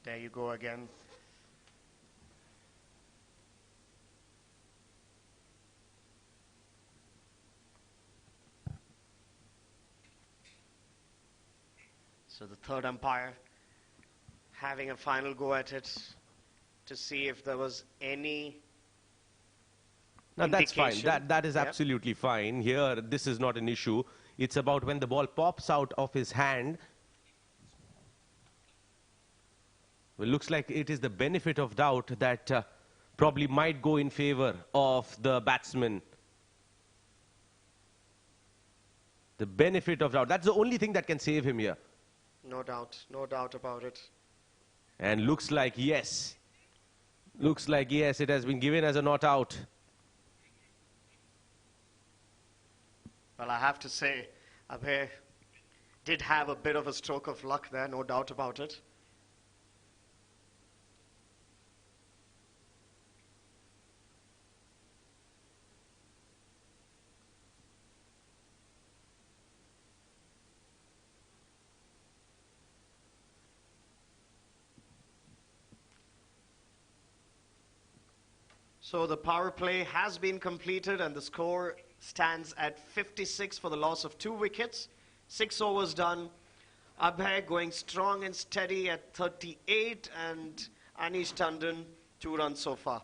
There you go again. So the third umpire having a final go at it to see if there was any Now that's fine. indication. That is Yeah. absolutely fine. Here, this is not an issue. It's about when the ball pops out of his hand. Well, looks like it is the benefit of doubt that probably might go in favor of the batsman. The benefit of doubt. That's the only thing that can save him here. No doubt about it. And looks like yes. Looks like yes, it has been given as a not out. Well, I have to say, Abhay did have a bit of a stroke of luck there, no doubt about it. So the power play has been completed and the score stands at 56 for the loss of 2 wickets. 6 overs done. Abhay going strong and steady at 38 and Anish Tandon 2 runs so far.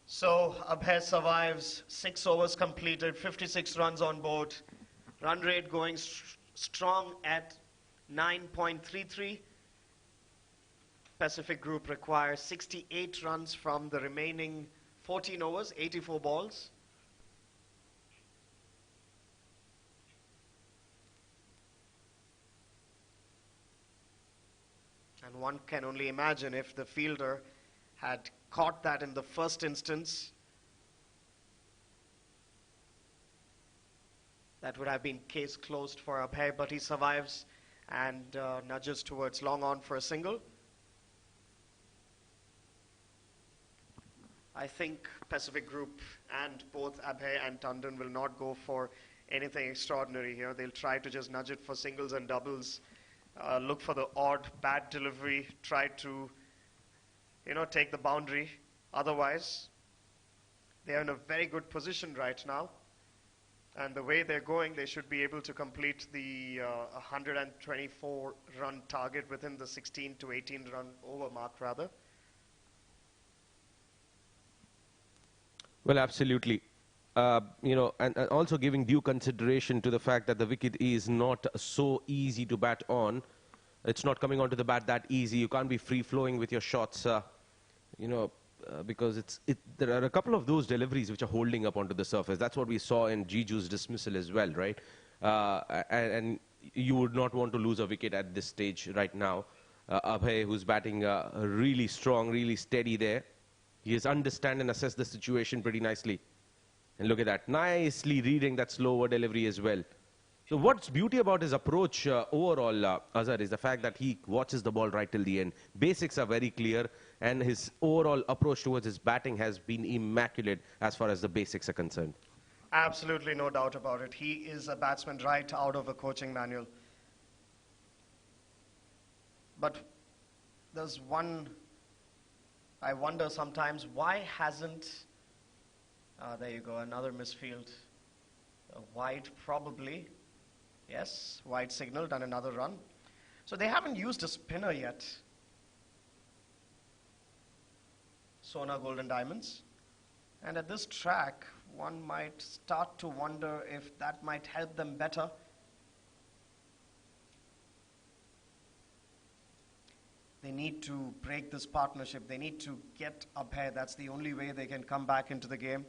So Abhay survives, 6 overs completed, 56 runs on board. Run rate going strong at 9.33. Pacific Group requires 68 runs from the remaining 14 overs, 84 balls. And one can only imagine if the fielder had caught that in the first instance, that would have been case closed for Abhay, but he survives and nudges towards long on for a single. I think Pacific Group and both Abhay and Tandon will not go for anything extraordinary here. They'll try to just nudge it for singles and doubles, look for the odd bad delivery, try to take the boundary. Otherwise, they are in a very good position right now. And the way they're going, they should be able to complete the 124 run target within the 16 to 18 run over mark rather. Well, absolutely. And also giving due consideration to the fact that the wicket is not so easy to bat on. It's not coming onto the bat that easy. You can't be free-flowing with your shots, because there are a couple of those deliveries which are holding up onto the surface. That's what we saw in Jiju's dismissal as well, right? And you would not want to lose a wicket at this stage right now. Abhay, who's batting really strong, really steady there. He has understand and assessed the situation pretty nicely. And look at that, nicely reading that slower delivery as well. So what's beauty about his approach overall, Azhar, is the fact that he watches the ball right till the end. Basics are very clear, and his overall approach towards his batting has been immaculate as far as the basics are concerned. Absolutely no doubt about it. He is a batsman right out of a coaching manual. But there's one, I wonder sometimes, why hasn't, there you go, another misfield. A wide probably, yes, wide signal, done another run. So they haven't used a spinner yet. Sona Golden Diamonds. And at this track, one might start to wonder if that might help them better. They need to break this partnership. They need to get Abhay. That's the only way they can come back into the game.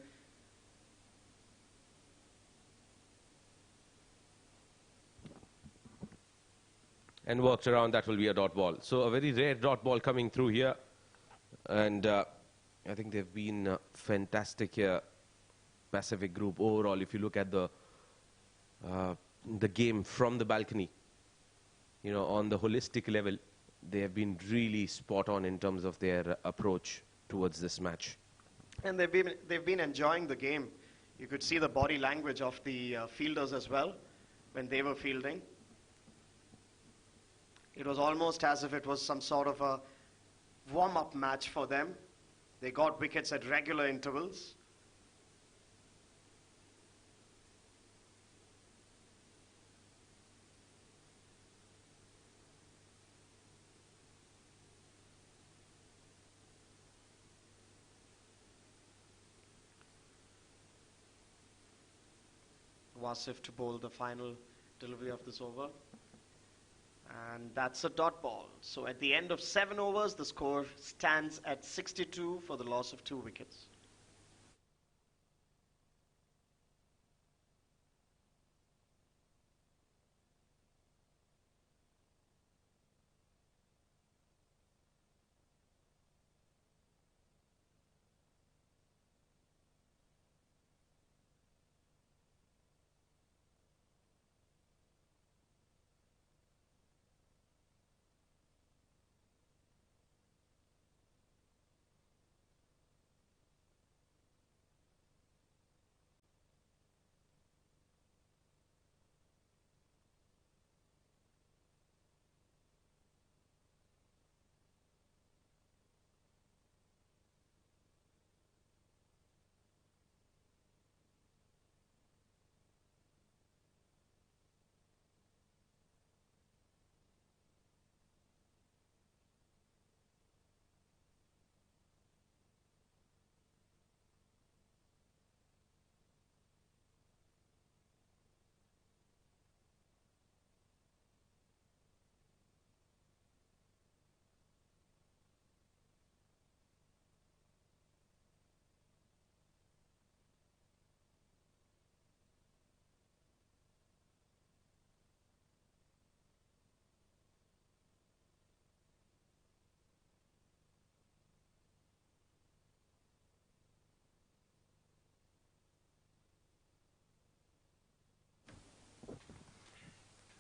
And worked around, that will be a dot ball. So a very rare dot ball coming through here. And I think they've been fantastic here. Pacific group overall, if you look at the game from the balcony, you know, on the holistic level, they have been really spot on in terms of their approach towards this match. And they've been enjoying the game. You could see the body language of the fielders as well when they were fielding. It was almost as if it was some sort of a warm-up match for them. They got wickets at regular intervals. Wasif to bowl the final delivery of this over. And that's a dot ball. So at the end of 7 overs, the score stands at 62 for the loss of 2 wickets.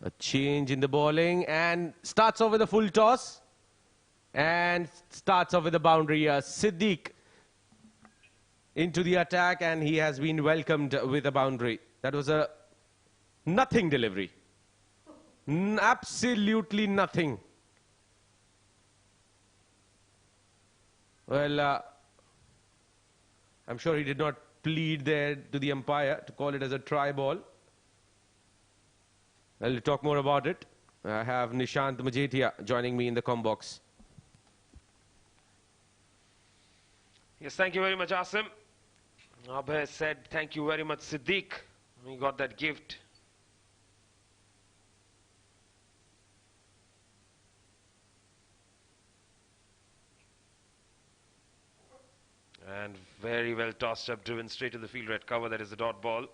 A change in the bowling and starts off with a full toss and starts off with a boundary. Siddiq into the attack and he has been welcomed with a boundary. That was a nothing delivery. Absolutely nothing. Well, I'm sure he did not plead there to the umpire to call it as a try ball. I'll talk more about it. I have Nishant Majetia joining me in the comm box. Yes, thank you very much, Asim. Abhay said, thank you very much, Siddiq. We got that gift. And very well tossed up, driven straight to the field red cover. That is the dot ball.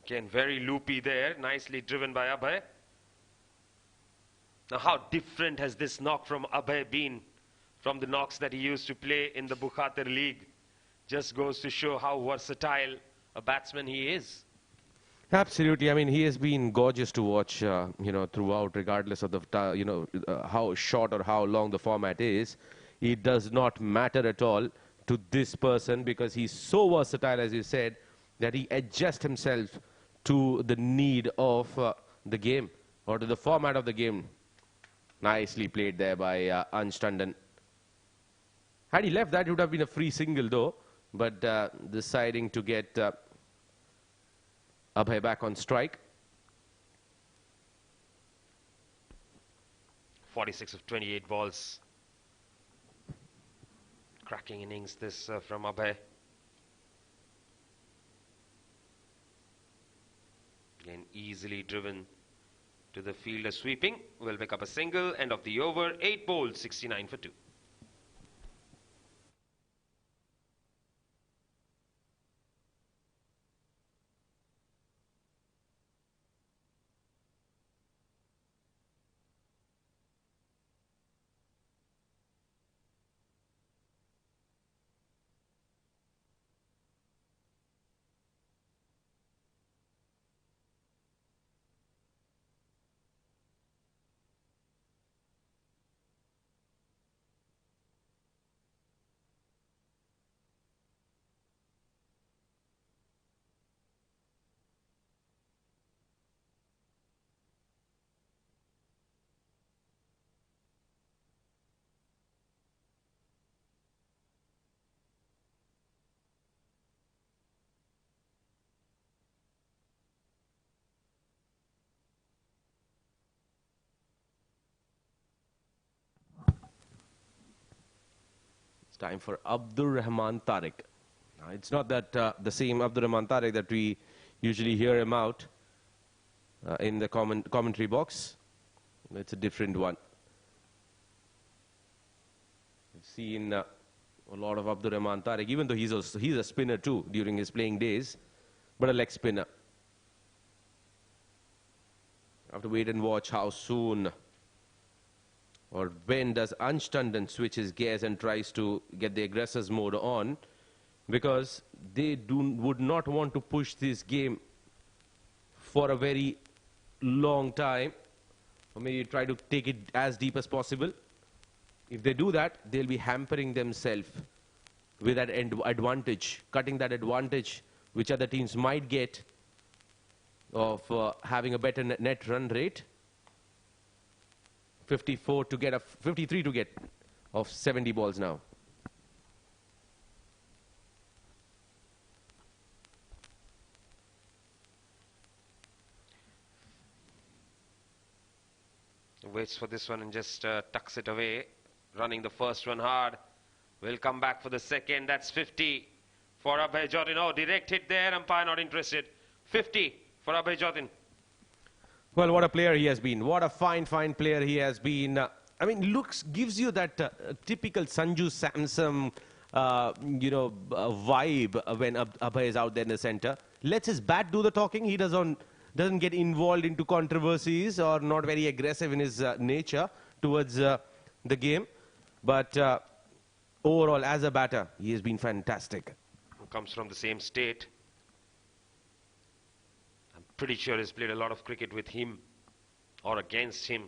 Again, very loopy there, nicely driven by Abhay. Now, how different has this knock from Abhay been from the knocks that he used to play in the Bukhatir League? Just goes to show how versatile a batsman he is. Absolutely. I mean, he has been gorgeous to watch, you know, throughout, regardless of the, how short or how long the format is. It does not matter at all to this person because he's so versatile, as you said, that he adjusts himself to the need of the game or to the format of the game. Nicely played there by Ansh Tandon. Had he left that, it would have been a free single though, but deciding to get Abhay back on strike. 46 of 28 balls. cracking innings this from Abhay. Again, easily driven to the fielder sweeping. Will pick up a single. End of the over. 8 bowls, 69 for 2. It's time for Abdur Rahman Tariq. Now, it's not that the same Abdur Rahman Tariq that we usually hear him out in the commentary box. It's a different one. We've seen a lot of Abdur Rahman Tariq, even though he's a spinner too during his playing days, but a leg spinner. Have to wait and watch how soon or when does Ansh Tandon switch his gears and tries to get the aggressors mode on, because they would not want to push this game for a very long time, or maybe try to take it as deep as possible. If they do that, they'll be hampering themselves with that advantage, cutting that advantage which other teams might get of having a better net run rate. 54 to get 53 to get of 70 balls now. Waits for this one and just tucks it away. Running the first one hard. Will come back for the second. That's 50 for Abhay Jodin. Oh, direct hit there. Umpire not interested. 50 for Abhay Jodin. Well, what a player he has been. What a fine player he has been. I mean, gives you that typical Sanju Samson, vibe when Abhay is out there in the center. Lets his bat do the talking. He doesn't get involved into controversies or not very aggressive in his nature towards the game. But overall, as a batter, he has been fantastic. Comes from the same state. Pretty sure he's played a lot of cricket with him or against him.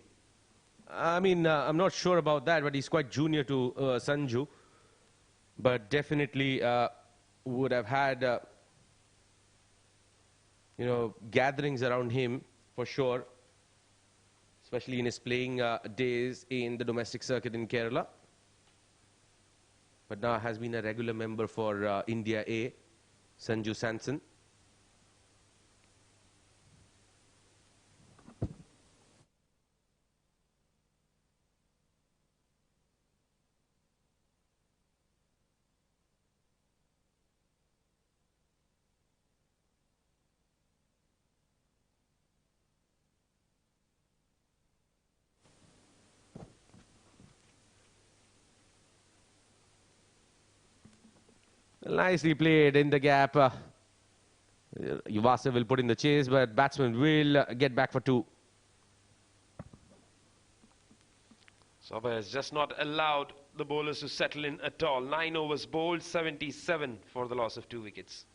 I mean, I'm not sure about that, but he's quite junior to Sanju. But definitely would have had, gatherings around him for sure, especially in his playing days in the domestic circuit in Kerala. But now has been a regular member for India A, Sanju Samson. Nicely played in the gap. Yuvasa will put in the chase, but batsman will get back for 2. Abhay has just not allowed the bowlers to settle in at all. 9 overs bowled, 77 for the loss of 2 wickets.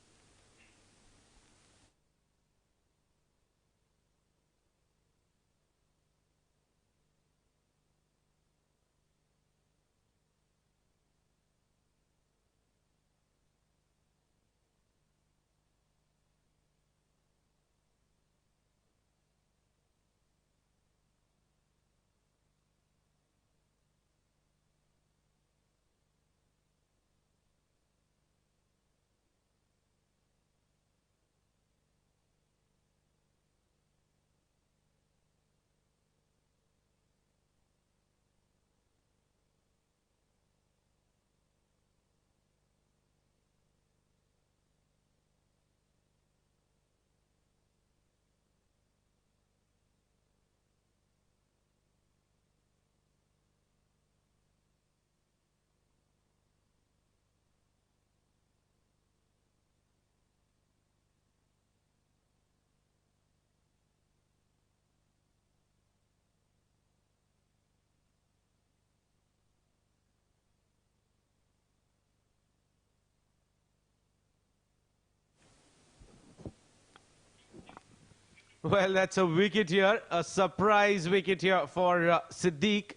Well, that's a wicket here, a surprise wicket here for Siddique.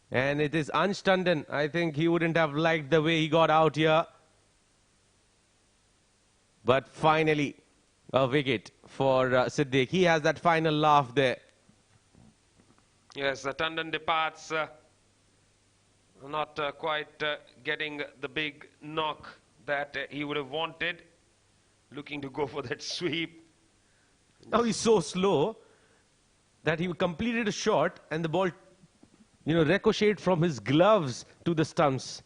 And it is Ansh Tandon. I think he wouldn't have liked the way he got out here. But finally, a wicket for Siddique. He has that final laugh there. Yes, Tandon departs, not quite getting the big knock that he would have wanted. Looking to go for that sweep. Now he's so slow that he completed a shot and the ball, ricocheted from his gloves to the stumps.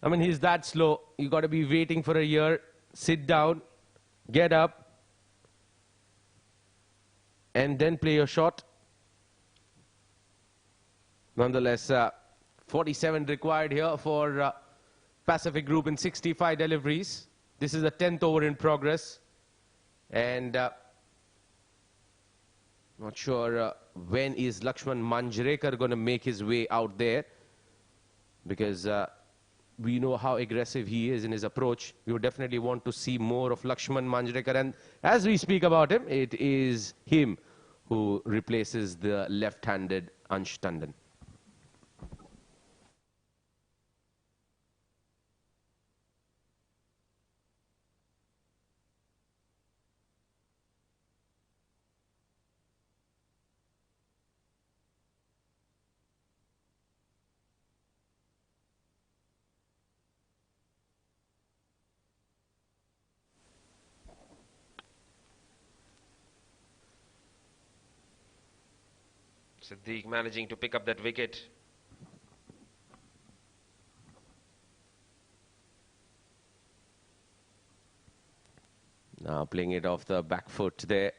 I mean, he's that slow. You got to be waiting for a year, sit down, get up, and then play your shot. Nonetheless, 47 required here for Pacific Group in 65 deliveries. This is the 10th over in progress. And not sure when is Lakshman Manjrekar going to make his way out there, because we know how aggressive he is in his approach. We would definitely want to see more of Lakshman Manjrekar. And as we speak about him, it is him who replaces the left-handed Ansh Tandon. Siddique managing to pick up that wicket. Now playing it off the back foot there.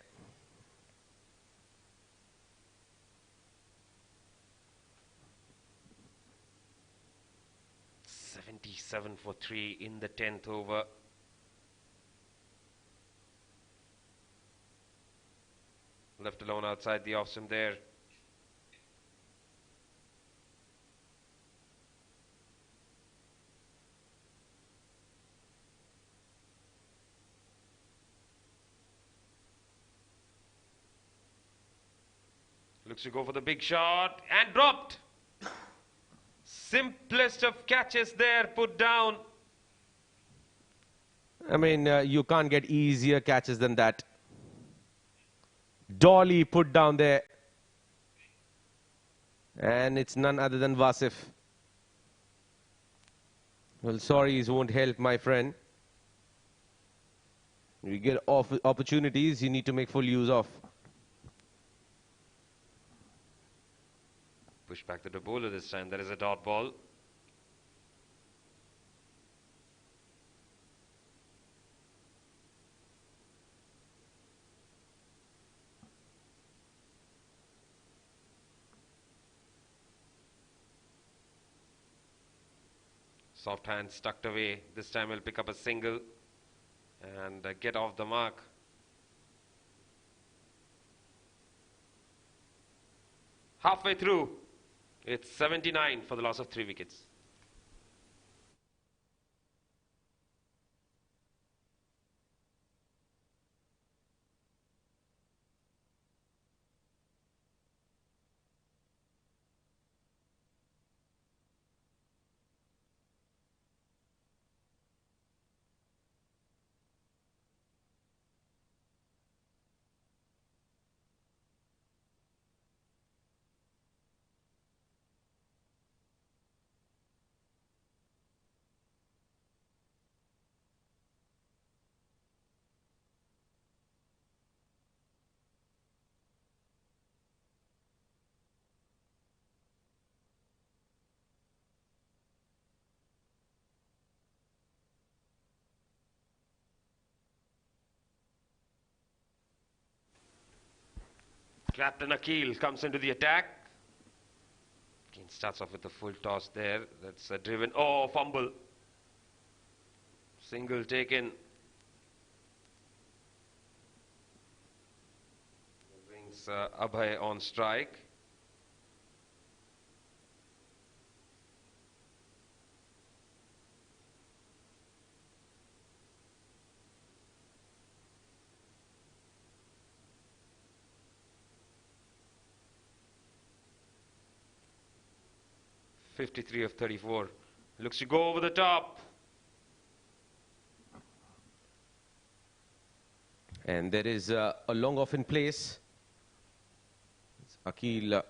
.77 for 3 in the 10th over. Left alone outside the off stump there. Looks to go for the big shot and dropped. Simplest of catches there, put down. I mean, you can't get easier catches than that. Dolly put down there. And it's none other than Vasif. Well, sorries won't help, my friend. You get opportunities you need to make full use of. Push back to the bowler this time. That is a dot ball. Soft hands tucked away. This time we'll pick up a single and get off the mark. Halfway through. It's 79 for the loss of 3 wickets. Captain Akil comes into the attack. Again, starts off with a full toss there. That's a driven. Oh, fumble. Single taken. Brings Abhay on strike. 53 of 34. Looks to go over the top. And there is a long off in place. It's Akil. A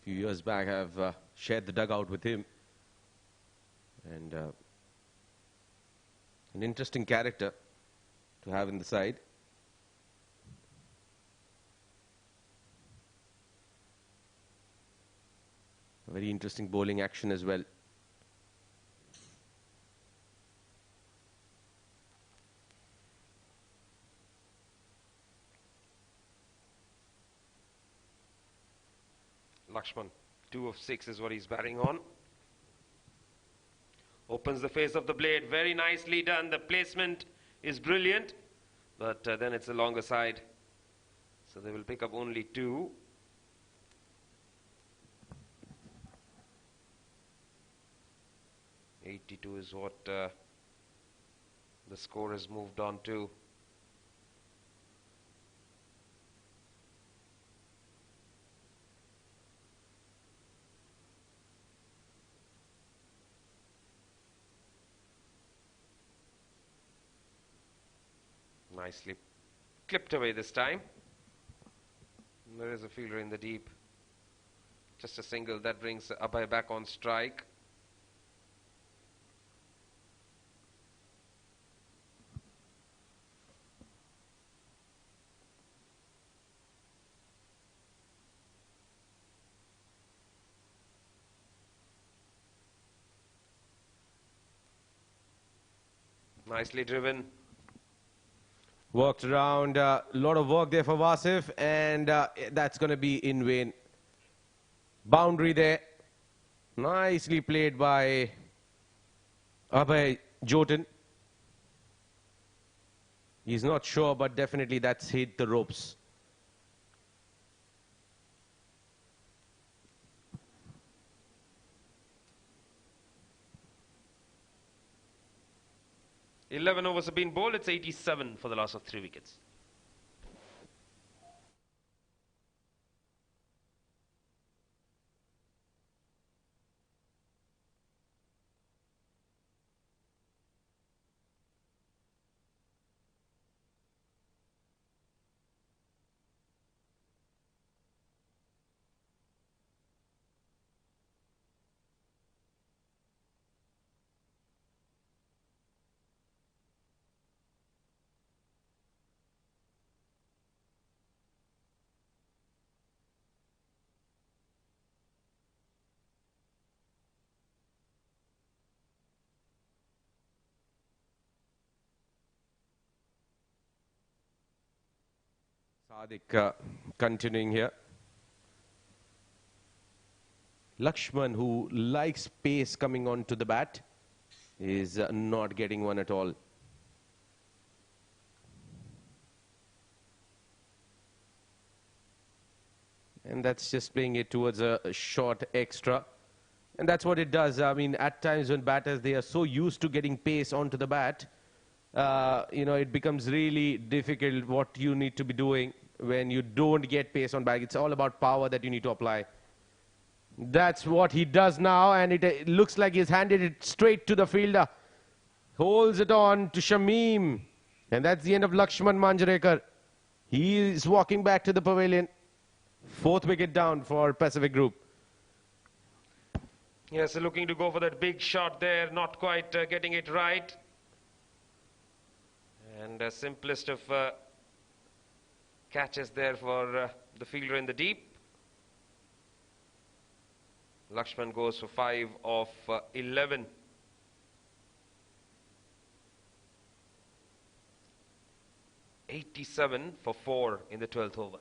few years back, I've shared the dugout with him. And an interesting character to have in the side. A very interesting bowling action as well. Lakshman, 2 of 6 is what he's batting on. Opens the face of the blade, very nicely done. The placement is brilliant, but then it's a longer side. So they will pick up only 2. .82 is what the score has moved on to. Nicely clipped away this time. There is a fielder in the deep. Just a single that brings Abhay back on strike. Nicely driven. Worked around, a lot of work there for Vasif, and that's going to be in vain. Boundary there. Nicely played by Abhay Jotin. He's not sure, but definitely that's hit the ropes. .11 overs have been bowled. It's 87 for the loss of 3 wickets. Sadiq continuing here. Lakshman, who likes pace coming onto the bat, is not getting one at all. And that's just playing it towards a short extra. And that's what it does. I mean, at times when batters, they are so used to getting pace onto the bat, it becomes really difficult what you need to be doing when you don't get pace on back. It's all about power that you need to apply. That's what he does now, and it looks like he's handed it straight to the fielder. Holds it on to Shamim. And that's the end of Lakshman Manjrekar. He is walking back to the pavilion. 4th wicket down for Pacific Group. Yes, looking to go for that big shot there, not quite getting it right. And simplest of catches there for the fielder in the deep. Lakshman goes for 5 of 11. .87 for 4 in the 12th over.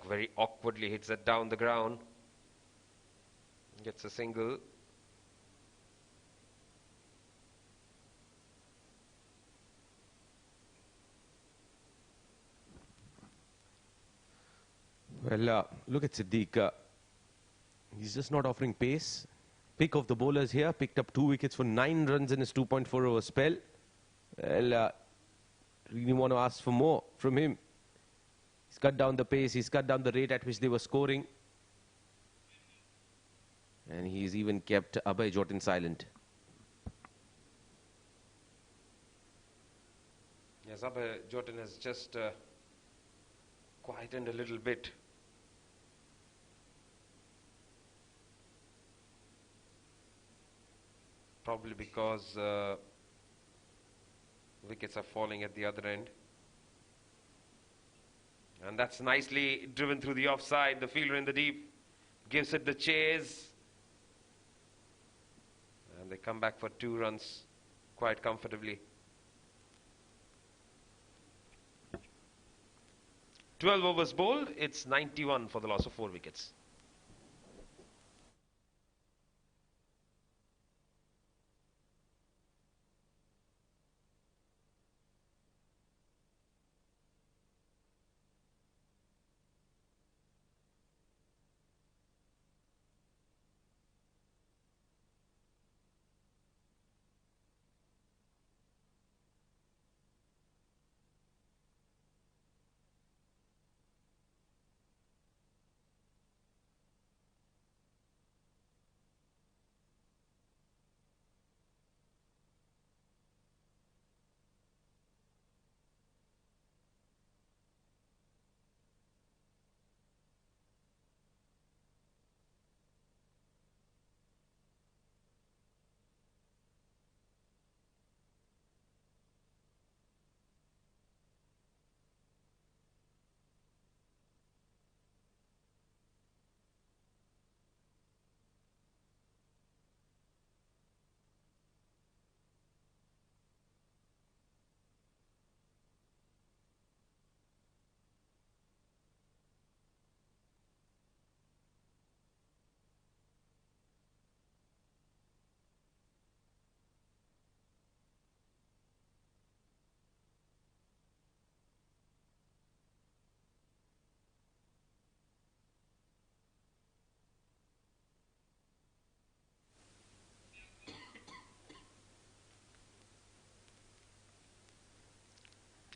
very awkwardly hits it down the ground. Gets a single. Well, look at Siddiq. He's just not offering pace. Pick of the bowlers here. Picked up 2 wickets for 9 runs in his 2.4 over spell. Well, really want to ask for more from him. He's cut down the pace. He's cut down the rate at which they were scoring. And he's even kept Abhay Jordan silent. Yes, Abhay Jordan has just quietened a little bit. Probably because wickets are falling at the other end. And that's nicely driven through the offside. The fielder in the deep gives it the chase. And they come back for 2 runs quite comfortably. 12 overs bowled. It's 91 for the loss of 4 wickets.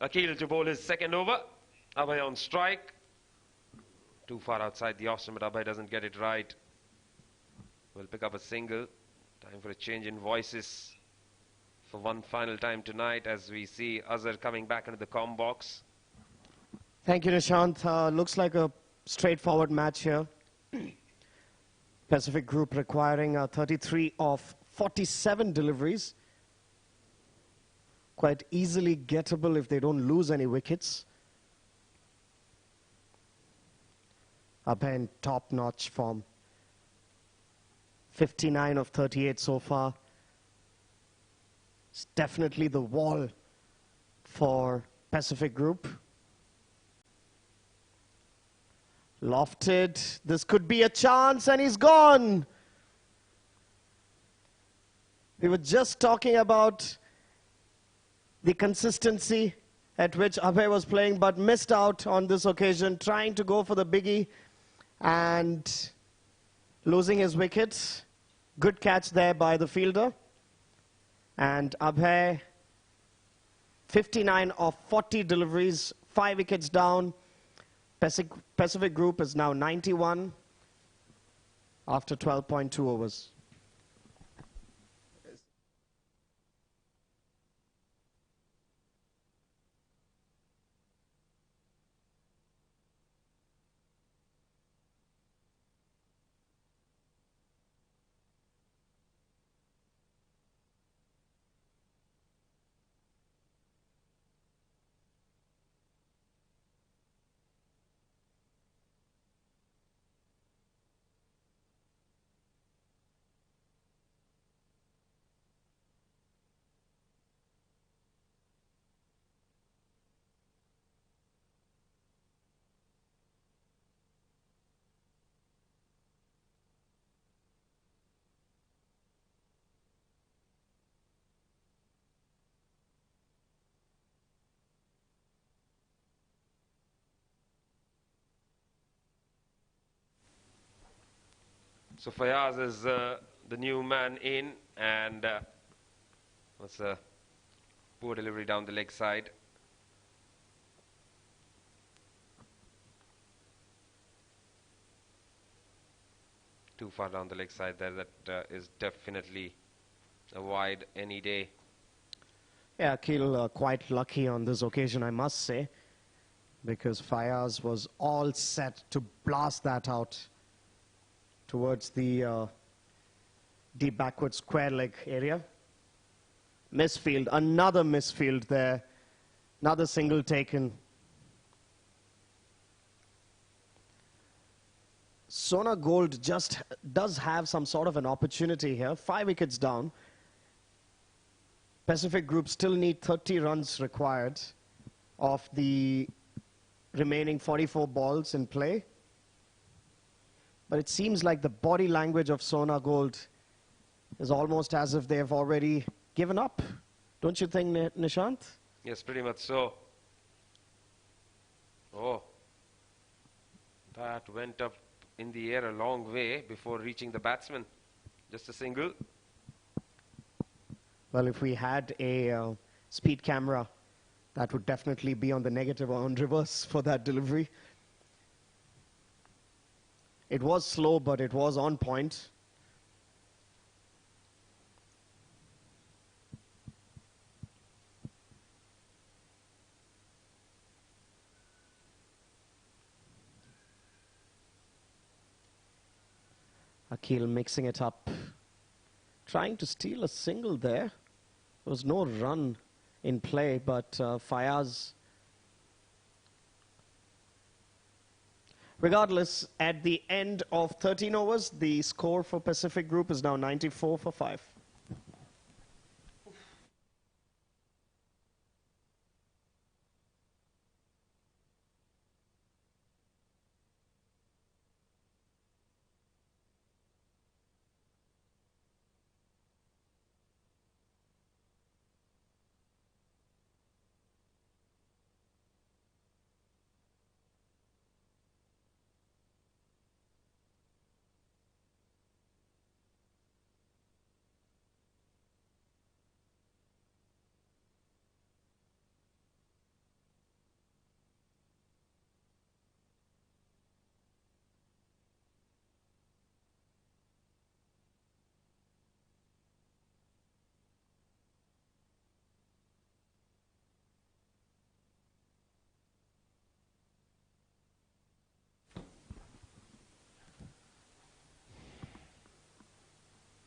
Akil to bowl his second over. Abhay on strike. Too far outside the off-spin, but Abhay doesn't get it right. Will pick up a single. Time for a change in voices for one final time tonight as we see Azhar coming back into the comm box. Thank you, Nishant. Looks like a straightforward match here. Pacific Group requiring 33 of 47 deliveries. Quite easily gettable if they don't lose any wickets. Abhay in top-notch form. 59 of 38 so far. It's definitely the wall for Pacific Group. Lofted. This could be a chance, and he's gone. We were just talking about the consistency at which Abhay was playing, but missed out on this occasion, trying to go for the biggie and losing his wickets. Good catch there by the fielder. And Abhay, 59 of 40 deliveries, 5 wickets down. Pacific Group is now 91 after 12.2 overs. So Fayaz is the new man in, and that's a poor delivery down the leg side. Too far down the leg side there. That is definitely a wide any day. Yeah, Akhil quite lucky on this occasion, I must say, because Fayaz was all set to blast that out towards the deep backward square leg area. Misfield, another misfield there, another single taken. Sona Gold just does have some sort of an opportunity here. 5 wickets down. Pacific Group still need 30 runs required of the remaining 44 balls in play. But it seems like the body language of Sona Gold is almost as if they've already given up. Don't you think, Nishant? Yes, pretty much so. Oh, that went up in the air a long way before reaching the batsman. Just a single. Well, if we had a speed camera, that would definitely be on the negative or on reverse for that delivery. It was slow, but it was on point. Akhil mixing it up, trying to steal a single there. There was no run in play, but Fayaz. Regardless, at the end of 13 overs, the score for Pacific Group is now 94 for 5.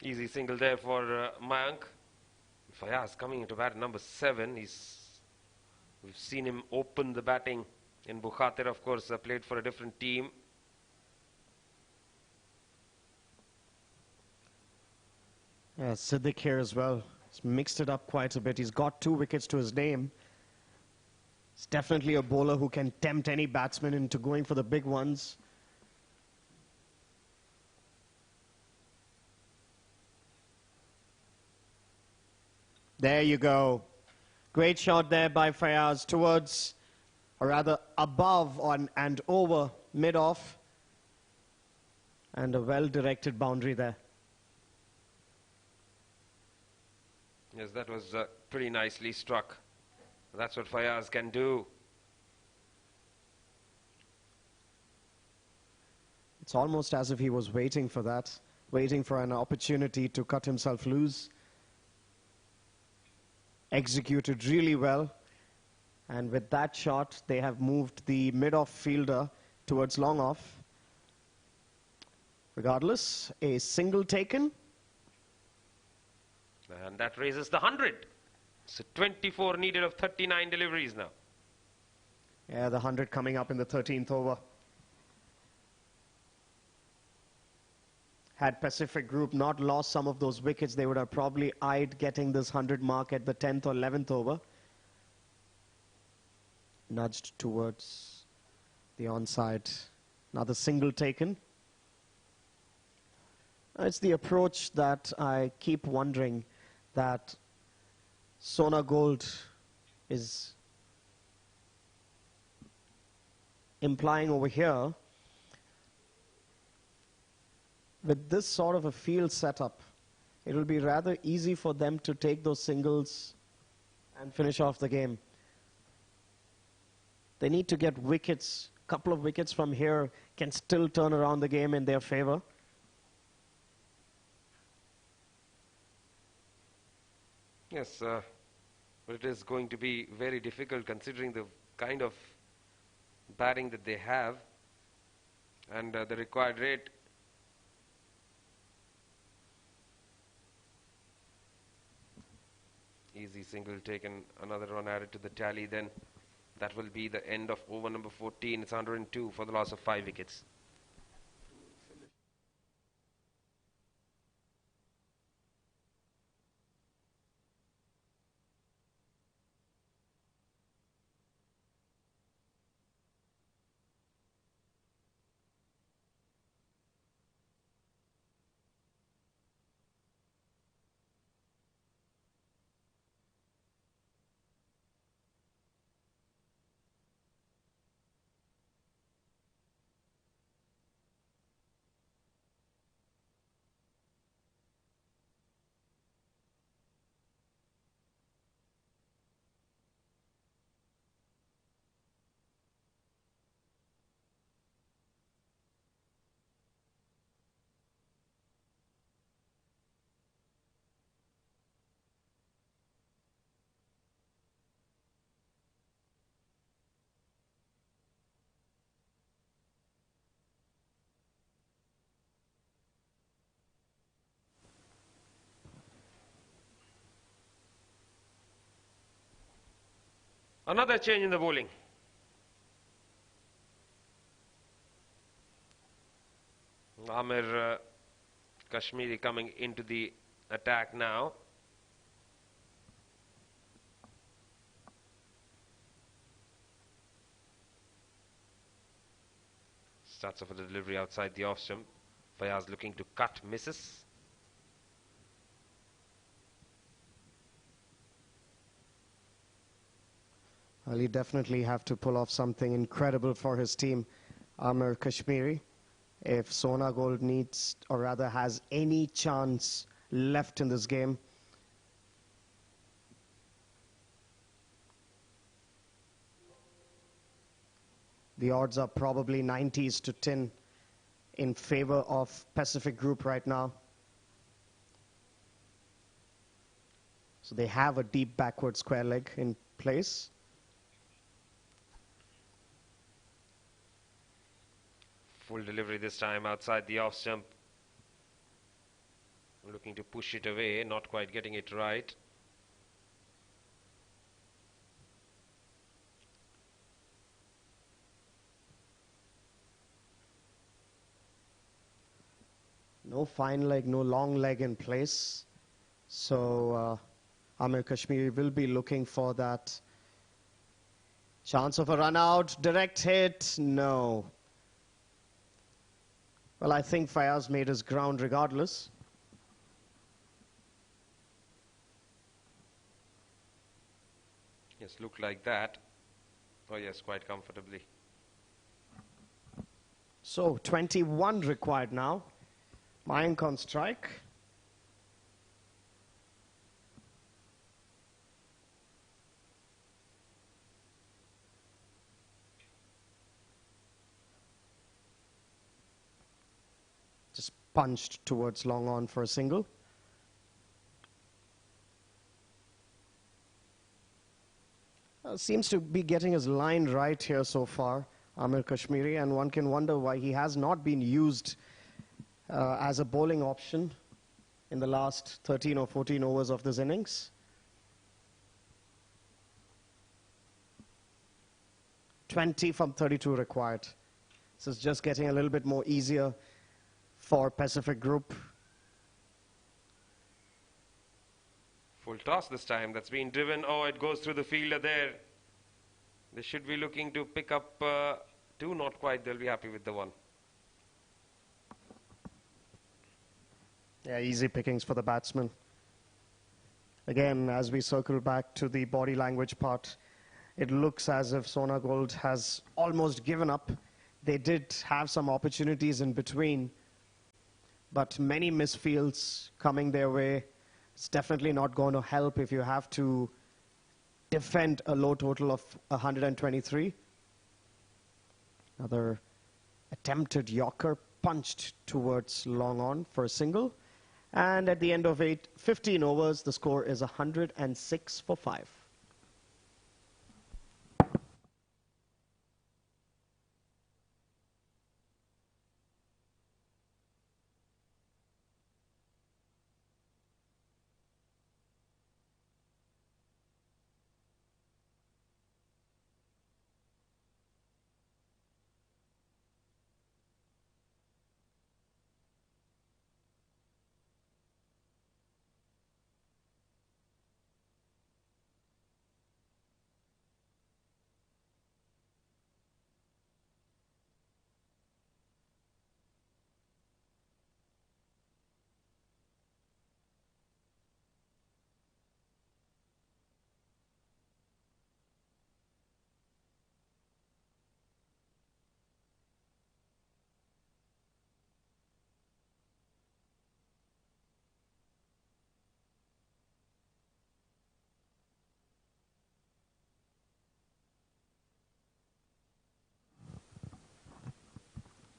Easy single there for Mayank. Fayaz coming into bat number 7. We've seen him open the batting in Bukhatir, of course, played for a different team. Yeah, Siddiq here as well. He's mixed it up quite a bit. He's got 2 wickets to his name. He's definitely a bowler who can tempt any batsman into going for the big ones. There you go. Great shot there by Fayaz towards, or rather above on and over mid-off. And a well-directed boundary there. Yes, that was pretty nicely struck. That's what Fayaz can do. It's almost as if he was waiting for that, waiting for an opportunity to cut himself loose. Executed really well, and with that shot they have moved the mid-off fielder towards long off. Regardless, a single taken, and that raises the 100. So 24 needed of 39 deliveries now. Yeah, the 100 coming up in the 13th over. Had Pacific Group not lost some of those wickets, they would have probably eyed getting this 100 mark at the 10th or 11th over. Nudged towards the onside. Another single taken. It's the approach that I keep wondering that Sona Gold is implying over here. with this sort of a field setup, it will be rather easy for them to take those singles and finish off the game. They need to get wickets. A couple of wickets from here can still turn around the game in their favor. Yes, but it is going to be very difficult considering the kind of batting that they have and the required rate. Easy single taken, another run added to the tally, then that will be the end of over number 14. It's 102 for the loss of 5 wickets. Another change in the bowling. Amir Kashmiri coming into the attack now. Starts off with a delivery outside the off stump. Fayaz looking to cut, misses. Well, he definitely have to pull off something incredible for his team, Amir Kashmiri. If Sona Gold needs, or rather has any chance left in this game. The odds are probably 90s to 10 in favor of Pacific Group right now. So they have a deep backward square leg in place. Full delivery this time outside the off stump. Looking to push it away, not quite getting it right. No fine leg, no long leg in place. So Amir Kashmiri will be looking for that chance of a run out. Direct hit, no. Well, I think Fayaz made his ground regardless. Yes, looked like that. Oh yes, quite comfortably. So 21 required now. Mayank on strike. Just punched towards long on for a single. Seems to be getting his line right here so far, Amir Kashmiri, and one can wonder why he has not been used as a bowling option in the last 13 or 14 overs of this innings. 20 from 32 required. This is just getting a little bit more easier for Pacific Group. Full toss this time. That's been driven. Oh, it goes through the fielder there. They should be looking to pick up 2. Not quite. They'll be happy with the 1. Yeah, easy pickings for the batsman. Again, as we circle back to the body language part, it looks as if Sona Gold has almost given up. They did have some opportunities in between, but many misfields coming their way. It's definitely not going to help if you have to defend a low total of 123. Another attempted Yorker punched towards long on for a single. And at the end of 15 overs, the score is 106 for 5.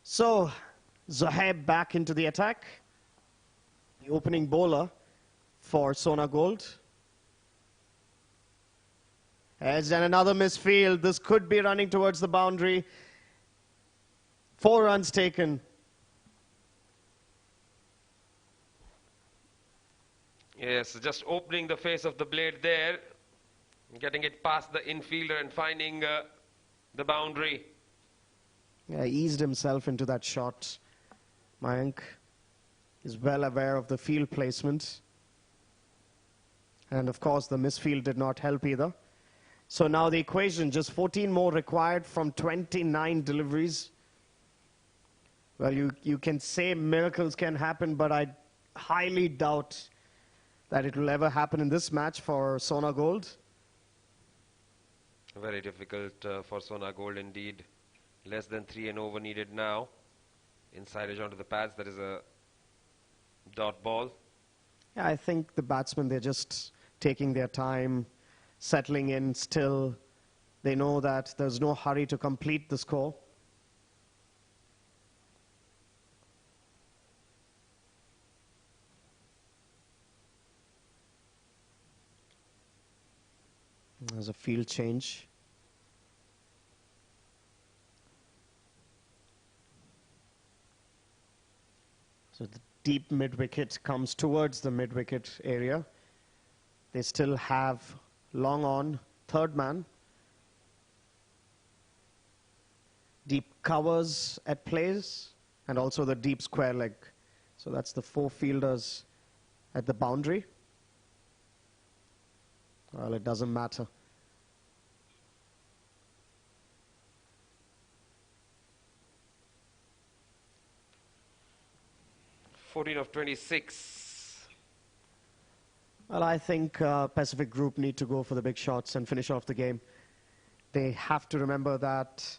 So, Zohaib back into the attack. The opening bowler for Sona Gold. Has done another misfield. This could be running towards the boundary. 4 runs taken. Yes, just opening the face of the blade there. Getting it past the infielder and finding the boundary. Yeah, eased himself into that shot. Mayank is well aware of the field placement. And of course, the misfield did not help either. So now the equation, just 14 more required from 29 deliveries. Well, you can say miracles can happen, but I highly doubt that it will ever happen in this match for Sona Gold. Very difficult for Sona Gold indeed. Less than 3 and over needed now. Inside edge onto the pads, that is a dot ball. Yeah, I think the batsmen, they're just taking their time, settling in still. They know that there's no hurry to complete the score. There's a field change. So the deep mid-wicket comes towards the mid-wicket area. They still have long on, third man. Deep covers at plays, and also the deep square leg. So that's the 4 fielders at the boundary. Well, it doesn't matter. of 26. Well, I think Pacific Group need to go for the big shots and finish off the game. They have to remember that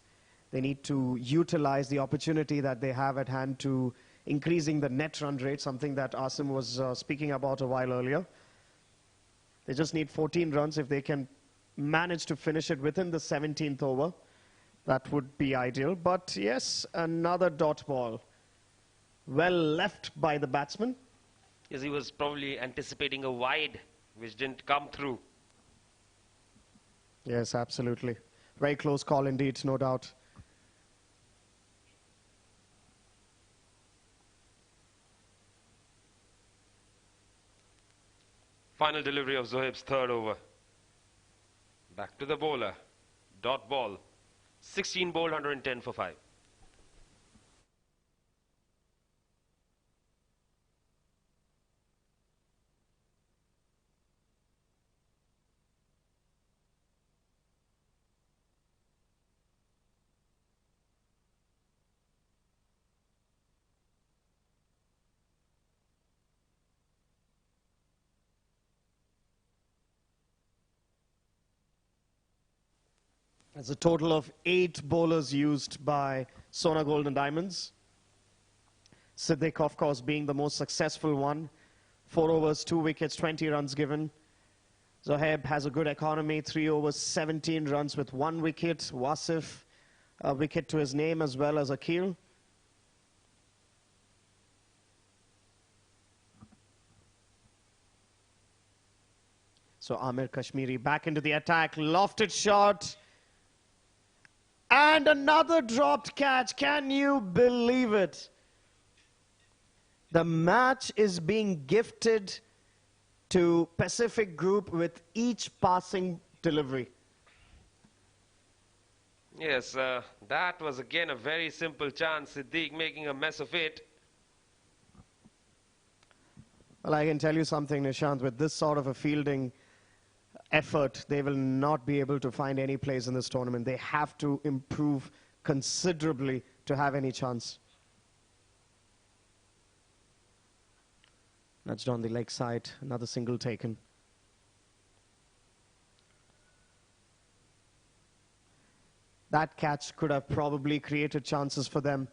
they need to utilize the opportunity that they have at hand to increasing the net run rate, something that Asim was speaking about a while earlier. They just need 14 runs. If they can manage to finish it within the 17th over, that would be ideal. But yes, another dot ball. Well left by the batsman. Yes, he was probably anticipating a wide, which didn't come through. Yes, absolutely. Very close call indeed, no doubt. Final delivery of Zohaib's third over. Back to the bowler. Dot ball. 16 bowled, 110 for 5. There's a total of 8 bowlers used by Sona Gold and Daimonds. Siddiq, of course, being the most successful one. 4 overs, 2 wickets, 20 runs given. Zohaib has a good economy, 3 overs, 17 runs with 1 wicket. Wasif, a wicket to his name as well as Akil. So Amir Kashmiri back into the attack, lofted shot. And another dropped catch. Can you believe it? The match is being gifted to Pacific Group with each passing delivery. Yes, that was again a very simple chance. Siddiq making a mess of it. Well, I can tell you something, Nishant, with this sort of a fielding effort, they will not be able to find any place in this tournament. They have to improve considerably to have any chance. Nudged on the leg side, another single taken. That catch could have probably created chances for them.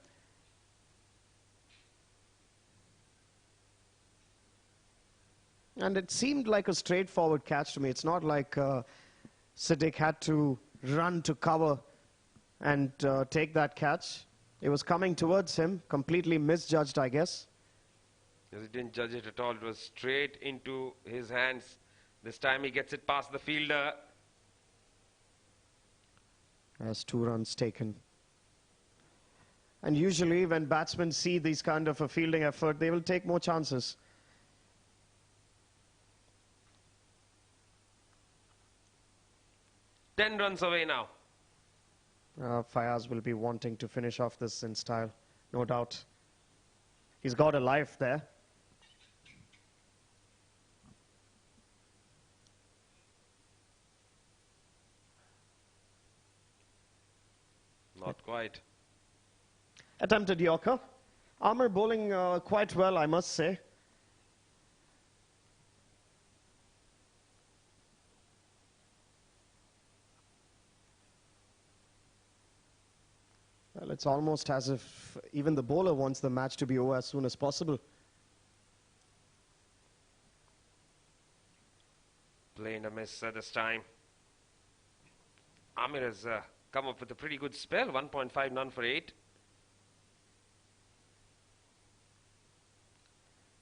And it seemed like a straightforward catch to me. It's not like Siddiq had to run to cover and take that catch. It was coming towards him, completely misjudged, I guess. Yes, he didn't judge it at all. It was straight into his hands. This time he gets it past the fielder. As 2 runs taken. And usually when batsmen see these kind of a fielding effort, they will take more chances. Ten runs away now. Fayaz will be wanting to finish off this in style, no doubt. He's got a life there. Not quite. Attempted Yorker. Amir bowling quite well, I must say. Well, it's almost as if even the bowler wants the match to be over as soon as possible. Playing a miss this time. Amir has come up with a pretty good spell. 1.5 none for 8.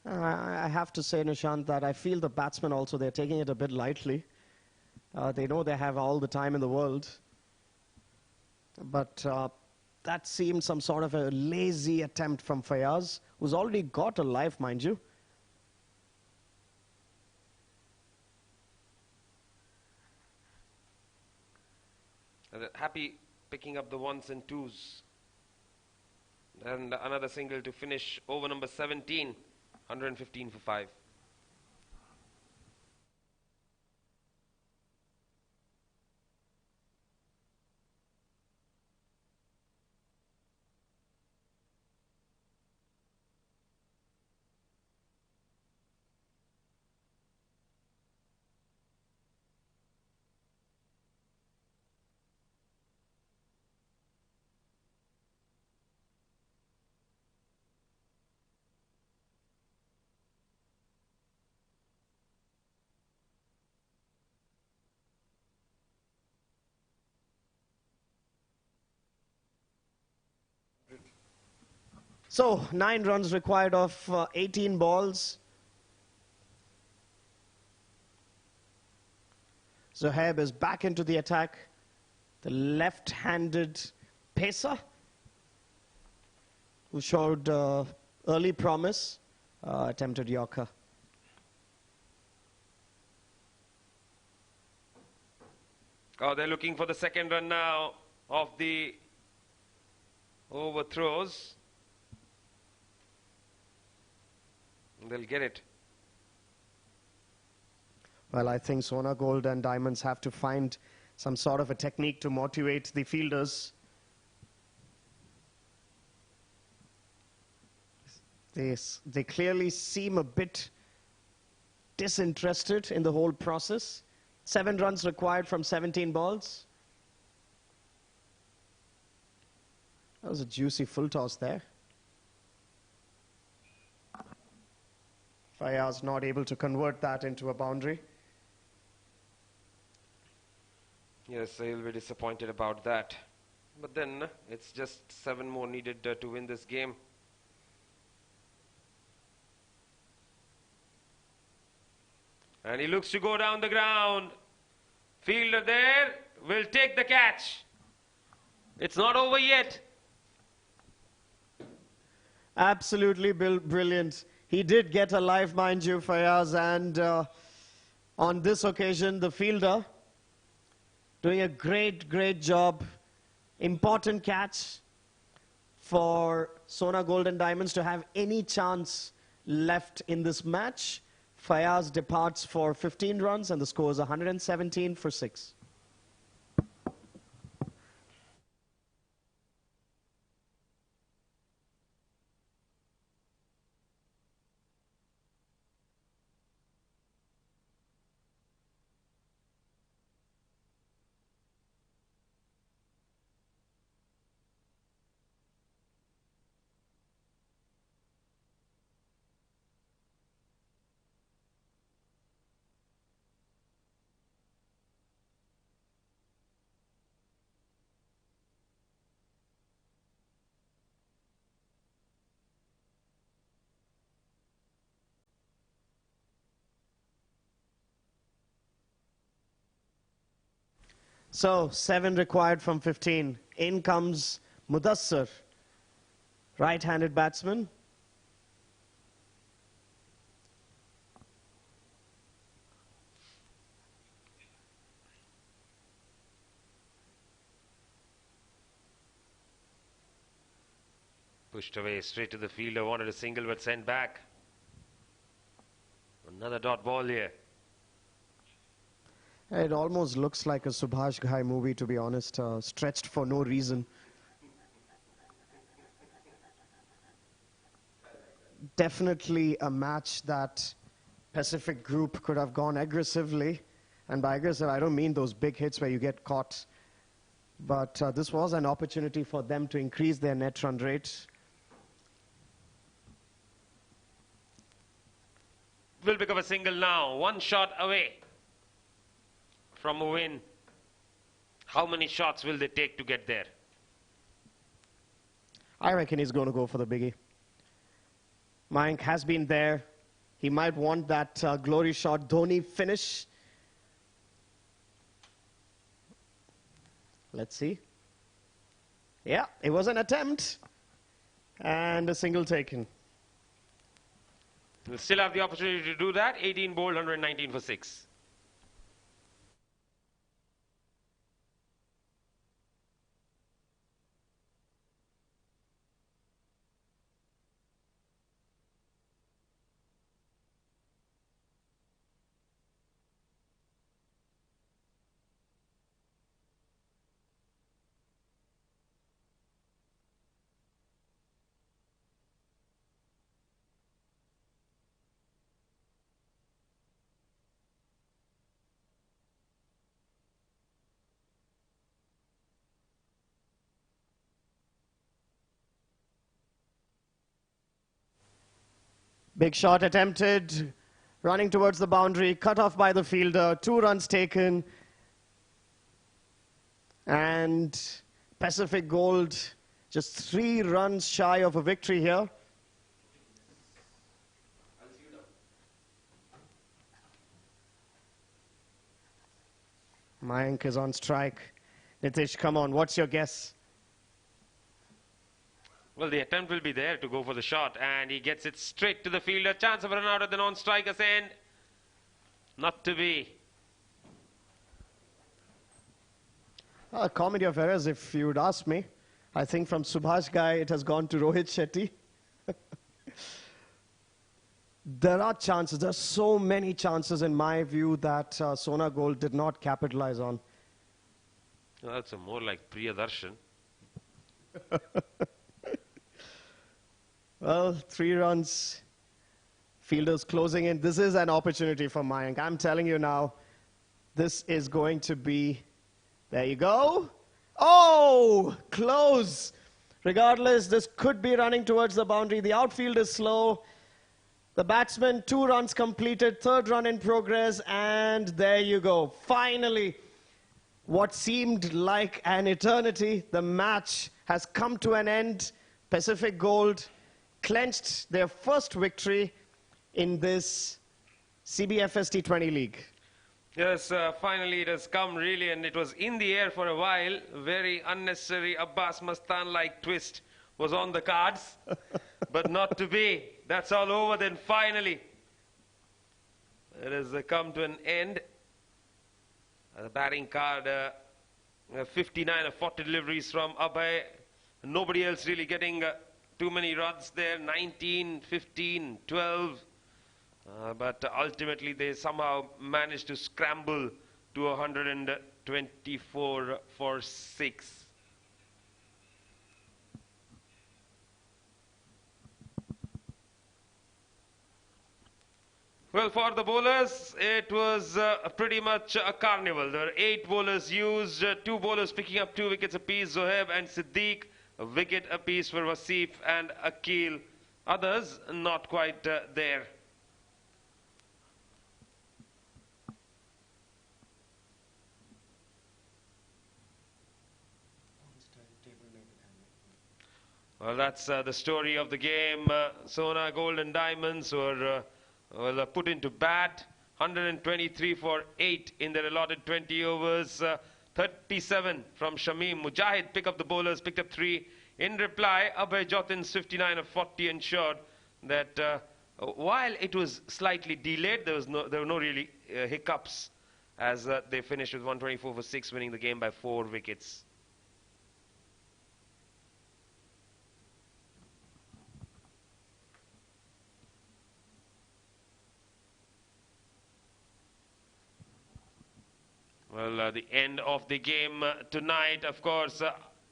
I have to say, Nishant, that I feel the batsmen also, they're taking it a bit lightly. They know they have all the time in the world. But that seemed some sort of a lazy attempt from Fayaz, who's already got a life, mind you. Happy picking up the 1s and 2s. And another single to finish over number 17. 115 for 5. So, 9 runs required of 18 balls. Zohaib is back into the attack. The left-handed pacer, who showed early promise, attempted Yorker. Oh, they're looking for the second run now of the overthrows. They'll get it. Well, I think Sona Gold and Daimonds have to find some sort of a technique to motivate the fielders. They clearly seem a bit disinterested in the whole process. 7 runs required from 17 balls. That was a juicy full toss there. Fayaz not able to convert that into a boundary. Yes, he'll be disappointed about that. But then it's just 7 more needed to win this game. And he looks to go down the ground. Fielder there will take the catch. It's not over yet. Absolutely brilliant. He did get a life, mind you, Fayaz, and on this occasion, the fielder doing a great job. Important catch for Sona Gold and Diamonds to have any chance left in this match. Fayaz departs for 15 runs and the score is 117 for 6. So 7 required from 15. In comes Mudassar, right-handed batsman. Pushed away straight to the fielder, wanted a single but sent back. Another dot ball here. It almost looks like a Subhash Ghai movie, to be honest, stretched for no reason. Definitely a match that Pacific Group could have gone aggressively. And by aggressive, I don't mean those big hits where you get caught. But this was an opportunity for them to increase their net run rate. Will pick up a single now. 1 shot away from a win. How many shots will they take to get there? I reckon he's going to go for the biggie. Mayank has been there. He might want that glory shot, Dhoni finish. Let's see. Yeah, it was an attempt. And a single taken. We'll still have the opportunity to do that. 18 bowled, 119 for 6. Big shot attempted, running towards the boundary, cut off by the fielder, 2 runs taken. And Pacific Gold just 3 runs shy of a victory here. Mayank is on strike. Nitish, come on, what's your guess? Well, the attempt will be there to go for the shot, and he gets it straight to the fielder. Chance of a run out at the non-striker's end. Not to be. Comedy of errors, if you would ask me. I think from Subhash Ghai, it has gone to Rohit Shetty. There are chances, there are so many chances in my view that Sona Gold did not capitalize on. Well, that's more like Priyadarshan. Well, 3 runs, fielders closing in. This is an opportunity for Mayank. I'm telling you now, this is going to be, there you go. Oh, close. Regardless, this could be running towards the boundary. The outfield is slow. The batsman, 2 runs completed, 3rd run in progress, and there you go. Finally, what seemed like an eternity, the match has come to an end. Pacific Gold clinched their first victory in this CBFS T20 League. Yes, finally it has come really, and it was in the air for a while. Very unnecessary Abbas Mastan-like twist was on the cards, but not to be. That's all over then finally. It has come to an end. The batting card, 59 of 40 deliveries from Abhay. Nobody else really getting too many runs there, 19, 15, 12. But ultimately they somehow managed to scramble to 124 for 6. Well, for the bowlers, it was pretty much a carnival. There were 8 bowlers used, 2 bowlers picking up 2 wickets apiece, Zohaib and Siddiq, a wicket apiece for Wasif and Akil. Others not quite there. Well, that's the story of the game. Sona Golden Diamonds were put into bat. 123 for 8 in their allotted 20 overs. 37 from Shamim. Mujahid picked up the bowlers, picked up 3. In reply, Abhay Jotin's 59 of 40 ensured that while it was slightly delayed, there were no really hiccups as they finished with 124 for 6, winning the game by 4 wickets. Well, the end of the game tonight, of course,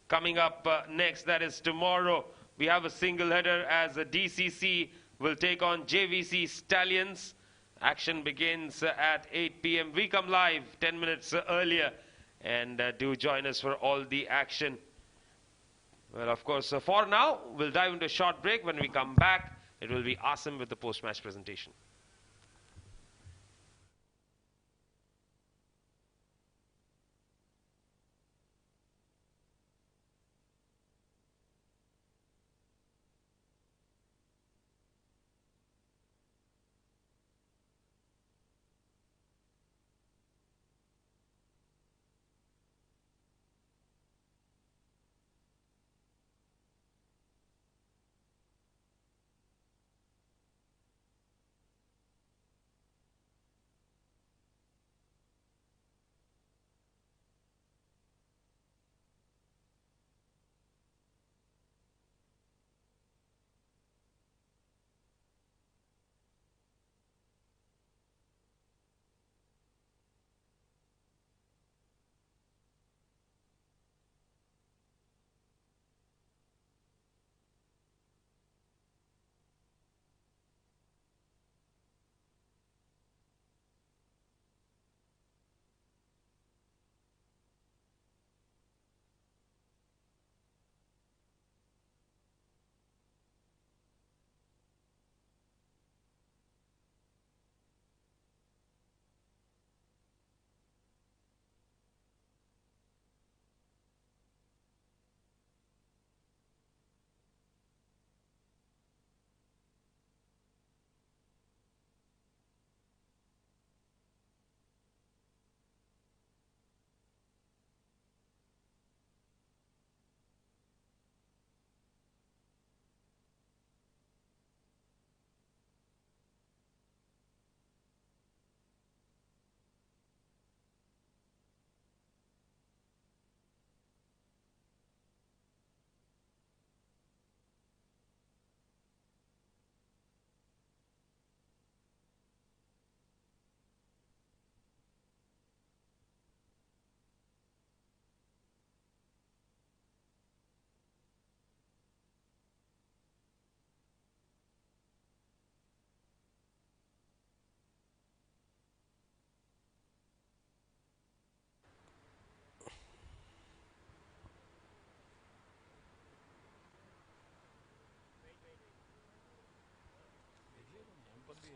coming up next, that is tomorrow. We have a single header as DCC will take on JVC Stallions. Action begins at 8 p.m. We come live 10 minutes earlier, and do join us for all the action. Well, of course, for now, we'll dive into a short break. When we come back, it will be awesome with the post-match presentation.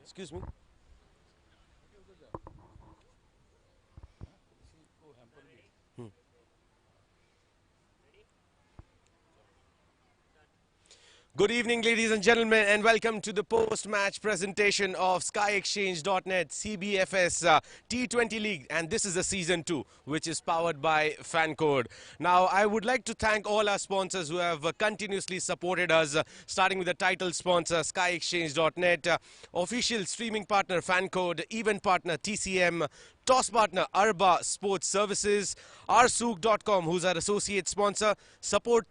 Excuse me. Good evening, ladies and gentlemen, and welcome to the post-match presentation of SkyExchange.net CBFS T20 League, and this is the Season 2, which is powered by FanCode. Now, I would like to thank all our sponsors who have continuously supported us, starting with the title sponsor, SkyExchange.net, official streaming partner, FanCode, event partner, TCM, toss partner Arba Sports Services, rsook.com, who's our associate sponsor. Support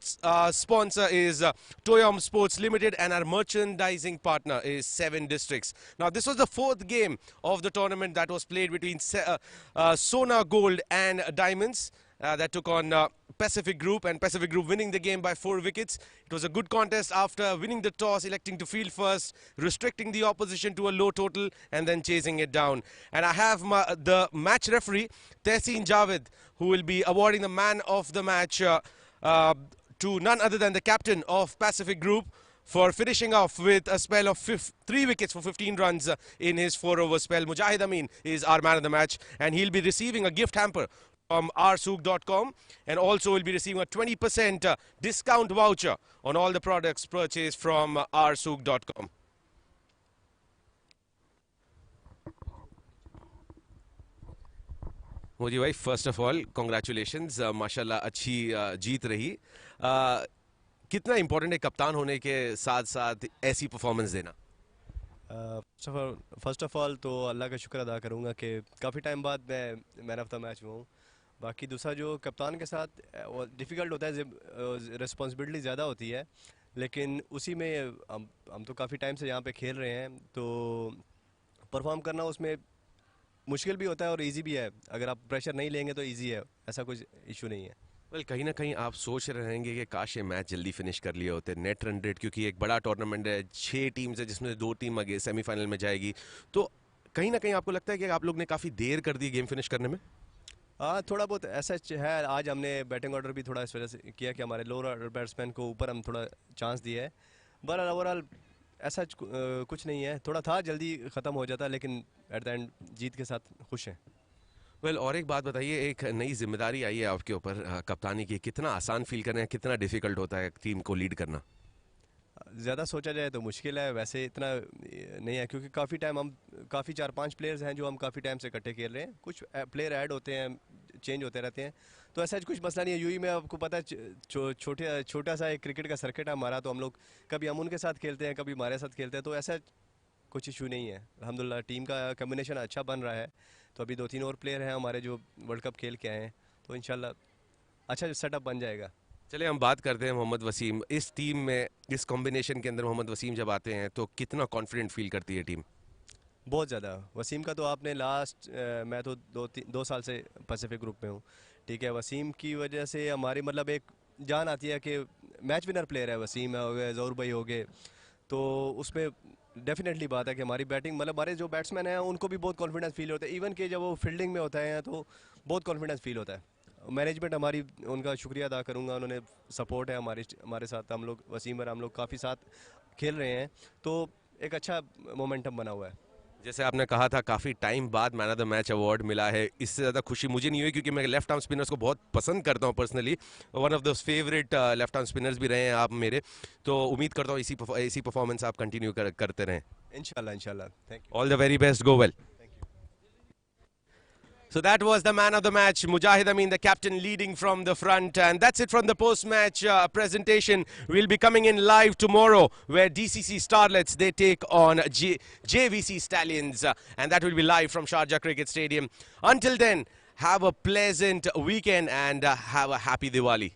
sponsor is Toyom Sports Limited, and our merchandising partner is 7 Districts. Now, this was the 4th game of the tournament that was played between Sona Gold and Daimonds. That took on Pacific Group, and Pacific Group winning the game by 4 wickets. It was a good contest after winning the toss, electing to field first, restricting the opposition to a low total, and then chasing it down. And I have the match referee, Tehseen Javed, who will be awarding the man of the match to none other than the captain of Pacific Group, for finishing off with a spell of 3 wickets for 15 runs in his 4-over spell. Mujahid Amin is our man of the match, and he'll be receiving a gift hamper from rsook.com, and also will be receiving a 20% discount voucher on all the products purchased from rsook.com. Modi भाई, first of all congratulations, माशाल्लाह अच्छी जीत रही. कितना important है कप्तान होने के साथ साथ ऐसी परफॉर्मेंस देना? फर्स्ट ऑफ ऑल तो अल्लाह का शुक्र अदा करूँगा कि काफ़ी टाइम बाद मैं मैन ऑफ द मैच हुआ हूँ. बाकी दूसरा जो कप्तान के साथ डिफ़िकल्ट होता है, रिस्पॉन्सिबिलिटी ज़्यादा होती है, लेकिन उसी में हम तो काफ़ी टाइम से यहाँ पे खेल रहे हैं, तो परफॉर्म करना उसमें मुश्किल भी होता है और इजी भी है. अगर आप प्रेशर नहीं लेंगे तो इजी है, ऐसा कुछ इशू नहीं है. वेल, कहीं ना कहीं आप सोच रहे रहेंगे कि काश ये मैच जल्दी फिनिश कर लिए होते. नेट रन रेट, क्योंकि एक बड़ा टूर्नामेंट है, 6 टीम्स है जिसमें 2 टीम आगे सेमीफाइनल में जाएगी, तो कहीं ना कहीं आपको लगता है कि आप लोग ने काफ़ी देर कर दी गेम फिनिश करने में? हाँ, थोड़ा बहुत ऐसा है. आज हमने बैटिंग ऑर्डर भी थोड़ा इस वजह से किया कि हमारे लोअर ऑर्डर बैट्समैन को ऊपर हम थोड़ा चांस दिया है. बट ओवरऑल ऐसा कुछ नहीं है. थोड़ा था जल्दी ख़त्म हो जाता, लेकिन एट द एंड जीत के साथ खुश हैं. वेल, और एक बात बताइए, एक नई जिम्मेदारी आई है आपके ऊपर कप्तानी की. कितना आसान फील कर रहे हैं, कितना डिफ़िकल्ट होता है टीम को लीड करना? ज़्यादा सोचा जाए तो मुश्किल है, वैसे इतना नहीं है, क्योंकि काफ़ी टाइम हम 4-5 प्लेयर्स हैं जो हम काफ़ी टाइम से इकट्ठे खेल रहे हैं. कुछ प्लेयर ऐड होते हैं, चेंज होते रहते हैं, तो ऐसा कुछ मसला नहीं है. यूई में आपको पता है छोटा सा एक क्रिकेट का सर्किट है हमारा, तो हम लोग कभी हम उनके साथ खेलते हैं, कभी हमारे साथ खेलते हैं, तो ऐसा कुछ इशू नहीं है. अल्हम्दुलिल्लाह टीम का कम्बिनेशन अच्छा बन रहा है. तो अभी 2-3 और प्लेयर हैं हमारे जो वर्ल्ड कप खेल के आए हैं, तो इंशाल्लाह अच्छा सेटअप बन जाएगा. चलिए हम बात करते हैं मोहम्मद वसीम. इस टीम में, इस कॉम्बिनेशन के अंदर मोहम्मद वसीम जब आते हैं तो कितना कॉन्फिडेंट फील करती है टीम? बहुत ज़्यादा. वसीम का तो आपने मैं तो 2 साल से पैसिफिक ग्रुप में हूँ, ठीक है. वसीम की वजह से हमारी मतलब एक जान आती है कि मैच विनर प्लेयर है वसीम हो गए, ज़ौर भाई हो गए, तो उसमें डेफिनेटली बात है कि हमारी बैटिंग, मतलब हमारे जो बैट्समैन हैं उनको भी बहुत कॉन्फिडेंस फील होता है. इवन कि जब वो फील्डिंग में होता है तो बहुत कॉन्फिडेंस फील होता है. मैनेजमेंट हमारी, उनका शुक्रिया अदा करूंगा, उन्होंने सपोर्ट है हमारे साथ. हम लोग वसीम और हम लोग काफ़ी साथ खेल रहे हैं, तो एक अच्छा मोमेंटम बना हुआ है. जैसे आपने कहा था काफ़ी टाइम बाद man of the match award मिला है, इससे ज़्यादा खुशी मुझे नहीं हुई, क्योंकि मैं लेफ्ट आर्म स्पिनर्स को बहुत पसंद करता हूं personally. One of the favourite left arm spinners भी रहे हैं आप मेरे, तो उम्मीद करता हूं इसी परफॉर्मेंस आप कंटिन्यू करते रहें. इंशाल्लाह. Thank you. All the very best. Go well. So that was the man of the match, Mujahid Amin, the captain, leading from the front. And that's it from the post-match presentation. We'll be coming in live tomorrow, where DCC Starlets, they take on JVC Stallions. And that will be live from Sharjah Cricket Stadium. Until then, have a pleasant weekend and have a happy Diwali.